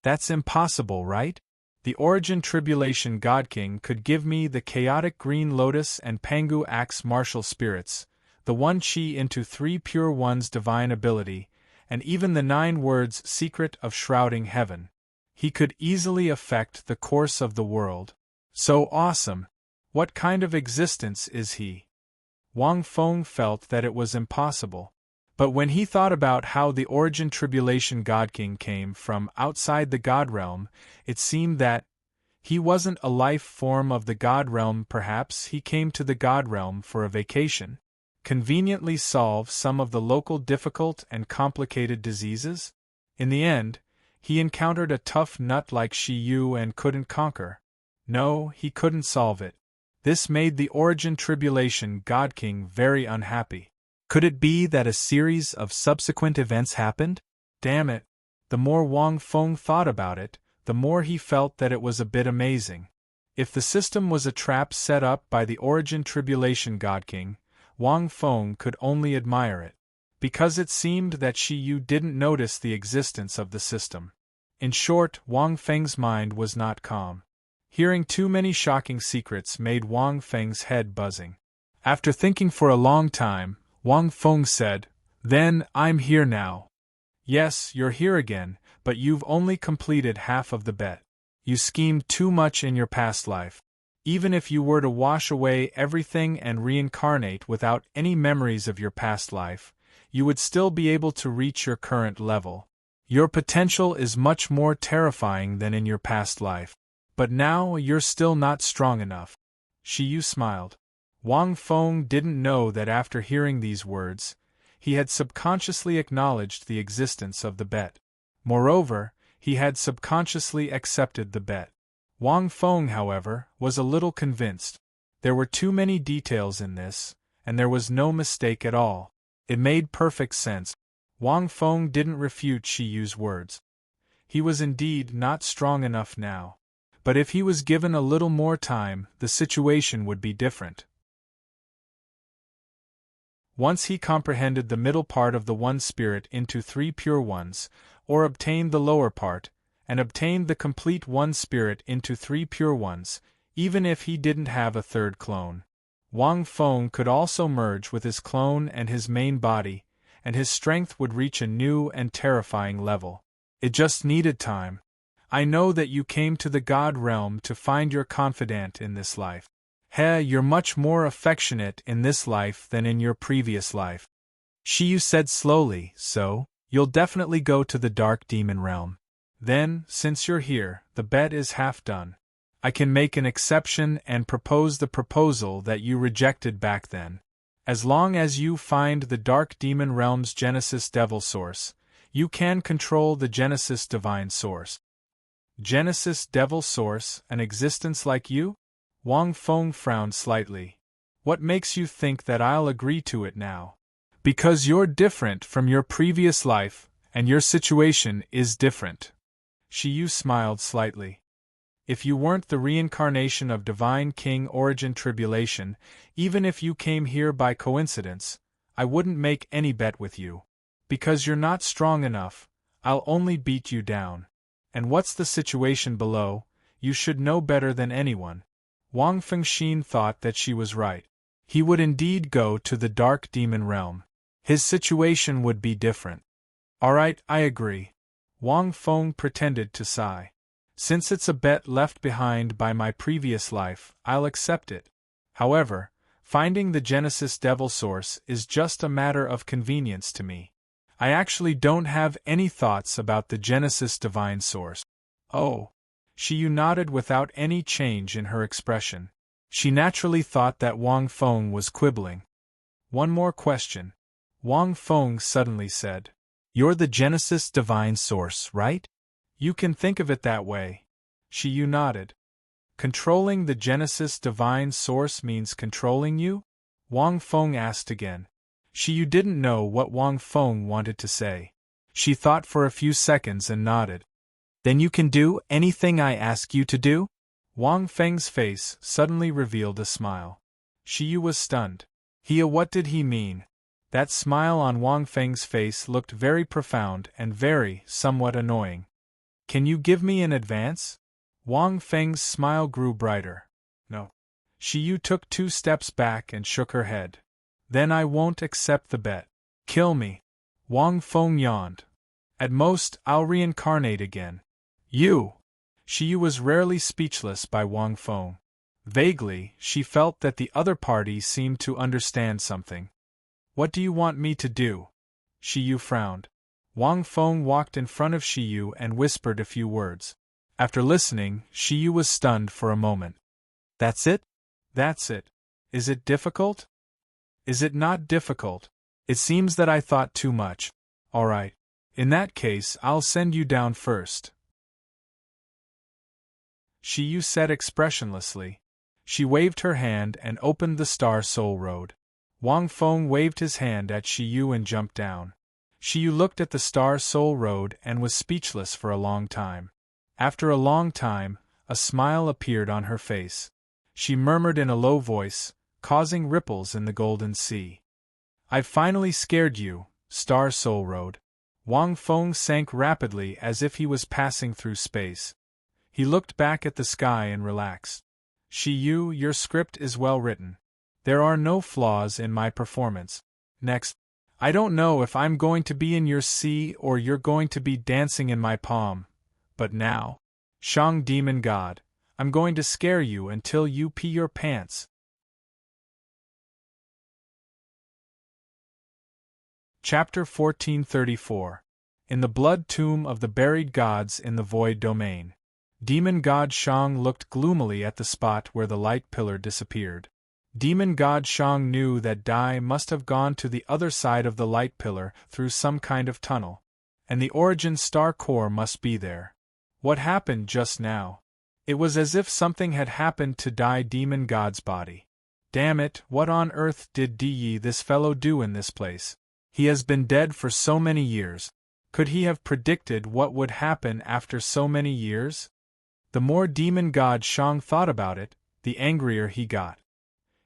That's impossible, right? The origin tribulation God King could give me the chaotic green lotus and Pangu axe martial spirits, the 1 chi into 3 pure one's divine ability, and even the 9 words secret of shrouding heaven. He could easily affect the course of the world. So awesome! What kind of existence is he? Wang Feng felt that it was impossible. But when he thought about how the origin tribulation God King came from outside the God realm, it seemed that he wasn't a life form of the God realm. Perhaps he came to the God realm for a vacation. Conveniently solve some of the local difficult and complicated diseases? In the end, he encountered a tough nut like Shi Yu and couldn't conquer. No, he couldn't solve it. This made the origin tribulation God King very unhappy. Could it be that a series of subsequent events happened? Damn it! The more Wang Feng thought about it, the more he felt that it was a bit amazing. If the system was a trap set up by the origin tribulation God King, Wang Feng could only admire it. Because it seemed that Shi Yu didn't notice the existence of the system. In short, Wang Feng's mind was not calm. Hearing too many shocking secrets made Wang Feng's head buzzing. After thinking for a long time, Wang Feng said, "Then, I'm here now." "Yes, you're here again, but you've only completed half of the bet. You schemed too much in your past life. Even if you were to wash away everything and reincarnate without any memories of your past life, you would still be able to reach your current level. Your potential is much more terrifying than in your past life. But now you're still not strong enough." Shi Yu smiled. Wang Feng didn't know that after hearing these words, he had subconsciously acknowledged the existence of the bet. Moreover, he had subconsciously accepted the bet. Wang Feng, however, was a little convinced. There were too many details in this, and there was no mistake at all. It made perfect sense. Wang Feng didn't refute Shi Yu's words. He was indeed not strong enough now. But if he was given a little more time, the situation would be different. Once he comprehended the middle part of the one spirit into 3 pure ones, or obtained the lower part, and obtained the complete one spirit into 3 pure ones, even if he didn't have a third clone, Wang Feng could also merge with his clone and his main body, and his strength would reach a new and terrifying level. It just needed time. I know that you came to the God realm to find your confidant in this life. You're much more affectionate in this life than in your previous life. Shi Yu said slowly, so, you'll definitely go to the dark demon realm. Then, since you're here, the bet is half done. I can make an exception and propose the proposal that you rejected back then. As long as you find the dark demon realm's Genesis devil source, you can control the Genesis divine source. Genesis devil source, an existence like you? Wang Feng frowned slightly. What makes you think that I'll agree to it now? Because you're different from your previous life, and your situation is different. Shi Yu smiled slightly. If you weren't the reincarnation of Divine King Origin Tribulation, even if you came here by coincidence, I wouldn't make any bet with you. Because you're not strong enough, I'll only beat you down. And what's the situation below? You should know better than anyone. Wang Fengxian thought that she was right. He would indeed go to the dark demon realm. His situation would be different. All right, I agree. Wang Feng pretended to sigh. Since it's a bet left behind by my previous life, I'll accept it. However, finding the Genesis Devil Source is just a matter of convenience to me. I actually don't have any thoughts about the Genesis Divine Source. Oh. She nodded without any change in her expression. She naturally thought that Wang Feng was quibbling. One more question. Wang Feng suddenly said. You're the Genesis Divine Source, right? You can think of it that way. She nodded. Controlling the Genesis Divine Source means controlling you? Wang Feng asked again. She didn't know what Wang Feng wanted to say. She thought for a few seconds and nodded. Then you can do anything I ask you to do? Wang Feng's face suddenly revealed a smile. Shi was stunned. What did he mean? That smile on Wang Feng's face looked very profound and somewhat annoying. Can you give me an advance? Wang Feng's smile grew brighter. No. Shi took 2 steps back and shook her head. Then I won't accept the bet. Kill me. Wang Feng yawned. At most, I'll reincarnate again. You! Shi was rarely speechless by Wang Feng. Vaguely, she felt that the other party seemed to understand something. What do you want me to do? Shi frowned. Wang Feng walked in front of Shi and whispered a few words. After listening, Shi was stunned for a moment. That's it? That's it. Is it difficult? Is it not difficult? It seems that I thought too much. All right. In that case, I'll send you down first. Shi said expressionlessly. She waved her hand and opened the Star Soul Road. Wang Feng waved his hand at Shi and jumped down. Shi looked at the Star Soul Road and was speechless for a long time. After a long time, a smile appeared on her face. She murmured in a low voice, causing ripples in the golden sea. I've finally scared you, Star Soul Road. Wang Feng sank rapidly as if he was passing through space. He looked back at the sky and relaxed. Shi, your script is well written. There are no flaws in my performance. Next, I don't know if I'm going to be in your sea or you're going to be dancing in my palm. But now, Shang Demon God, I'm going to scare you until you pee your pants. Chapter 1434. In the Blood Tomb of the Buried Gods in the Void Domain. Demon God Shang looked gloomily at the spot where the light pillar disappeared. Demon God Shang knew that Dai must have gone to the other side of the light pillar through some kind of tunnel, and the origin star core must be there. What happened just now? It was as if something had happened to Dai Demon God's body. Damn it, what on earth did this fellow do in this place? He has been dead for so many years. Could he have predicted what would happen after so many years? The more Demon God Shang thought about it, the angrier he got.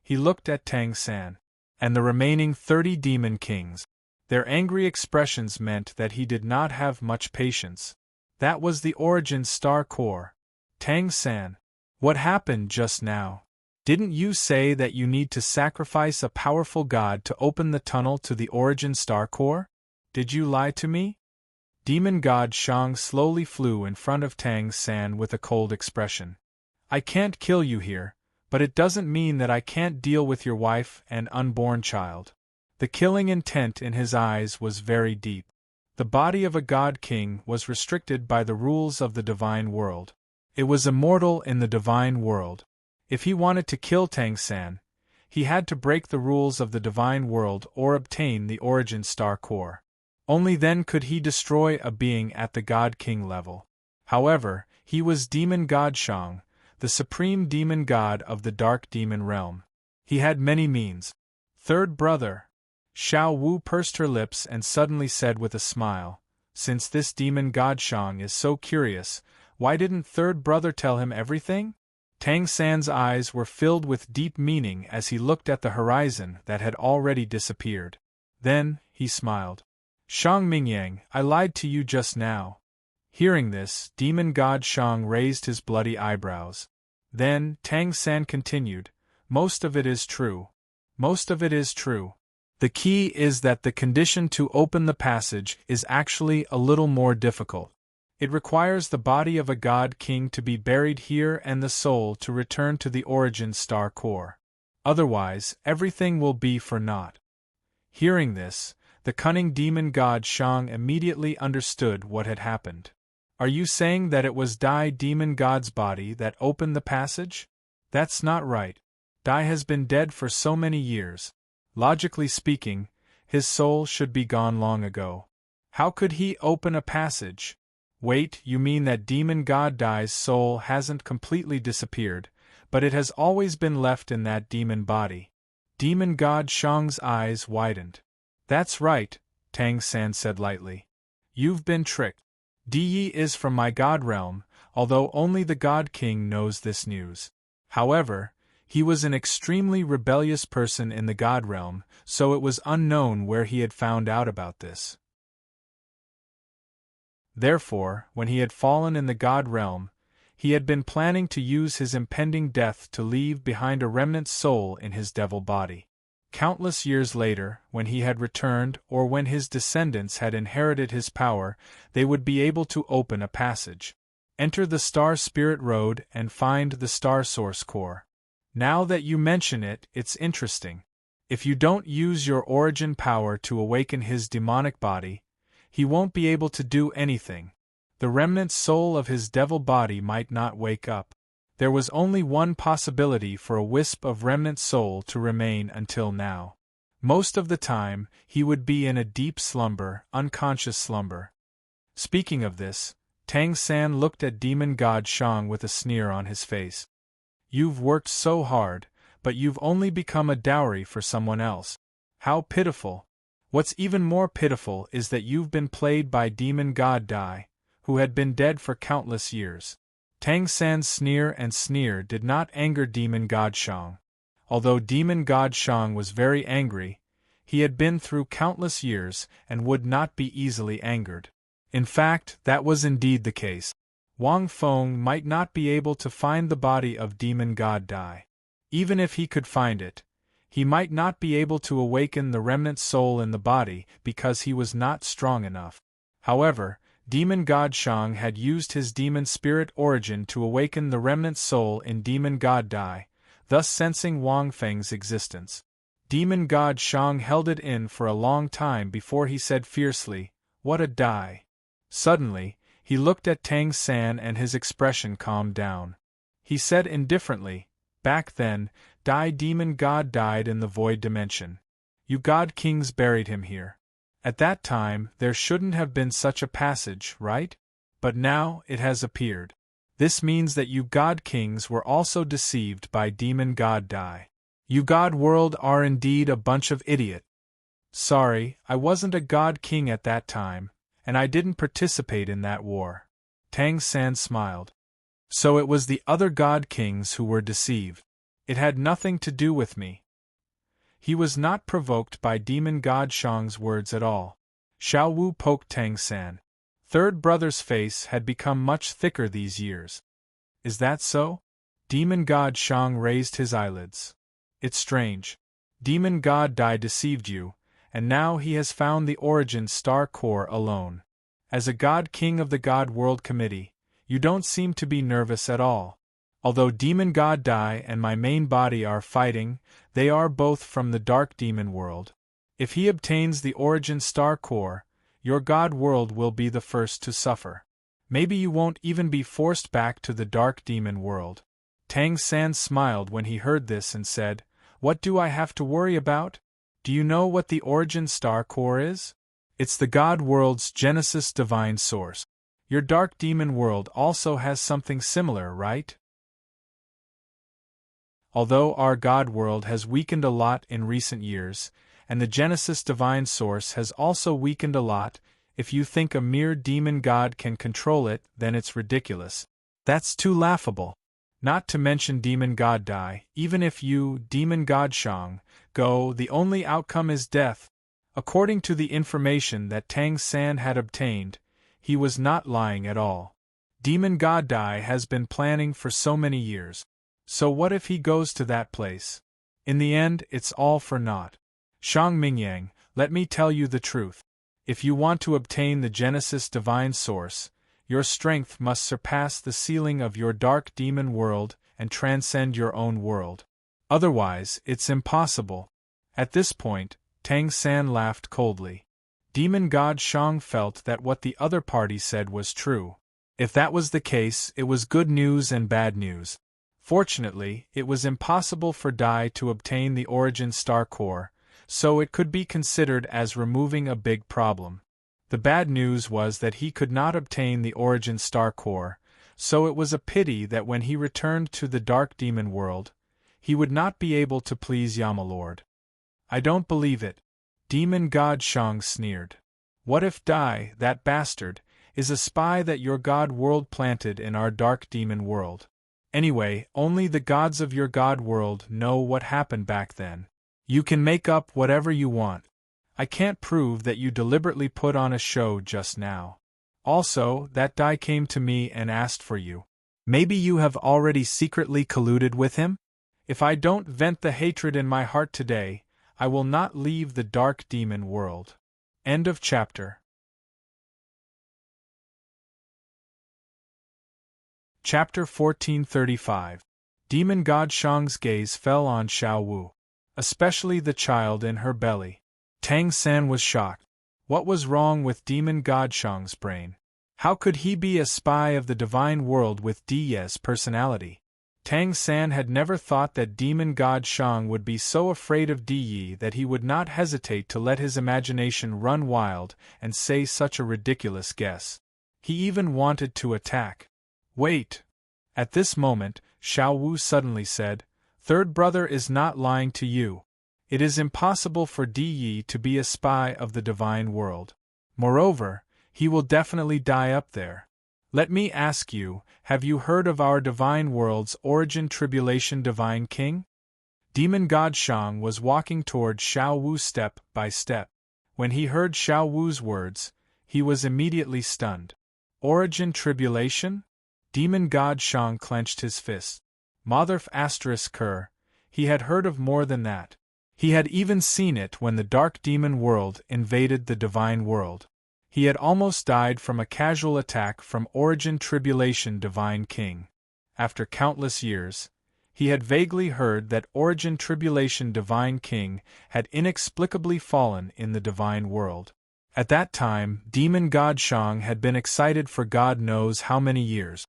He looked at Tang San and the remaining 30 demon kings. Their angry expressions meant that he did not have much patience. That was the origin star core. Tang San, what happened just now? Didn't you say that you need to sacrifice a powerful god to open the tunnel to the origin star core? Did you lie to me? Demon God Shang slowly flew in front of Tang San with a cold expression. I can't kill you here, but it doesn't mean that I can't deal with your wife and unborn child. The killing intent in his eyes was very deep. The body of a god king was restricted by the rules of the divine world. It was immortal in the divine world. If he wanted to kill Tang San, he had to break the rules of the divine world or obtain the origin star core. Only then could he destroy a being at the God King level. However, he was Demon God Shang, the supreme demon god of the Dark Demon Realm. He had many means. Third brother. Xiao Wu pursed her lips and suddenly said with a smile, since this Demon God Shang is so curious, why didn't third brother tell him everything? Tang San's eyes were filled with deep meaning as he looked at the horizon that had already disappeared. Then, he smiled. Shang Mingyang, I lied to you just now. Hearing this, demon god Shang raised his bloody eyebrows. Then, Tang San continued, most of it is true. Most of it is true. The key is that the condition to open the passage is actually a little more difficult. It requires the body of a god king to be buried here and the soul to return to the origin star core. Otherwise, everything will be for naught. Hearing this, the cunning demon god Shang immediately understood what had happened. Are you saying that it was Dai demon god's body that opened the passage? That's not right. Dai has been dead for so many years. Logically speaking, his soul should be gone long ago. How could he open a passage? Wait, you mean that demon god Dai's soul hasn't completely disappeared, but it has always been left in that demon body. Demon god Shang's eyes widened. That's right, Tang San said lightly. You've been tricked. Di is from my god realm, although only the god king knows this news. However, he was an extremely rebellious person in the god realm, so it was unknown where he had found out about this. Therefore, when he had fallen in the god realm, he had been planning to use his impending death to leave behind a remnant soul in his devil body. Countless years later, when he had returned or when his descendants had inherited his power, they would be able to open a passage. Enter the Star Spirit Road and find the Star Source Core. Now that you mention it, it's interesting. If you don't use your origin power to awaken his demonic body, he won't be able to do anything. The remnant soul of his devil body might not wake up. There was only one possibility for a wisp of remnant soul to remain until now. Most of the time, he would be in a deep slumber, unconscious slumber. Speaking of this, Tang San looked at demon god Shang with a sneer on his face. You've worked so hard, but you've only become a dowry for someone else. How pitiful. What's even more pitiful is that you've been played by demon god Dai, who had been dead for countless years. Tang San's sneer did not anger demon god Shang. Although demon god Shang was very angry, he had been through countless years and would not be easily angered. In fact, that was indeed the case. Wang Feng might not be able to find the body of demon god Dai. Even if he could find it, he might not be able to awaken the remnant soul in the body because he was not strong enough. However, demon god Shang had used his demon spirit origin to awaken the remnant soul in demon god Dai, thus sensing Wang Feng's existence. Demon god Shang held it in for a long time before he said fiercely, "What a Dai!" Suddenly, he looked at Tang San and his expression calmed down. He said indifferently, "Back then, Dai demon god died in the void dimension. You god kings buried him here. At that time, there shouldn't have been such a passage, right? But now, it has appeared. This means that you god kings were also deceived by demon god Dai. You god world are indeed a bunch of idiot. Sorry, I wasn't a god king at that time, and I didn't participate in that war." Tang San smiled. So it was the other god kings who were deceived. It had nothing to do with me. He was not provoked by demon god Shang's words at all. Xiao Wu poked Tang San. Third brother's face had become much thicker these years. Is that so? Demon god Shang raised his eyelids. It's strange. Demon god Dai deceived you, and now he has found the origin star core alone. As a god king of the God World Committee, you don't seem to be nervous at all. Although demon god Dai and my main body are fighting, they are both from the dark demon world. If he obtains the origin star core, your god world will be the first to suffer. Maybe you won't even be forced back to the dark demon world. Tang San smiled when he heard this and said, "What do I have to worry about? Do you know what the origin star core is? It's the god world's Genesis divine source. Your dark demon world also has something similar, right? Although our god world has weakened a lot in recent years, and the Genesis divine source has also weakened a lot, if you think a mere demon god can control it, then it's ridiculous. That's too laughable. Not to mention demon god Dai, even if you, demon god Shang, go, the only outcome is death. According to the information that Tang San had obtained, he was not lying at all. Demon God Dai has been planning for so many years. So what if he goes to that place? In the end, it's all for naught. Shang Mingyang, let me tell you the truth. If you want to obtain the Genesis Divine Source, your strength must surpass the ceiling of your dark demon world and transcend your own world. Otherwise, it's impossible. At this point, Tang San laughed coldly. Demon God Shang felt that what the other party said was true. If that was the case, it was good news and bad news. Fortunately, it was impossible for Dai to obtain the Origin Star Core, so it could be considered as removing a big problem. The bad news was that he could not obtain the Origin Star Core, so it was a pity that when he returned to the Dark Demon world, he would not be able to please Yamalord. I don't believe it. Demon God Shang sneered. What if Dai, that bastard, is a spy that your god world planted in our dark demon world? Anyway, only the gods of your god world know what happened back then. You can make up whatever you want. I can't prove that you deliberately put on a show just now. Also, that Dai came to me and asked for you. Maybe you have already secretly colluded with him? If I don't vent the hatred in my heart today, I will not leave the dark demon world. End of chapter. Chapter 1435. Demon God Shang's gaze fell on Xiao Wu, especially the child in her belly. Tang San was shocked. What was wrong with Demon God Shang's brain? How could he be a spy of the divine world with Di's personality? Tang San had never thought that Demon God Shang would be so afraid of Di that he would not hesitate to let his imagination run wild and say such a ridiculous guess. He even wanted to attack. Wait! At this moment, Xiao Wu suddenly said, "Third brother is not lying to you. It is impossible for Di to be a spy of the divine world. Moreover, he will definitely die up there. Let me ask you, have you heard of our divine world's origin tribulation divine king?" Demon God Shang was walking toward Xiao Wu step by step. When he heard Xiao Wu's words, he was immediately stunned. Origin tribulation? Demon God Shang clenched his fist. Motherf ***, he had heard of more than that. He had even seen it when the dark demon world invaded the divine world. He had almost died from a casual attack from Origin Tribulation Divine King. After countless years, he had vaguely heard that Origin Tribulation Divine King had inexplicably fallen in the divine world. At that time, Demon God Shang had been excited for God knows how many years.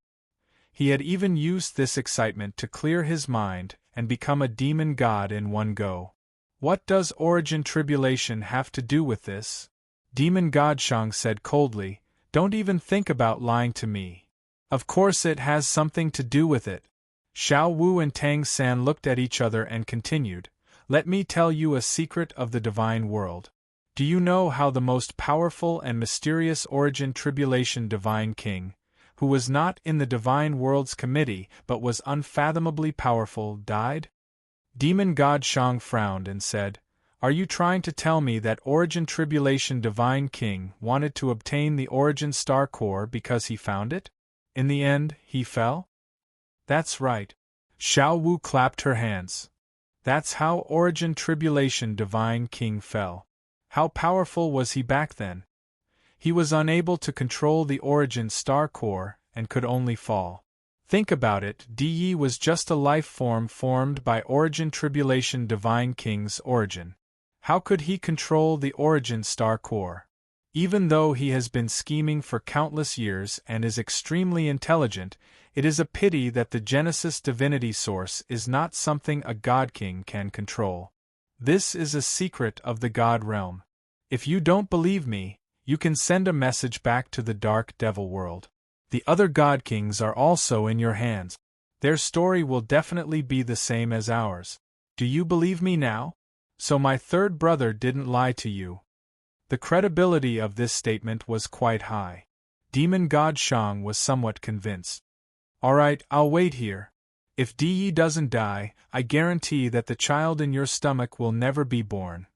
He had even used this excitement to clear his mind and become a demon god in one go. What does Origin Tribulation have to do with this? Demon God Shang said coldly, "Don't even think about lying to me. Of course it has something to do with it." Xiao Wu and Tang San looked at each other and continued, "Let me tell you a secret of the divine world. Do you know how the most powerful and mysterious Origin Tribulation Divine King, who was not in the divine world's committee but was unfathomably powerful, died?" Demon God Shang frowned and said, "Are you trying to tell me that Origin Tribulation Divine King wanted to obtain the Origin Star Core because he found it? In the end, he fell?" "That's right." Xiao Wu clapped her hands. "That's how Origin Tribulation Divine King fell. How powerful was he back then? He was unable to control the Origin Star Core and could only fall. Think about it, Di was just a life form formed by Origin Tribulation Divine King's origin. How could he control the Origin Star Core? Even though he has been scheming for countless years and is extremely intelligent, it is a pity that the Genesis Divinity Source is not something a God King can control. This is a secret of the God realm. If you don't believe me, you can send a message back to the Dark Devil world. The other God Kings are also in your hands. Their story will definitely be the same as ours. Do you believe me now? So my third brother didn't lie to you. The credibility of this statement was quite high. Demon God Shang was somewhat convinced. Alright, I'll wait here. If Di doesn't die, I guarantee that the child in your stomach will never be born.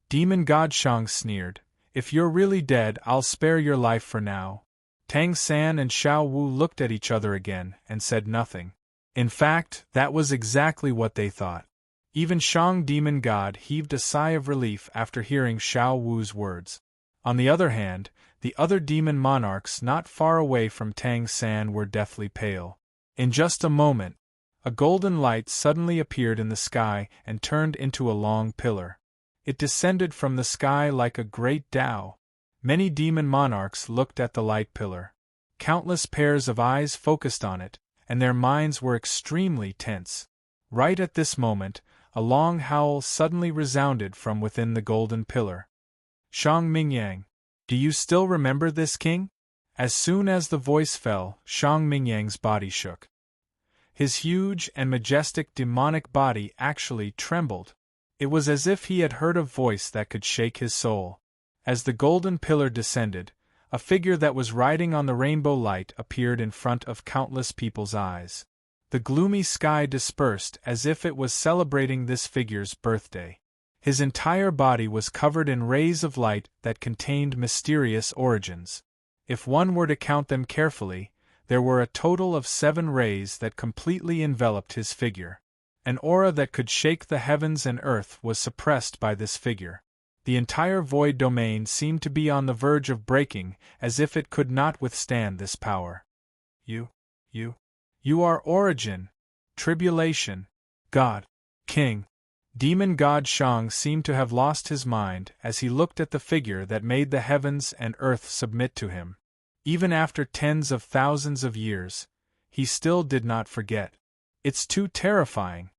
Demon God Shang sneered. If you're really dead, I'll spare your life for now. Tang San and Xiao Wu looked at each other again and said nothing. In fact, that was exactly what they thought. Even Shang Demon God heaved a sigh of relief after hearing Xiao Wu's words. On the other hand, the other demon monarchs not far away from Tang San were deathly pale. In just a moment, a golden light suddenly appeared in the sky and turned into a long pillar. It descended from the sky like a great Tao. Many demon monarchs looked at the light pillar. Countless pairs of eyes focused on it, and their minds were extremely tense. Right at this moment, a long howl suddenly resounded from within the golden pillar. Shang Mingyang, do you still remember this, king? As soon as the voice fell, Shang Mingyang's body shook. His huge and majestic demonic body actually trembled. It was as if he had heard a voice that could shake his soul. As the golden pillar descended, a figure that was riding on the rainbow light appeared in front of countless people's eyes. The gloomy sky dispersed as if it was celebrating this figure's birthday. His entire body was covered in rays of light that contained mysterious origins. If one were to count them carefully, there were a total of 7 rays that completely enveloped his figure. An aura that could shake the heavens and earth was suppressed by this figure. The entire void domain seemed to be on the verge of breaking, as if it could not withstand this power. You are Origin, Tribulation, God, King. Demon God Shang seemed to have lost his mind as he looked at the figure that made the heavens and earth submit to him. Even after tens of thousands of years, he still did not forget. It's too terrifying.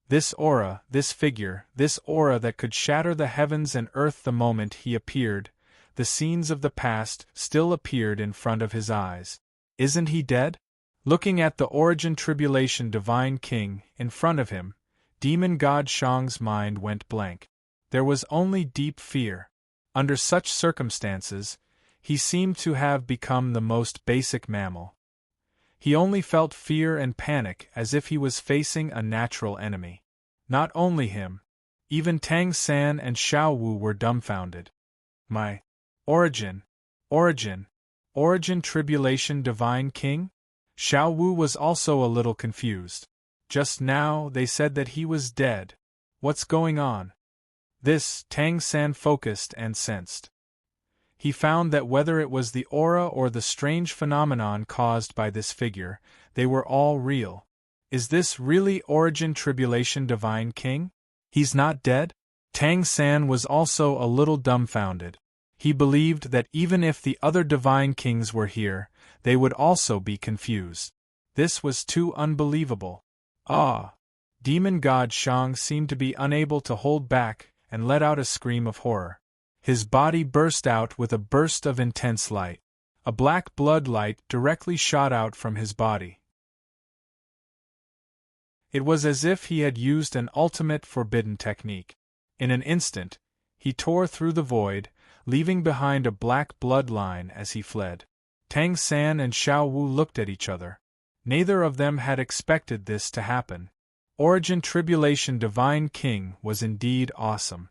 This aura, this figure, this aura that could shatter the heavens and earth the moment he appeared, the scenes of the past still appeared in front of his eyes. Isn't he dead? Looking at the Origin Tribulation Divine King in front of him, Demon God Shang's mind went blank. There was only deep fear. Under such circumstances, he seemed to have become the most basic mammal. He only felt fear and panic as if he was facing a natural enemy. Not only him, even Tang San and Xiao Wu were dumbfounded. My Origin Tribulation Divine King? Xiao Wu was also a little confused. Just now they said that he was dead. What's going on? This, Tang San focused and sensed. He found that whether it was the aura or the strange phenomenon caused by this figure, they were all real. Is this really Origin Tribulation Divine King? He's not dead? Tang San was also a little dumbfounded. He believed that even if the other Divine Kings were here, they would also be confused. This was too unbelievable. Ah! Demon God Shang seemed to be unable to hold back and let out a scream of horror. His body burst out with a burst of intense light. A black blood light directly shot out from his body. It was as if he had used an ultimate forbidden technique. In an instant, he tore through the void, leaving behind a black blood line as he fled. Tang San and Xiao Wu looked at each other. Neither of them had expected this to happen. Origin Tribulation Divine King was indeed awesome.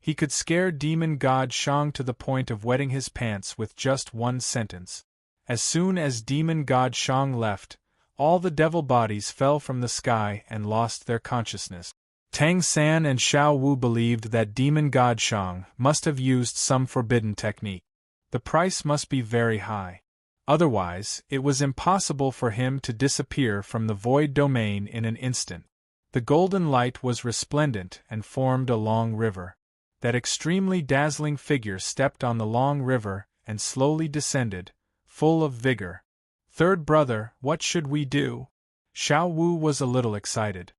He could scare Demon God Shang to the point of wetting his pants with just one sentence. As soon as Demon God Shang left, all the devil bodies fell from the sky and lost their consciousness. Tang San and Xiao Wu believed that Demon God Shang must have used some forbidden technique. The price must be very high. Otherwise, it was impossible for him to disappear from the void domain in an instant. The golden light was resplendent and formed a long river. That extremely dazzling figure stepped on the long river and slowly descended, full of vigor. Third brother, what should we do? Xiao Wu was a little excited.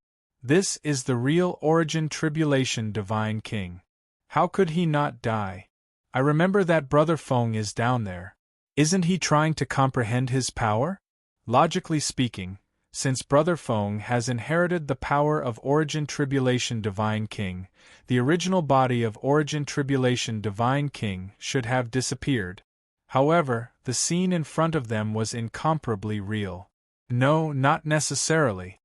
This is the real Origin Tribulation Divine King. How could he not die? I remember that Brother Feng is down there. Isn't he trying to comprehend his power? Logically speaking, since Brother Feng has inherited the power of Origin Tribulation Divine King, the original body of Origin Tribulation Divine King should have disappeared. However, the scene in front of them was incomparably real. No, not necessarily.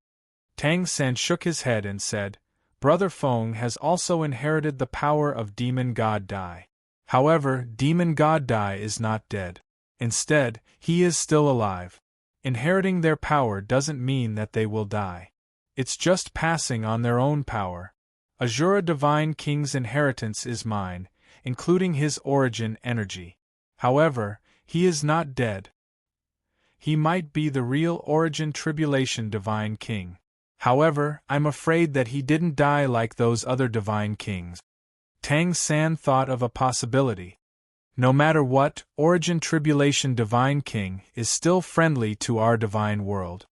Tang San shook his head and said, Brother Feng has also inherited the power of Demon God Dai. However, Demon God Dai is not dead. Instead, he is still alive. Inheriting their power doesn't mean that they will die. It's just passing on their own power. Azura Divine King's inheritance is mine, including his origin energy. However, he is not dead. He might be the real Origin Tribulation Divine King. However, I'm afraid that he didn't die like those other Divine Kings. Tang San thought of a possibility. No matter what, Origin Tribulation Divine King is still friendly to our divine world.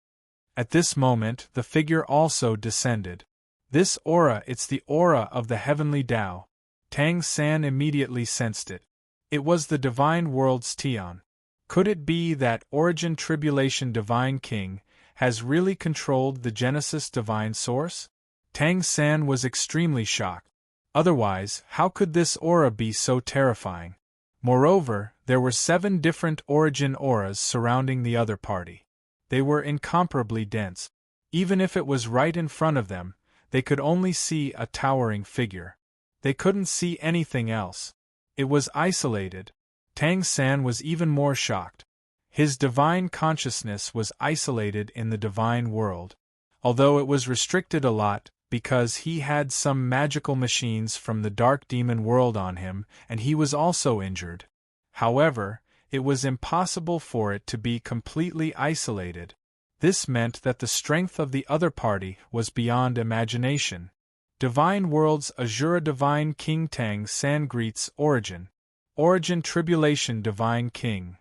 At this moment, the figure also descended. This aura, it's the aura of the heavenly Tao. Tang San immediately sensed it. It was the divine world's Tian. Could it be that Origin Tribulation Divine King has really controlled the Genesis Divine Source? Tang San was extremely shocked. Otherwise, how could this aura be so terrifying? Moreover, there were 7 different origin auras surrounding the other party. They were incomparably dense. Even if it was right in front of them, they could only see a towering figure. They couldn't see anything else. It was isolated. Tang San was even more shocked. His divine consciousness was isolated in the divine world. Although it was restricted a lot, because he had some magical machines from the dark demon world on him, and he was also injured. However, it was impossible for it to be completely isolated. This meant that the strength of the other party was beyond imagination. Divine World's Azura Divine King Tang San greets Origin. Origin Tribulation Divine King.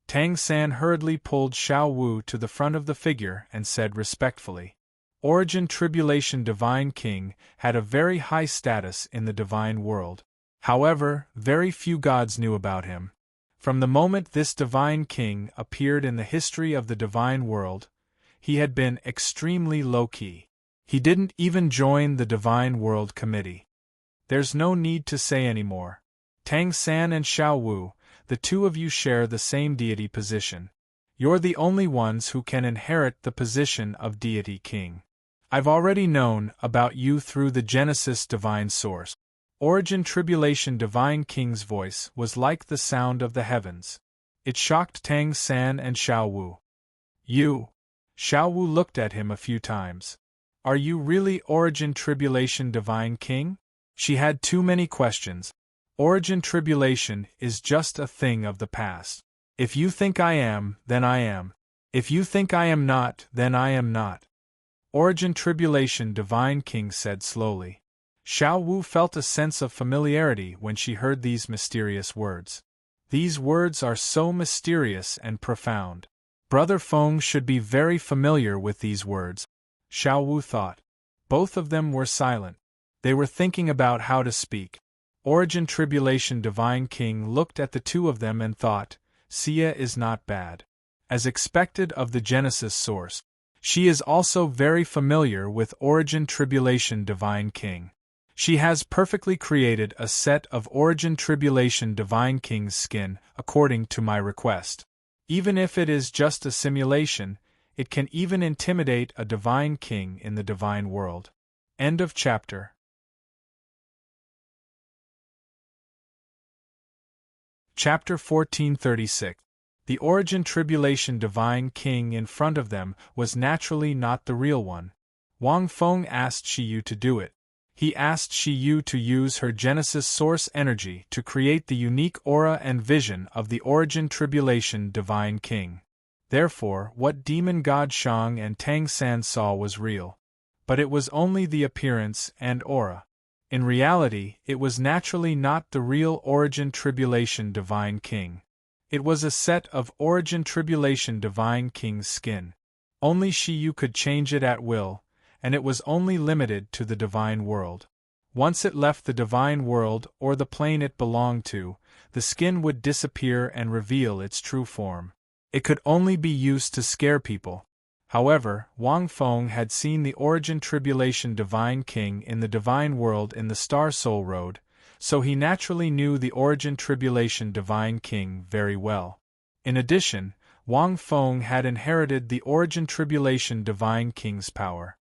Tang San hurriedly pulled Xiao Wu to the front of the figure and said respectfully, Origin Tribulation Divine King had a very high status in the divine world. However, very few gods knew about him. From the moment this divine king appeared in the history of the divine world, he had been extremely low-key. He didn't even join the divine world committee. There's no need to say any more. Tang San and Xiao Wu, the two of you share the same deity position. You're the only ones who can inherit the position of deity king. I've already known about you through the Genesis divine source. Origin Tribulation Divine King's voice was like the sound of the heavens. It shocked Tang San and Xiao Wu. You? Xiao Wu looked at him a few times. Are you really Origin Tribulation Divine King? She had too many questions. Origin Tribulation is just a thing of the past. If you think I am, then I am. If you think I am not, then I am not. Origin Tribulation Divine King said slowly. Xiao Wu felt a sense of familiarity when she heard these mysterious words. These words are so mysterious and profound. Brother Feng should be very familiar with these words, Xiao Wu thought. Both of them were silent. They were thinking about how to speak. Origin Tribulation Divine King looked at the two of them and thought, Sia is not bad. As expected of the Genesis source, she is also very familiar with Origin Tribulation Divine King. She has perfectly created a set of Origin Tribulation Divine King's skin according to my request. Even if it is just a simulation, it can even intimidate a divine king in the divine world. End of chapter. Chapter 1436. The Origin Tribulation Divine King in front of them was naturally not the real one. Wang Feng asked Shiyu to do it. He asked Shiyu to use her Genesis source energy to create the unique aura and vision of the Origin Tribulation Divine King. Therefore, what Demon God Shang and Tang San saw was real. But it was only the appearance and aura. In reality, it was naturally not the real Origin Tribulation Divine King. It was a set of Origin Tribulation Divine King's skin. Only Shiyu could change it at will, and it was only limited to the divine world. Once it left the divine world or the plane it belonged to, the skin would disappear and reveal its true form. It could only be used to scare people. However, Wang Feng had seen the Origin Tribulation Divine King in the divine world in the Star Soul Road, so he naturally knew the Origin Tribulation Divine King very well. In addition, Wang Feng had inherited the Origin Tribulation Divine King's power.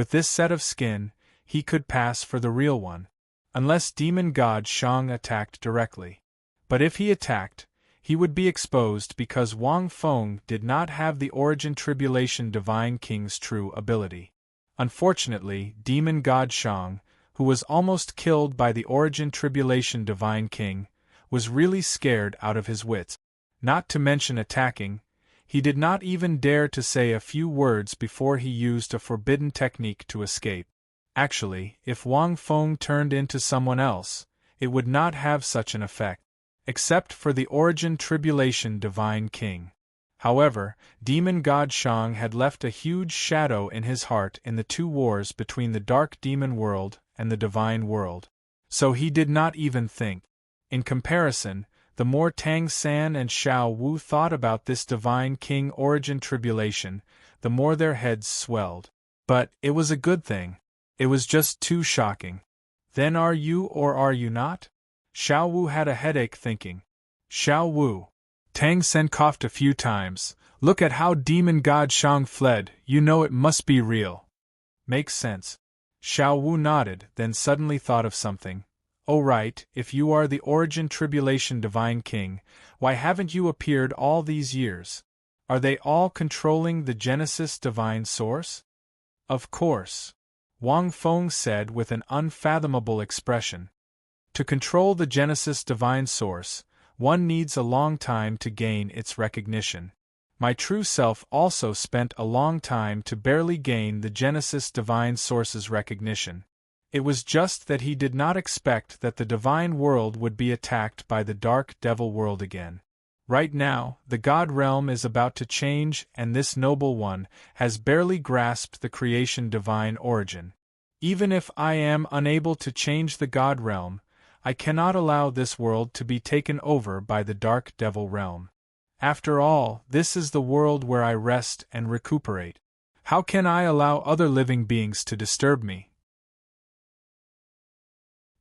With this set of skin, he could pass for the real one, unless demon god Shang attacked directly. But if he attacked, he would be exposed because Wang Feng did not have the Origin Tribulation Divine King's true ability. Unfortunately, demon god Shang, who was almost killed by the Origin Tribulation Divine King, was really scared out of his wits. Not to mention attacking, he did not even dare to say a few words before he used a forbidden technique to escape. Actually, if Wang Feng turned into someone else, it would not have such an effect, except for the Origin Tribulation Divine King. However, demon god Shang had left a huge shadow in his heart in the two wars between the Dark Demon World and the Divine World. So he did not even think. In comparison, the more Tang San and Xiao Wu thought about this Divine King Origin Tribulation, the more their heads swelled. But it was a good thing. It was just too shocking. Then are you or are you not? Xiao Wu had a headache thinking. Xiao Wu. Tang Sen coughed a few times. Look at how demon god Shang fled, you know it must be real. Makes sense. Xiao Wu nodded, then suddenly thought of something. Oh right, if you are the Origin Tribulation Divine King, why haven't you appeared all these years? Are they all controlling the Genesis Divine Source? Of course. Wang Feng said with an unfathomable expression. To control the Genesis Divine Source, one needs a long time to gain its recognition. My true self also spent a long time to barely gain the Genesis Divine Source's recognition. It was just that he did not expect that the Divine World would be attacked by the Dark Devil World again. Right now, the God Realm is about to change and this Noble One has barely grasped the creation divine origin. Even if I am unable to change the God Realm, I cannot allow this world to be taken over by the Dark Devil Realm. After all, this is the world where I rest and recuperate. How can I allow other living beings to disturb me?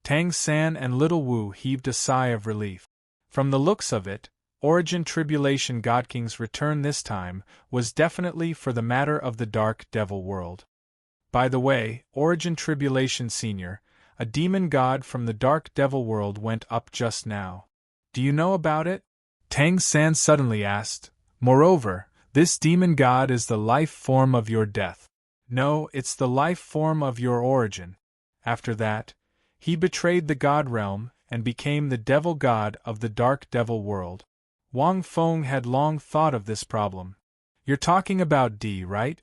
Tang San and Little Wu heaved a sigh of relief. From the looks of it, Origin Tribulation God King's return this time was definitely for the matter of the Dark Devil World. By the way, Origin Tribulation Senior, a demon god from the Dark Devil World went up just now. Do you know about it? Tang San suddenly asked. Moreover, this demon god is the life form of your death. No, it's the life form of your origin. After that, he betrayed the God Realm and became the devil god of the Dark Devil World. Wang Feng had long thought of this problem. You're talking about D, right?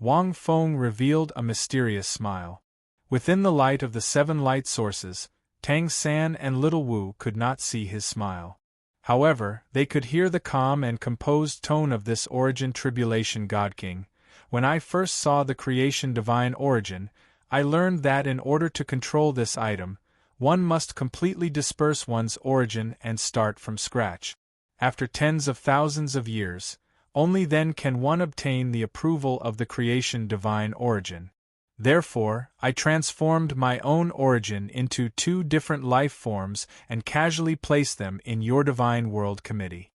Wang Feng revealed a mysterious smile. Within the light of the 7 light sources, Tang San and Little Wu could not see his smile. However, they could hear the calm and composed tone of this Origin Tribulation God King. When I first saw the creation divine origin, I learned that in order to control this item, one must completely disperse one's origin and start from scratch. After tens of thousands of years, only then can one obtain the approval of the creation divine origin. Therefore, I transformed my own origin into 2 different life forms and casually placed them in your Divine World Committee.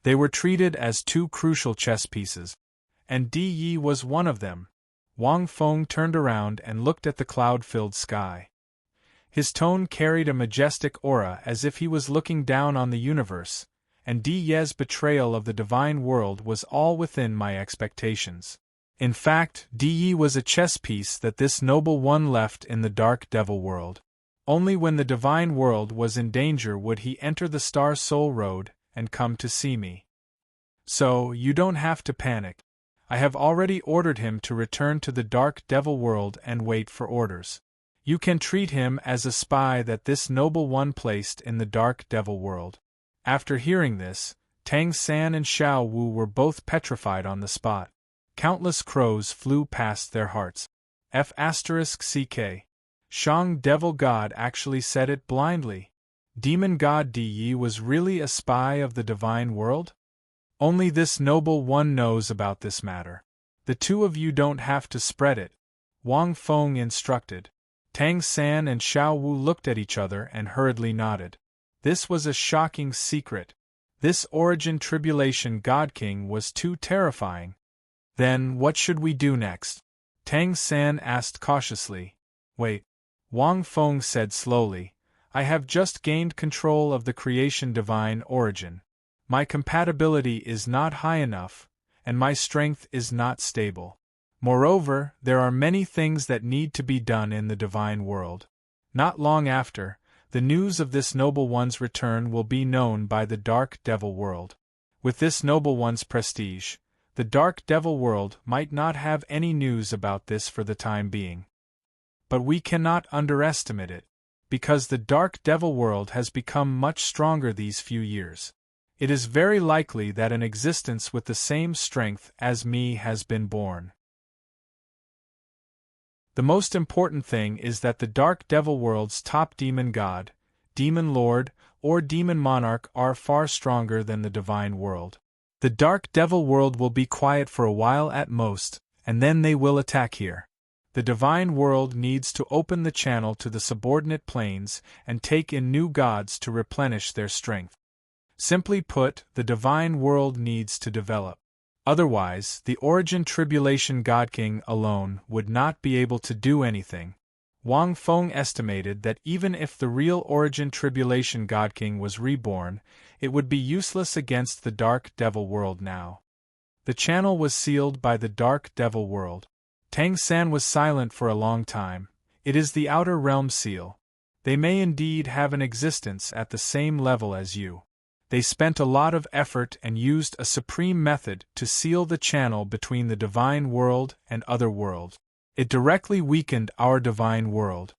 They were treated as 2 crucial chess pieces, and Di Yi was one of them. Wang Feng turned around and looked at the cloud-filled sky. His tone carried a majestic aura as if he was looking down on the universe, and Di Ye's betrayal of the Divine World was all within my expectations. In fact, Di Yi was a chess piece that this Noble One left in the Dark Devil World. Only when the Divine World was in danger would he enter the Star Soul Road and come to see me. So, you don't have to panic. I have already ordered him to return to the Dark Devil World and wait for orders. You can treat him as a spy that this Noble One placed in the Dark Devil World. After hearing this, Tang San and Xiao Wu were both petrified on the spot. Countless crows flew past their hearts. F***ck. Shang Devil God actually said it blindly. Demon God Di Yi was really a spy of the Divine World? Only this Noble One knows about this matter. The 2 of you don't have to spread it, Wang Feng instructed. Tang San and Xiao Wu looked at each other and hurriedly nodded. This was a shocking secret. This Origin Tribulation God King was too terrifying. Then, what should we do next? Tang San asked cautiously. Wait. Wang Feng said slowly. I have just gained control of the creation divine origin. My compatibility is not high enough, and my strength is not stable. Moreover, there are many things that need to be done in the divine world. Not long after, the news of this noble one's return will be known by the Dark Devil world. With this noble one's prestige, the Dark Devil world might not have any news about this for the time being. But we cannot underestimate it, because the Dark Devil world has become much stronger these few years. It is very likely that an existence with the same strength as me has been born. The most important thing is that the Dark Devil world's top demon god, demon lord, or demon monarch are far stronger than the divine world. The Dark Devil world will be quiet for a while at most, and then they will attack here. The divine world needs to open the channel to the subordinate planes and take in new gods to replenish their strength. Simply put, the divine world needs to develop. Otherwise, the Origin Tribulation God King alone would not be able to do anything. Wang Feng estimated that even if the real Origin Tribulation God King was reborn, it would be useless against the Dark Devil world now. The channel was sealed by the Dark Devil world. Tang San was silent for a long time. It is the Outer Realm seal. They may indeed have an existence at the same level as you. They spent a lot of effort and used a supreme method to seal the channel between the divine world and other world. It directly weakened our divine world.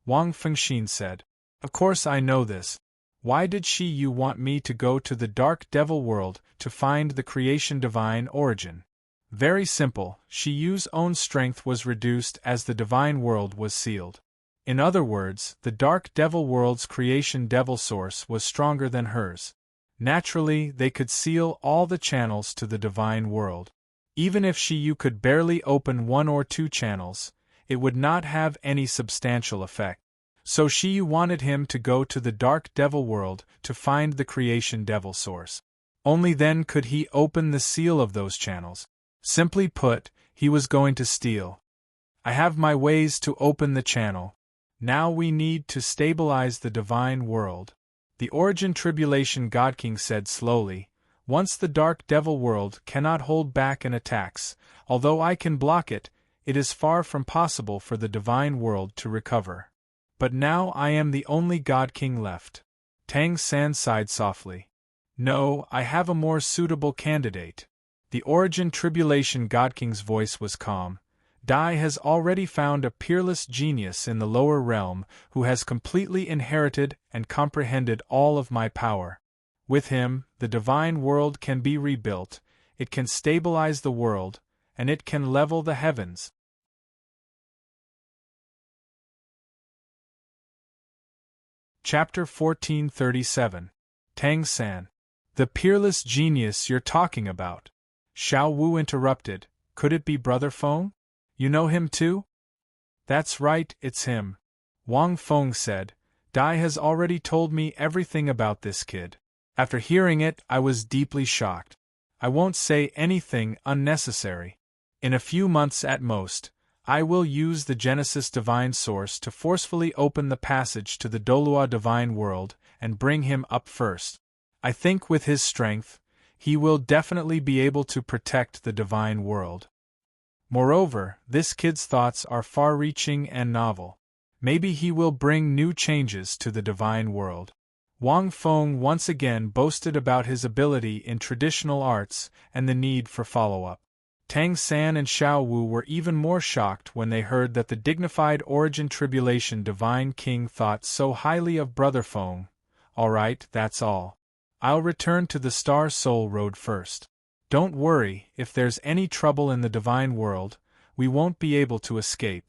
Wang Fengxin said. Of course I know this. Why did you want me to go to the Dark Devil world to find the creation divine origin? Very simple, Yu's own strength was reduced as the divine world was sealed. In other words, the Dark Devil world's creation devil source was stronger than hers. Naturally, they could seal all the channels to the divine world. Even if Yu could barely open 1 or 2 channels, it would not have any substantial effect. So Yu wanted him to go to the Dark Devil world to find the creation devil source. Only then could he open the seal of those channels. Simply put, he was going to steal. I have my ways to open the channel. Now we need to stabilize the divine world. The Origin Tribulation God King said slowly. Once the Dark Devil world cannot hold back in attacks, although I can block it, it is far from possible for the divine world to recover. But now I am the only God King left. Tang San sighed softly. No, I have a more suitable candidate. The Origin Tribulation God King's voice was calm. Dai has already found a peerless genius in the lower realm who has completely inherited and comprehended all of my power. With him, the divine world can be rebuilt, it can stabilize the world, and it can level the heavens. Chapter 1437. Tang San. The peerless genius you're talking about. Xiao Wu interrupted. Could it be Brother Feng? You know him too? That's right, it's him. Wang Feng said. Dai has already told me everything about this kid. After hearing it, I was deeply shocked. I won't say anything unnecessary. In a few months at most, I will use the Genesis Divine Source to forcefully open the passage to the Douluo Divine World and bring him up first. I think with his strength, he will definitely be able to protect the Divine World. Moreover, this kid's thoughts are far-reaching and novel. Maybe he will bring new changes to the Divine World. Wang Feng once again boasted about his ability in traditional arts and the need for follow-up. Tang San and Xiao Wu were even more shocked when they heard that the dignified Origin Tribulation Divine King thought so highly of Brother Feng. Alright, that's all. I'll return to the Star Soul Road first. Don't worry, if there's any trouble in the Divine World, we won't be able to escape.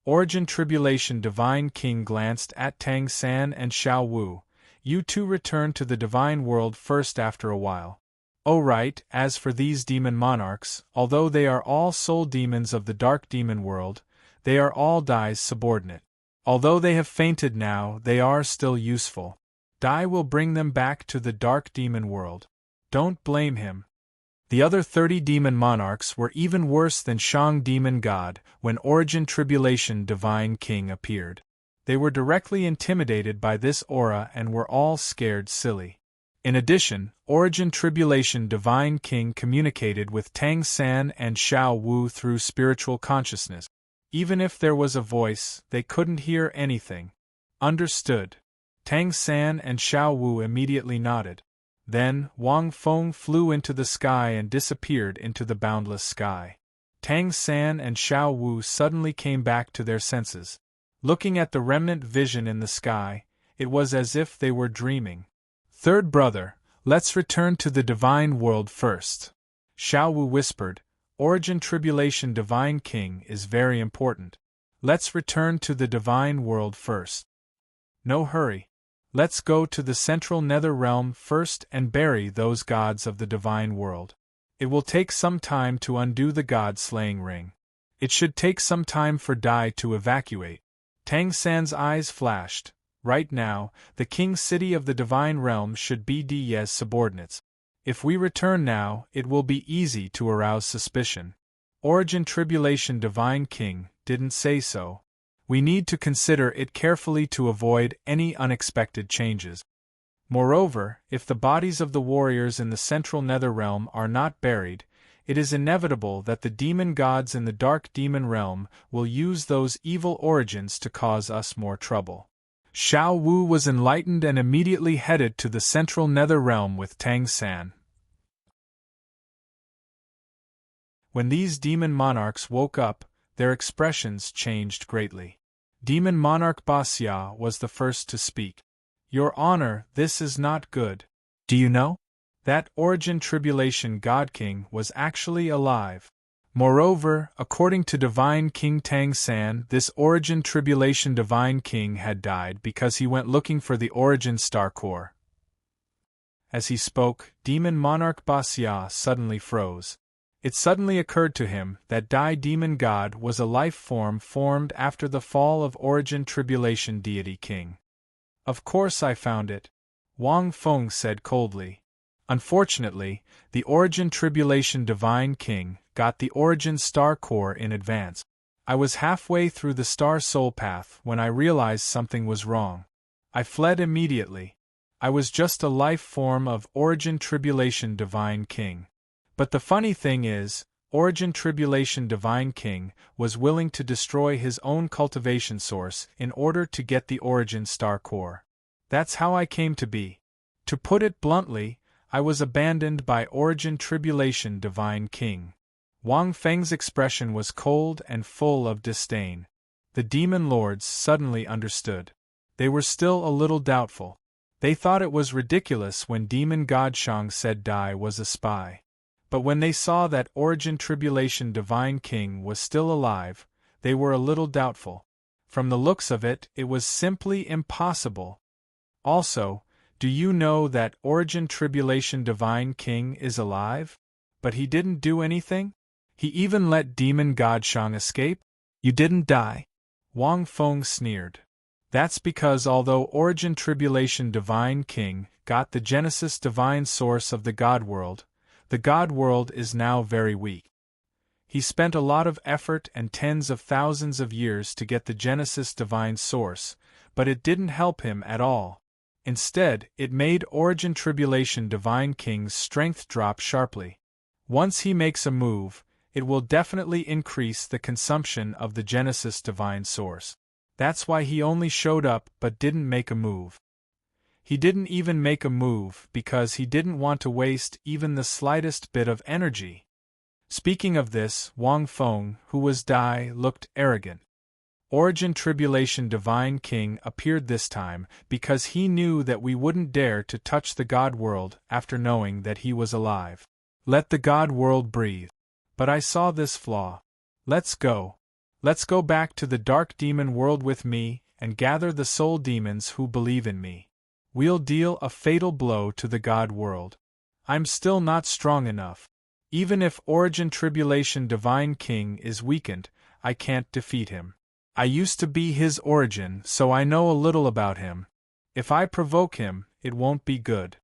Origin Tribulation Divine King glanced at Tang San and Xiao Wu. You two return to the Divine World first after a while. Oh right, as for these demon monarchs, although they are all soul demons of the Dark Demon World, they are all Dai's subordinate. Although they have fainted now, they are still useful. Dai will bring them back to the Dark Demon World. Don't blame him. The other 30 demon monarchs were even worse than Shang demon god when Origin Tribulation Divine King appeared. They were directly intimidated by this aura and were all scared silly. In addition, Origin Tribulation Divine King communicated with Tang San and Xiao Wu through spiritual consciousness. Even if there was a voice, they couldn't hear anything. Understood. Tang San and Xiao Wu immediately nodded. Then, Wang Feng flew into the sky and disappeared into the boundless sky. Tang San and Xiao Wu suddenly came back to their senses. Looking at the remnant vision in the sky, it was as if they were dreaming. Third brother, let's return to the divine world first. Xiao Wu whispered, Origin Tribulation Divine King is very important. Let's return to the divine world first. No hurry. Let's go to the central nether realm first and bury those gods of the divine world. It will take some time to undo the god-slaying ring. It should take some time for Dai to evacuate. Tang San's eyes flashed. Right now, the king city of the divine realm should be Di's subordinates. If we return now, it will be easy to arouse suspicion. Origin Tribulation Divine King didn't say so. We need to consider it carefully to avoid any unexpected changes. Moreover, if the bodies of the warriors in the central nether realm are not buried, it is inevitable that the demon gods in the dark demon realm will use those evil origins to cause us more trouble. Xiao Wu was enlightened and immediately headed to the central nether realm with Tang San. When these demon monarchs woke up, their expressions changed greatly. Demon Monarch Basya was the first to speak. Your Honor, this is not good. Do you know? That Origin Tribulation God King was actually alive. Moreover, according to Divine King Tang San, this Origin Tribulation Divine King had died because he went looking for the Origin Star Core. As he spoke, Demon Monarch Basya suddenly froze. It suddenly occurred to him that Dai Demon God was a life form formed after the fall of Origin Tribulation Deity King. Of course I found it, Wang Feng said coldly. Unfortunately, the Origin Tribulation Divine King got the Origin Star Core in advance. I was halfway through the Star Soul Path when I realized something was wrong. I fled immediately. I was just a life form of Origin Tribulation Divine King. But the funny thing is, Origin Tribulation Divine King was willing to destroy his own cultivation source in order to get the Origin Star Core. That's how I came to be. To put it bluntly, I was abandoned by Origin Tribulation Divine King. Wang Feng's expression was cold and full of disdain. The demon lords suddenly understood. They were still a little doubtful. They thought it was ridiculous when Demon God Shang said Dai was a spy. But when they saw that Origin Tribulation Divine King was still alive, they were a little doubtful. From the looks of it, it was simply impossible. Also, do you know that Origin Tribulation Divine King is alive? But he didn't do anything? He even let Demon God Shang escape? You didn't die? Wang Feng sneered. That's because although Origin Tribulation Divine King got the Genesis Divine Source of the God World, the God World is now very weak. He spent a lot of effort and tens of thousands of years to get the Genesis Divine Source, but it didn't help him at all. Instead, it made Origin Tribulation Divine King's strength drop sharply. Once he makes a move, it will definitely increase the consumption of the Genesis Divine Source. That's why he only showed up but didn't make a move. He didn't even make a move because he didn't want to waste even the slightest bit of energy. Speaking of this, Wang Feng, who was Dai, looked arrogant. Origin Tribulation Divine King appeared this time because he knew that we wouldn't dare to touch the God World after knowing that he was alive. Let the God World breathe. But I saw this flaw. Let's go. Let's go back to the Dark Demon World with me and gather the soul demons who believe in me. We'll deal a fatal blow to the God World. I'm still not strong enough. Even if Origin Tribulation Divine King is weakened, I can't defeat him. I used to be his origin, so I know a little about him. If I provoke him, it won't be good.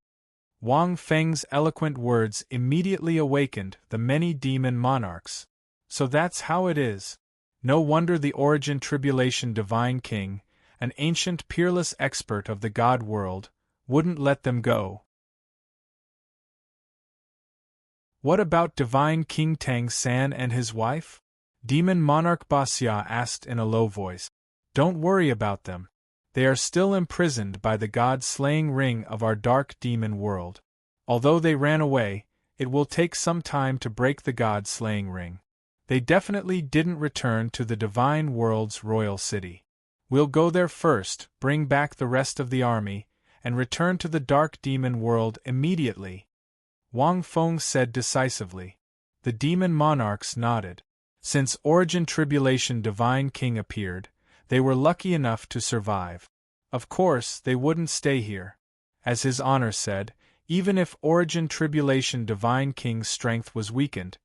Wang Feng's eloquent words immediately awakened the many demon monarchs. So that's how it is. No wonder the Origin Tribulation Divine King, an ancient peerless expert of the God world, wouldn't let them go. What about Divine King Tang San and his wife? Demon Monarch Basya asked in a low voice. Don't worry about them. They are still imprisoned by the God-slaying ring of our dark demon world. Although they ran away, it will take some time to break the God-slaying ring. They definitely didn't return to the divine world's royal city. We'll go there first, bring back the rest of the army, and return to the dark demon world immediately, Wang Feng said decisively. The demon monarchs nodded. Since Origin Tribulation Divine King appeared, they were lucky enough to survive. Of course, they wouldn't stay here. As His Honor said, even if Origin Tribulation Divine King's strength was weakened,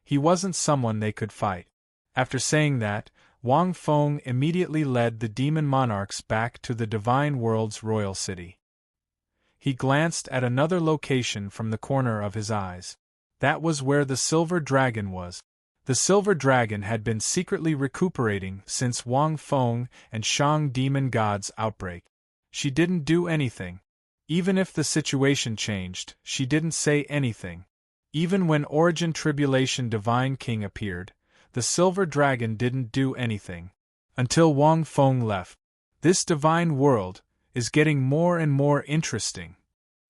he wasn't someone they could fight. After saying that, Wang Feng immediately led the demon monarchs back to the divine world's royal city. He glanced at another location from the corner of his eyes. That was where the silver dragon was. The silver dragon had been secretly recuperating since Wang Feng and Shang demon god's outbreak. She didn't do anything. Even if the situation changed, she didn't say anything. Even when Origin Tribulation Divine King appeared, the silver dragon didn't do anything. Until Wang Feng left. This divine world is getting more and more interesting.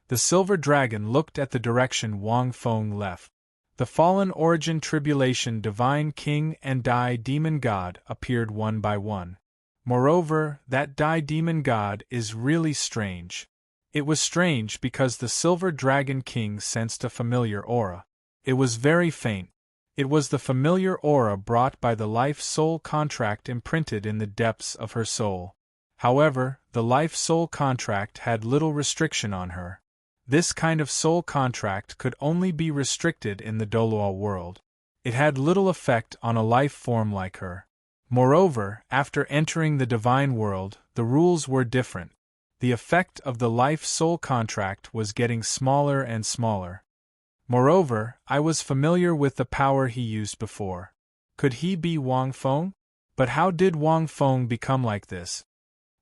The silver dragon looked at the direction Wang Feng left. The fallen Origin Tribulation Divine King and Dai Demon God appeared one by one. Moreover, that Dai Demon God is really strange. It was strange because the Silver Dragon King sensed a familiar aura. It was very faint. It was the familiar aura brought by the life-soul contract imprinted in the depths of her soul. However, the life-soul contract had little restriction on her. This kind of soul contract could only be restricted in the Douluo world. It had little effect on a life form like her. Moreover, after entering the divine world, the rules were different. The effect of the life-soul contract was getting smaller and smaller. Moreover, I was familiar with the power he used before. Could he be Wang Feng? But how did Wang Feng become like this?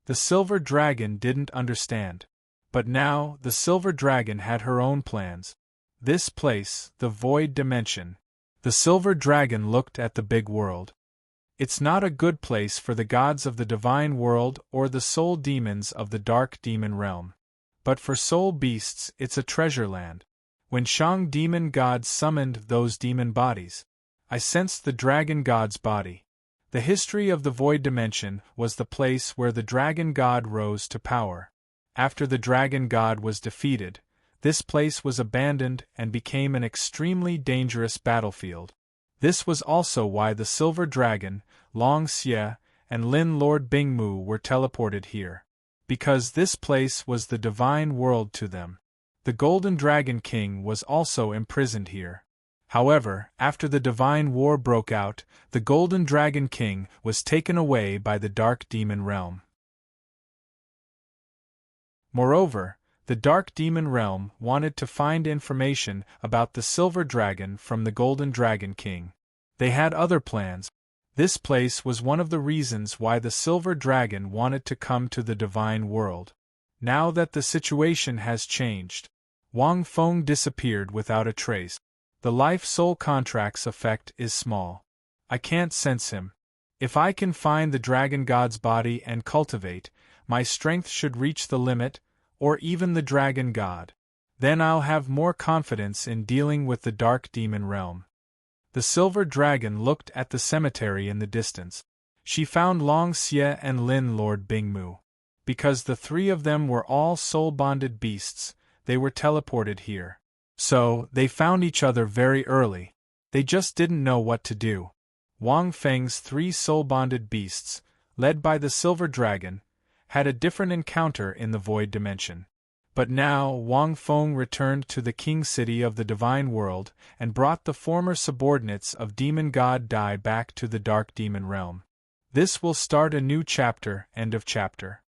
The silver dragon didn't understand. But now, the silver dragon had her own plans. This place, the void dimension. The silver dragon looked at the big world. It's not a good place for the gods of the divine world or the soul demons of the dark demon realm. But for soul beasts, it's a treasure land. When Shang demon god summoned those demon bodies, I sensed the dragon god's body. The history of the void dimension was the place where the dragon god rose to power. After the dragon god was defeated, this place was abandoned and became an extremely dangerous battlefield. This was also why the Silver Dragon, Long Xie, and Lin Lord Bingmu were teleported here. Because this place was the divine world to them. The Golden Dragon King was also imprisoned here. However, after the divine war broke out, the Golden Dragon King was taken away by the Dark Demon Realm. Moreover, the Dark Demon Realm wanted to find information about the Silver Dragon from the Golden Dragon King. They had other plans. This place was one of the reasons why the Silver Dragon wanted to come to the divine world. Now that the situation has changed, Wang Feng disappeared without a trace. The life-soul contract's effect is small. I can't sense him. If I can find the dragon god's body and cultivate, my strength should reach the limit, or even the dragon god. Then I'll have more confidence in dealing with the dark demon realm. The silver dragon looked at the cemetery in the distance. She found Long Xie and Lin Lord Bingmu. Because the three of them were all soul-bonded beasts, they were teleported here. So, they found each other very early. They just didn't know what to do. Wang Feng's three soul-bonded beasts, led by the silver dragon, had a different encounter in the void dimension. But now Wang Feng returned to the king city of the divine world and brought the former subordinates of demon god Dai back to the dark demon realm. This will start a new chapter. End of chapter.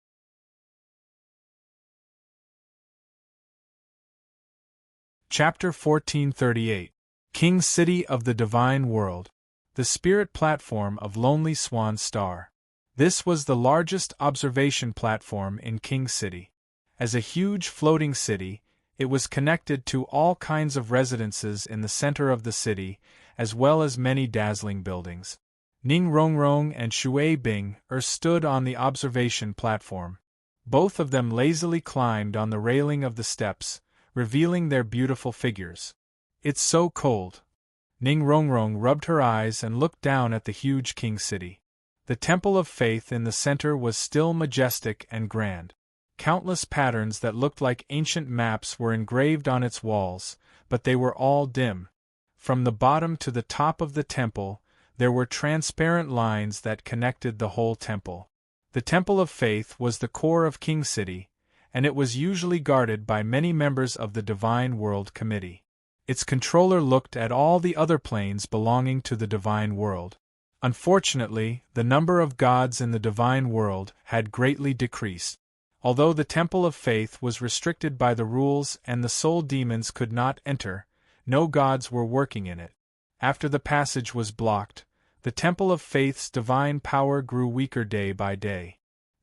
Chapter 1438. King City of the Divine World. The Spirit Platform of Lonely Swan Star. This was the largest observation platform in King City. As a huge floating city, it was connected to all kinds of residences in the center of the city, as well as many dazzling buildings. Ning Rongrong and Shui Bing stood on the observation platform. Both of them lazily climbed on the railing of the steps, revealing their beautiful figures. "It's so cold." Ning Rongrong rubbed her eyes and looked down at the huge king city. The Temple of Faith in the center was still majestic and grand. Countless patterns that looked like ancient maps were engraved on its walls, but they were all dim. From the bottom to the top of the temple, there were transparent lines that connected the whole temple. The Temple of Faith was the core of King City, and it was usually guarded by many members of the Divine World Committee. Its controller looked at all the other planes belonging to the Divine World. Unfortunately, the number of gods in the Divine World had greatly decreased. Although the Temple of Faith was restricted by the rules and the soul demons could not enter, no gods were working in it. After the passage was blocked, the Temple of Faith's divine power grew weaker day by day.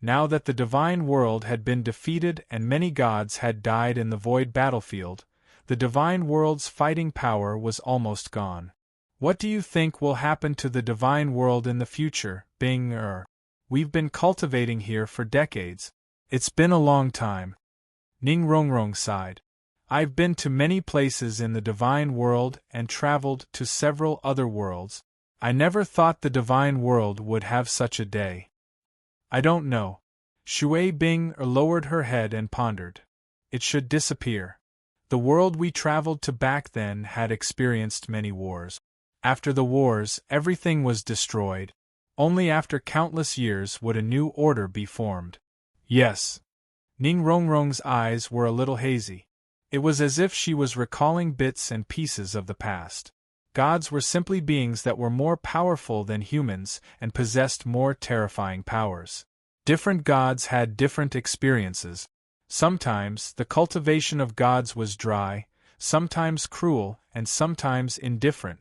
Now that the Divine World had been defeated and many gods had died in the void battlefield, the Divine World's fighting power was almost gone. What do you think will happen to the Divine World in the future, Bing? We've been cultivating here for decades. It's been a long time. Ning Rongrong sighed. I've been to many places in the Divine World and traveled to several other worlds. I never thought the Divine World would have such a day. I don't know. Shui Bing lowered her head and pondered. It should disappear. The world we traveled to back then had experienced many wars. After the wars, everything was destroyed. Only after countless years would a new order be formed. Yes. Ning Rongrong's eyes were a little hazy. It was as if she was recalling bits and pieces of the past. Gods were simply beings that were more powerful than humans and possessed more terrifying powers. Different gods had different experiences. Sometimes the cultivation of gods was dry, sometimes cruel, and sometimes indifferent.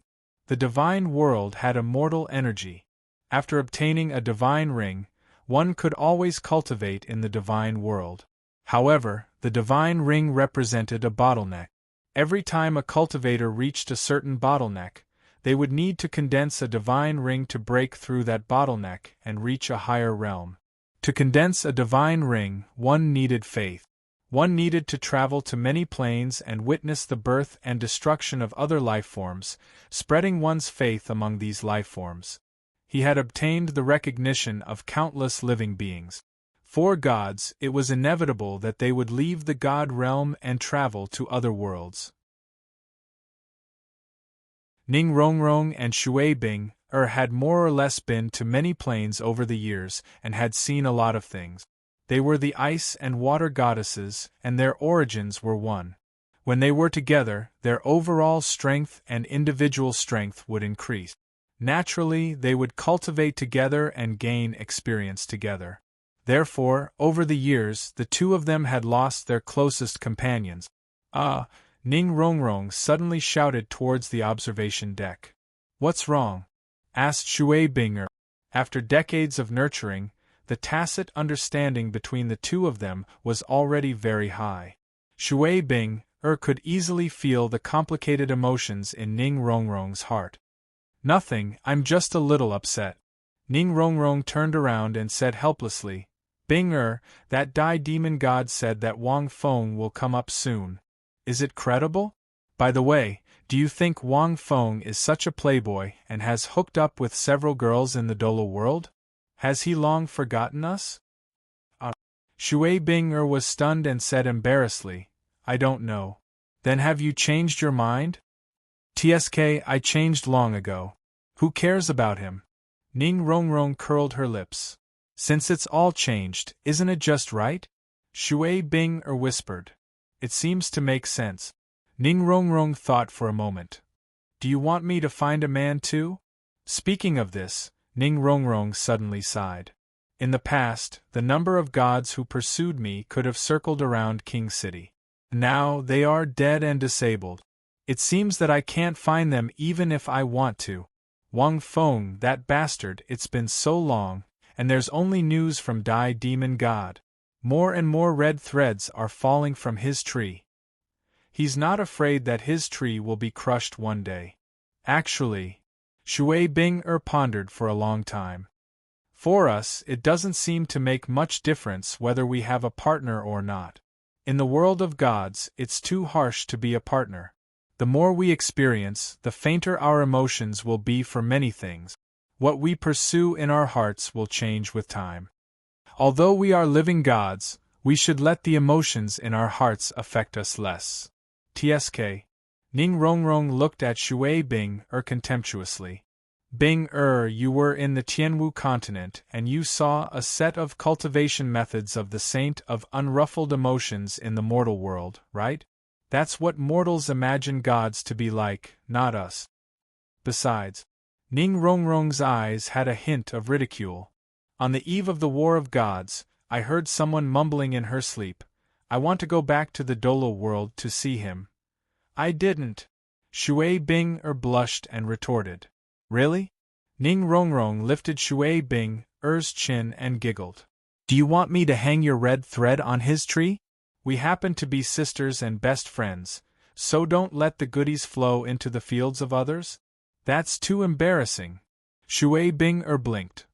The Divine World had immortal energy. After obtaining a divine ring, one could always cultivate in the Divine World. However, the divine ring represented a bottleneck. Every time a cultivator reached a certain bottleneck, they would need to condense a divine ring to break through that bottleneck and reach a higher realm. To condense a divine ring, one needed faith. One needed to travel to many planes and witness the birth and destruction of other lifeforms, spreading one's faith among these lifeforms. He had obtained the recognition of countless living beings. For gods, it was inevitable that they would leave the god realm and travel to other worlds. Ning Rongrong and Shui Bing had more or less been to many planes over the years and had seen a lot of things. They were the ice and water goddesses, and their origins were one. When they were together, their overall strength and individual strength would increase. Naturally, they would cultivate together and gain experience together. Therefore, over the years, the two of them had lost their closest companions. Ning Rongrong suddenly shouted towards the observation deck. "What's wrong?" asked Shui Bing. After decades of nurturing, the tacit understanding between the two of them was already very high. Shui Bing could easily feel the complicated emotions in Ning Rongrong's heart. "Nothing, I'm just a little upset." Ning Rongrong turned around and said helplessly, "Bing that Dai demon god said that Wang Feng will come up soon. Is it credible? By the way, do you think Wang Feng is such a playboy and has hooked up with several girls in the Douluo world? Has he long forgotten us?" Shui Bing was stunned and said embarrassedly, "I don't know." "Then have you changed your mind?" "TSK, I changed long ago. Who cares about him?" Ning Rongrong curled her lips. "Since it's all changed, isn't it just right?" Shui Bing whispered. "It seems to make sense." Ning Rongrong thought for a moment. "Do you want me to find a man too?" Speaking of this, Ning Rongrong suddenly sighed. "In the past, the number of gods who pursued me could have circled around King City. Now they are dead and disabled. It seems that I can't find them even if I want to. Wang Feng, that bastard, it's been so long, and there's only news from Dai Demon God. More and more red threads are falling from his tree. He's not afraid that his tree will be crushed one day. Actually, Shui Bing pondered for a long time. For us, it doesn't seem to make much difference whether we have a partner or not. In the world of gods, it's too harsh to be a partner. The more we experience, the fainter our emotions will be for many things. What we pursue in our hearts will change with time. Although we are living gods, we should let the emotions in our hearts affect us less. TSK. Ning Rongrong looked at Shui Bing contemptuously. Bing you were in the Tianwu continent and you saw a set of cultivation methods of the saint of unruffled emotions in the mortal world, right? That's what mortals imagine gods to be like, not us. Besides, Ning Rongrong's eyes had a hint of ridicule. On the eve of the War of Gods, I heard someone mumbling in her sleep, "I want to go back to the Douluo world to see him." I didn't. Shui Bing blushed and retorted. Really? Ning Rongrong lifted Shui Bing chin and giggled. Do you want me to hang your red thread on his tree? We happen to be sisters and best friends, so don't let the goodies flow into the fields of others? That's too embarrassing. Shui Bing blinked.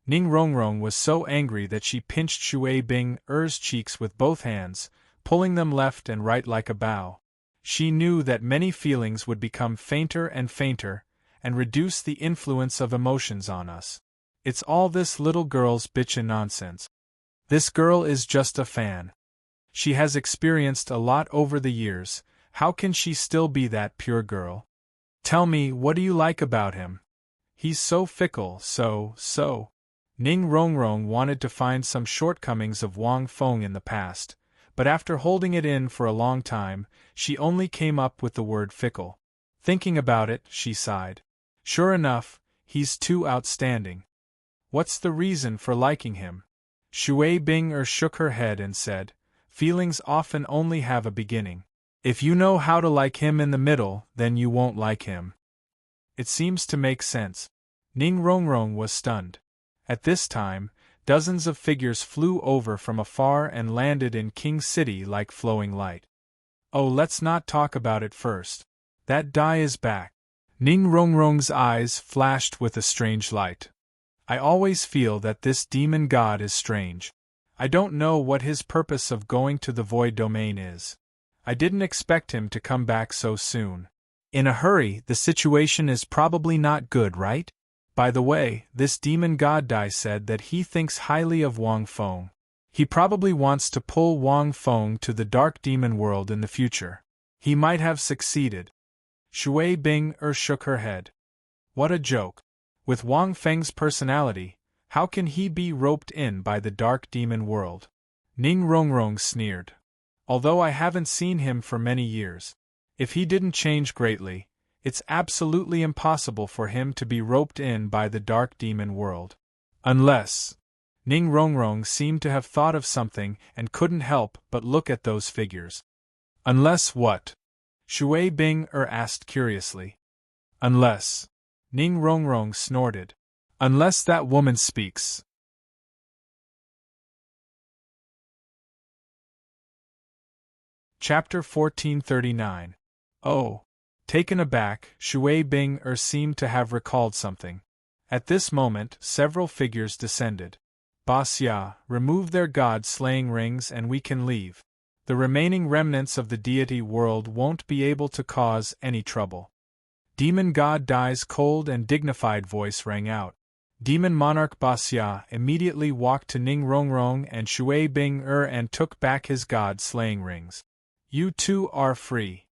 Ning Rongrong was so angry that she pinched Shui Bing's cheeks with both hands, pulling them left and right like a bow. She knew that many feelings would become fainter and fainter, and reduce the influence of emotions on us. It's all this little girl's bitchin' nonsense. This girl is just a fan. She has experienced a lot over the years, how can she still be that pure girl? Tell me, what do you like about him? He's so fickle, so. Ning Rongrong wanted to find some shortcomings of Wang Feng in the past, but after holding it in for a long time, she only came up with the word fickle. Thinking about it, she sighed. Sure enough, he's too outstanding. What's the reason for liking him? Shui Bing shook her head and said, feelings often only have a beginning. If you know how to like him in the middle, then you won't like him. It seems to make sense. Ning Rongrong was stunned. At this time, dozens of figures flew over from afar and landed in King City like flowing light. Oh, let's not talk about it first. That Dai is back. Ning Rongrong's eyes flashed with a strange light. I always feel that this demon god is strange. I don't know what his purpose of going to the void domain is. I didn't expect him to come back so soon. In a hurry, the situation is probably not good, right? By the way, this demon god Dai said that he thinks highly of Wang Feng. He probably wants to pull Wang Feng to the dark demon world in the future. He might have succeeded. Shui Bing shook her head. What a joke. With Wang Feng's personality, how can he be roped in by the dark demon world? Ning Rongrong sneered. Although I haven't seen him for many years, if he didn't change greatly, it's absolutely impossible for him to be roped in by the dark demon world. Unless… Ning Rongrong seemed to have thought of something and couldn't help but look at those figures. Unless what? Shui Bing asked curiously. Unless… Ning Rongrong snorted. Unless that woman speaks. Chapter 1439. Oh. Taken aback, Shui Bing seemed to have recalled something. At this moment, several figures descended. Basya, remove their god-slaying rings and we can leave. The remaining remnants of the deity world won't be able to cause any trouble. Demon God Dai's cold and dignified voice rang out. Demon Monarch Basya immediately walked to Ning Rongrong and Shui Bing and took back his god-slaying rings. You two are free.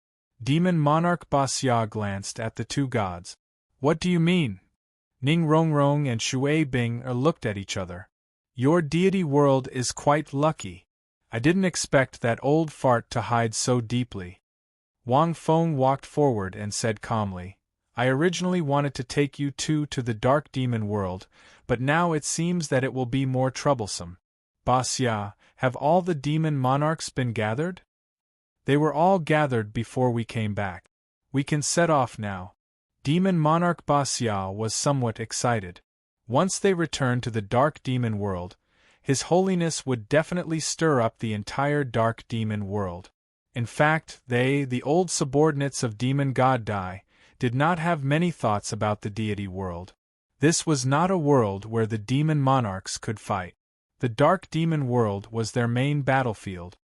Demon Monarch Basya glanced at the two gods. What do you mean? Ning Rongrong and Shui Bing looked at each other. Your deity world is quite lucky. I didn't expect that old fart to hide so deeply. Wang Feng walked forward and said calmly, I originally wanted to take you two to the dark demon world, but now it seems that it will be more troublesome. Basya, have all the demon monarchs been gathered? They were all gathered before we came back. We can set off now. Demon monarch Basya was somewhat excited. Once they returned to the dark demon world, His Holiness would definitely stir up the entire dark demon world. In fact, they, the old subordinates of demon god Dai, did not have many thoughts about the deity world. This was not a world where the demon monarchs could fight. The dark demon world was their main battlefield.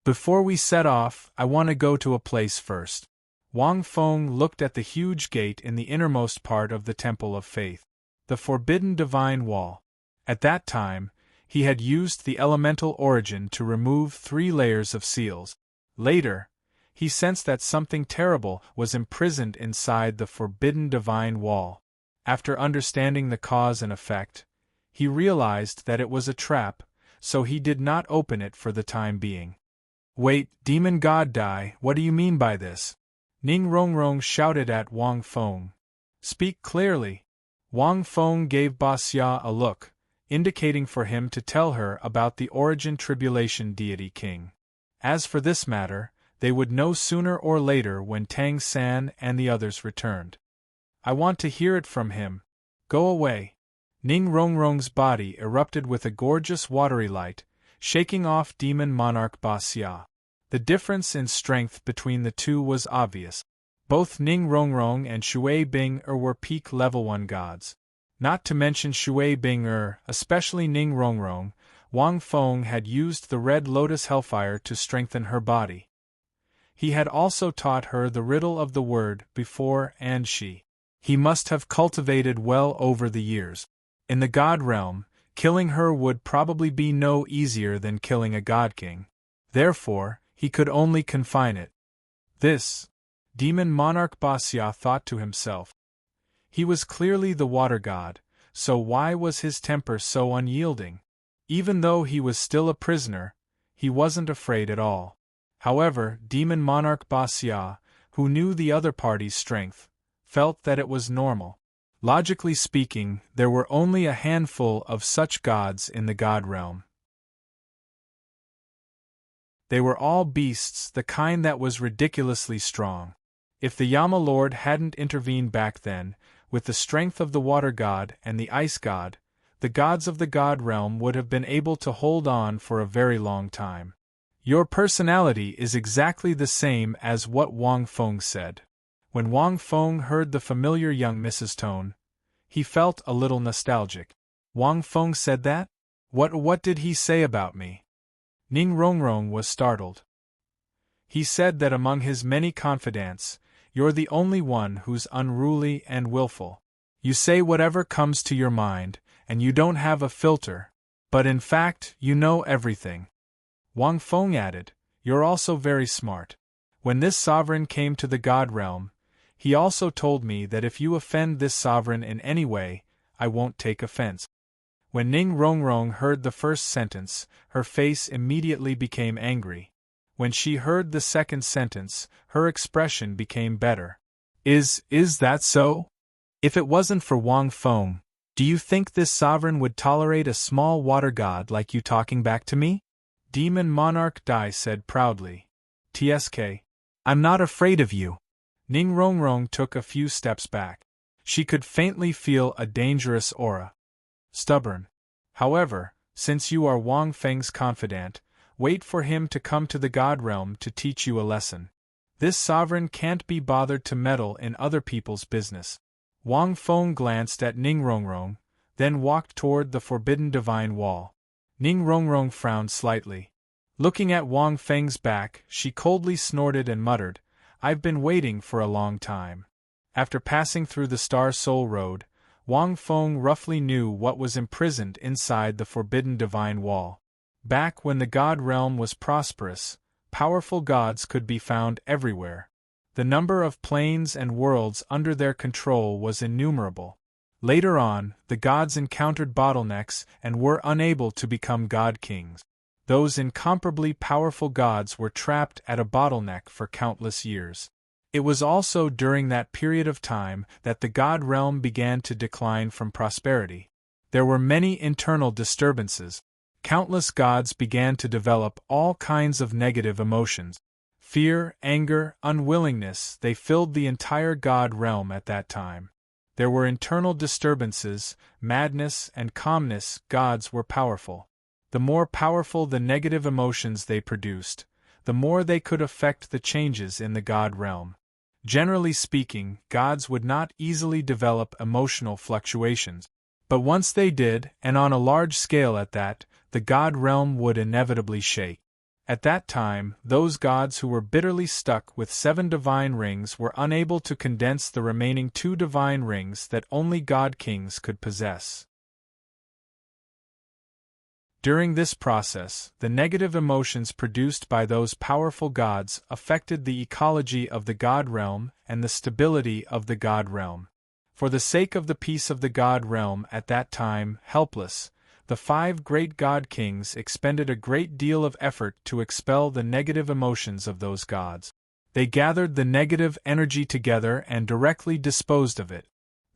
Before we set off, I want to go to a place first. Wang Feng looked at the huge gate in the innermost part of the Temple of Faith, the Forbidden Divine Wall. At that time, he had used the elemental origin to remove 3 layers of seals. Later, he sensed that something terrible was imprisoned inside the Forbidden Divine Wall. After understanding the cause and effect, he realized that it was a trap, so he did not open it for the time being. Wait, Demon God Dai, what do you mean by this? Ning Rongrong shouted at Wang Feng. Speak clearly. Wang Feng gave Basya a look, indicating for him to tell her about the origin tribulation deity king. As for this matter, they would know sooner or later when Tang San and the others returned. I want to hear it from him. Go away. Ning Rongrong's body erupted with a gorgeous watery light, shaking off demon monarch Basya. The difference in strength between the two was obvious. Both Ning Rongrong and Shui Bing were peak level 1 gods. Not to mention Shui Bing especially Ning Rongrong, Wang Feng had used the Red Lotus Hellfire to strengthen her body. He had also taught her the riddle of the word before, and he must have cultivated well over the years. In the god realm, killing her would probably be no easier than killing a god king. Therefore, he could only confine it. This, demon monarch Basya thought to himself. He was clearly the water god, so why was his temper so unyielding? Even though he was still a prisoner, he wasn't afraid at all. However, demon monarch Basya, who knew the other party's strength, felt that it was normal. Logically speaking, there were only a handful of such gods in the god realm. They were all beasts, the kind that was ridiculously strong. If the Yama Lord hadn't intervened back then, with the strength of the water god and the ice god, the gods of the god realm would have been able to hold on for a very long time. Your personality is exactly the same as what Wang Feng said. When Wang Feng heard the familiar young Mrs. tone, he felt a little nostalgic. Wang Feng said that? What did he say about me? Ning Rongrong was startled. He said that among his many confidants, you're the only one who's unruly and willful. You say whatever comes to your mind, and you don't have a filter, but in fact, you know everything. Wang Feng added, you're also very smart. When this sovereign came to the god realm, he also told me that if you offend this sovereign in any way, I won't take offense. When Ning Rongrong heard the first sentence, her face immediately became angry. When she heard the second sentence, her expression became better. Is that so? If it wasn't for Wang Feng, do you think this sovereign would tolerate a small water god like you talking back to me? Demon Monarch Dai said proudly. TSK. I'm not afraid of you. Ning Rongrong took a few steps back. She could faintly feel a dangerous aura. Stubborn. However, since you are Wang Feng's confidant, wait for him to come to the god realm to teach you a lesson. This sovereign can't be bothered to meddle in other people's business. Wang Feng glanced at Ning Rongrong, then walked toward the Forbidden Divine Wall. Ning Rongrong frowned slightly. Looking at Wang Feng's back, she coldly snorted and muttered, I've been waiting for a long time. After passing through the Star Soul Road, Wang Feng roughly knew what was imprisoned inside the Forbidden Divine Wall. Back when the god realm was prosperous, powerful gods could be found everywhere. The number of planes and worlds under their control was innumerable. Later on, the gods encountered bottlenecks and were unable to become god kings. Those incomparably powerful gods were trapped at a bottleneck for countless years. It was also during that period of time that the god realm began to decline from prosperity. There were many internal disturbances. Countless gods began to develop all kinds of negative emotions. Fear, anger, unwillingness, they filled the entire god realm at that time. There were internal disturbances, madness, and calmness. Gods were powerful. The more powerful the negative emotions they produced, the more they could affect the changes in the god realm. Generally speaking, gods would not easily develop emotional fluctuations. But once they did, and on a large scale at that, the god realm would inevitably shake. At that time, those gods who were bitterly stuck with 7 divine rings were unable to condense the remaining 2 divine rings that only god kings could possess. During this process, the negative emotions produced by those powerful gods affected the ecology of the god realm and the stability of the god realm. For the sake of the peace of the god realm at that time, helpless, the 5 great god kings expended a great deal of effort to expel the negative emotions of those gods. They gathered the negative energy together and directly disposed of it.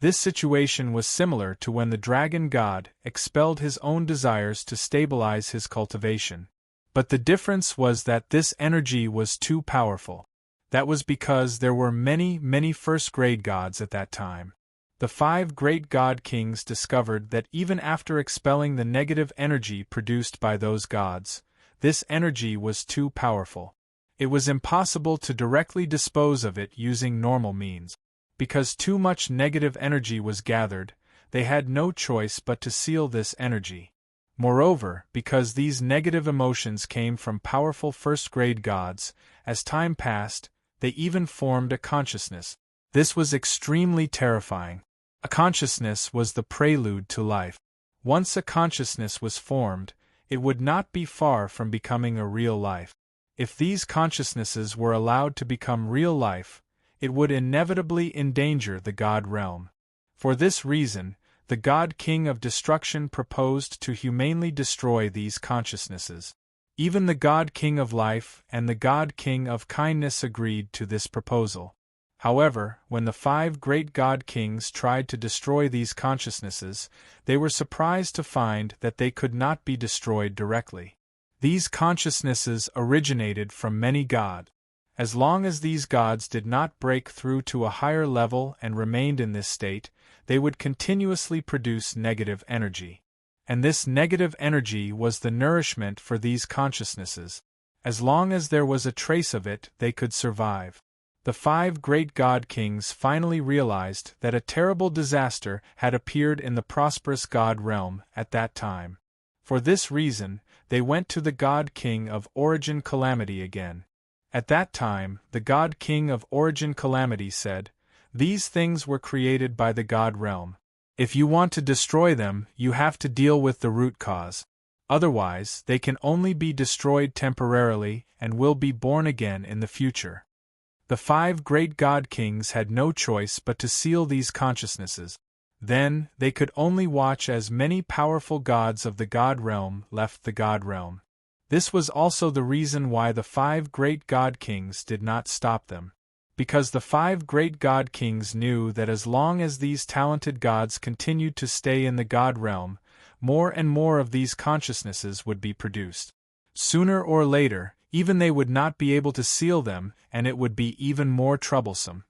This situation was similar to when the dragon god expelled his own desires to stabilize his cultivation. But the difference was that this energy was too powerful. That was because there were many first-grade gods at that time. The 5 great god kings discovered that even after expelling the negative energy produced by those gods, this energy was too powerful. It was impossible to directly dispose of it using normal means. Because too much negative energy was gathered, they had no choice but to seal this energy. Moreover, because these negative emotions came from powerful first-grade gods, as time passed, they even formed a consciousness. This was extremely terrifying. A consciousness was the prelude to life. Once a consciousness was formed, it would not be far from becoming a real life. If these consciousnesses were allowed to become real life, it would inevitably endanger the god realm. For this reason, the god king of destruction proposed to humanely destroy these consciousnesses. Even the god king of life and the god king of kindness agreed to this proposal. However, when the 5 great god kings tried to destroy these consciousnesses, they were surprised to find that they could not be destroyed directly. These consciousnesses originated from many gods. As long as these gods did not break through to a higher level and remained in this state, they would continuously produce negative energy. And this negative energy was the nourishment for these consciousnesses. As long as there was a trace of it, they could survive. The 5 great god kings finally realized that a terrible disaster had appeared in the prosperous god realm at that time. For this reason, they went to the god king of origin calamity again. At that time, the god king of origin calamity said, "These things were created by the god realm. If you want to destroy them, you have to deal with the root cause. Otherwise, they can only be destroyed temporarily and will be born again in the future." The 5 great god kings had no choice but to seal these consciousnesses. Then, they could only watch as many powerful gods of the god realm left the god realm. This was also the reason why the 5 great god kings did not stop them. Because the 5 great god kings knew that as long as these talented gods continued to stay in the god realm, more and more of these consciousnesses would be produced. Sooner or later, even they would not be able to seal them, and it would be even more troublesome.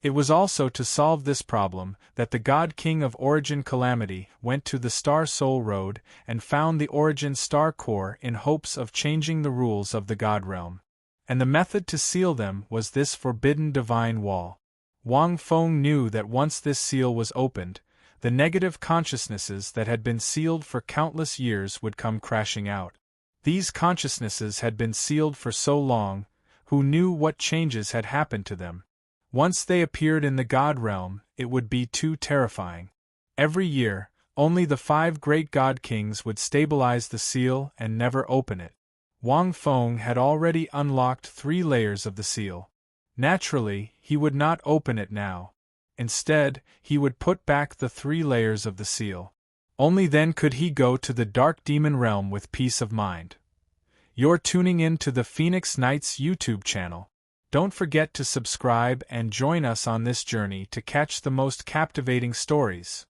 It was also to solve this problem that the god king of origin calamity went to the Star Soul Road and found the origin star core in hopes of changing the rules of the god realm. And the method to seal them was this forbidden divine wall. Wang Feng knew that once this seal was opened, the negative consciousnesses that had been sealed for countless years would come crashing out. These consciousnesses had been sealed for so long, who knew what changes had happened to them? Once they appeared in the god realm, it would be too terrifying. Every year, only the 5 great god kings would stabilize the seal and never open it. Wang Feng had already unlocked 3 layers of the seal. Naturally, he would not open it now. Instead, he would put back the 3 layers of the seal. Only then could he go to the Dark Demon realm with peace of mind. You're tuning in to the Phoenix Knights YouTube channel. Don't forget to subscribe and join us on this journey to catch the most captivating stories.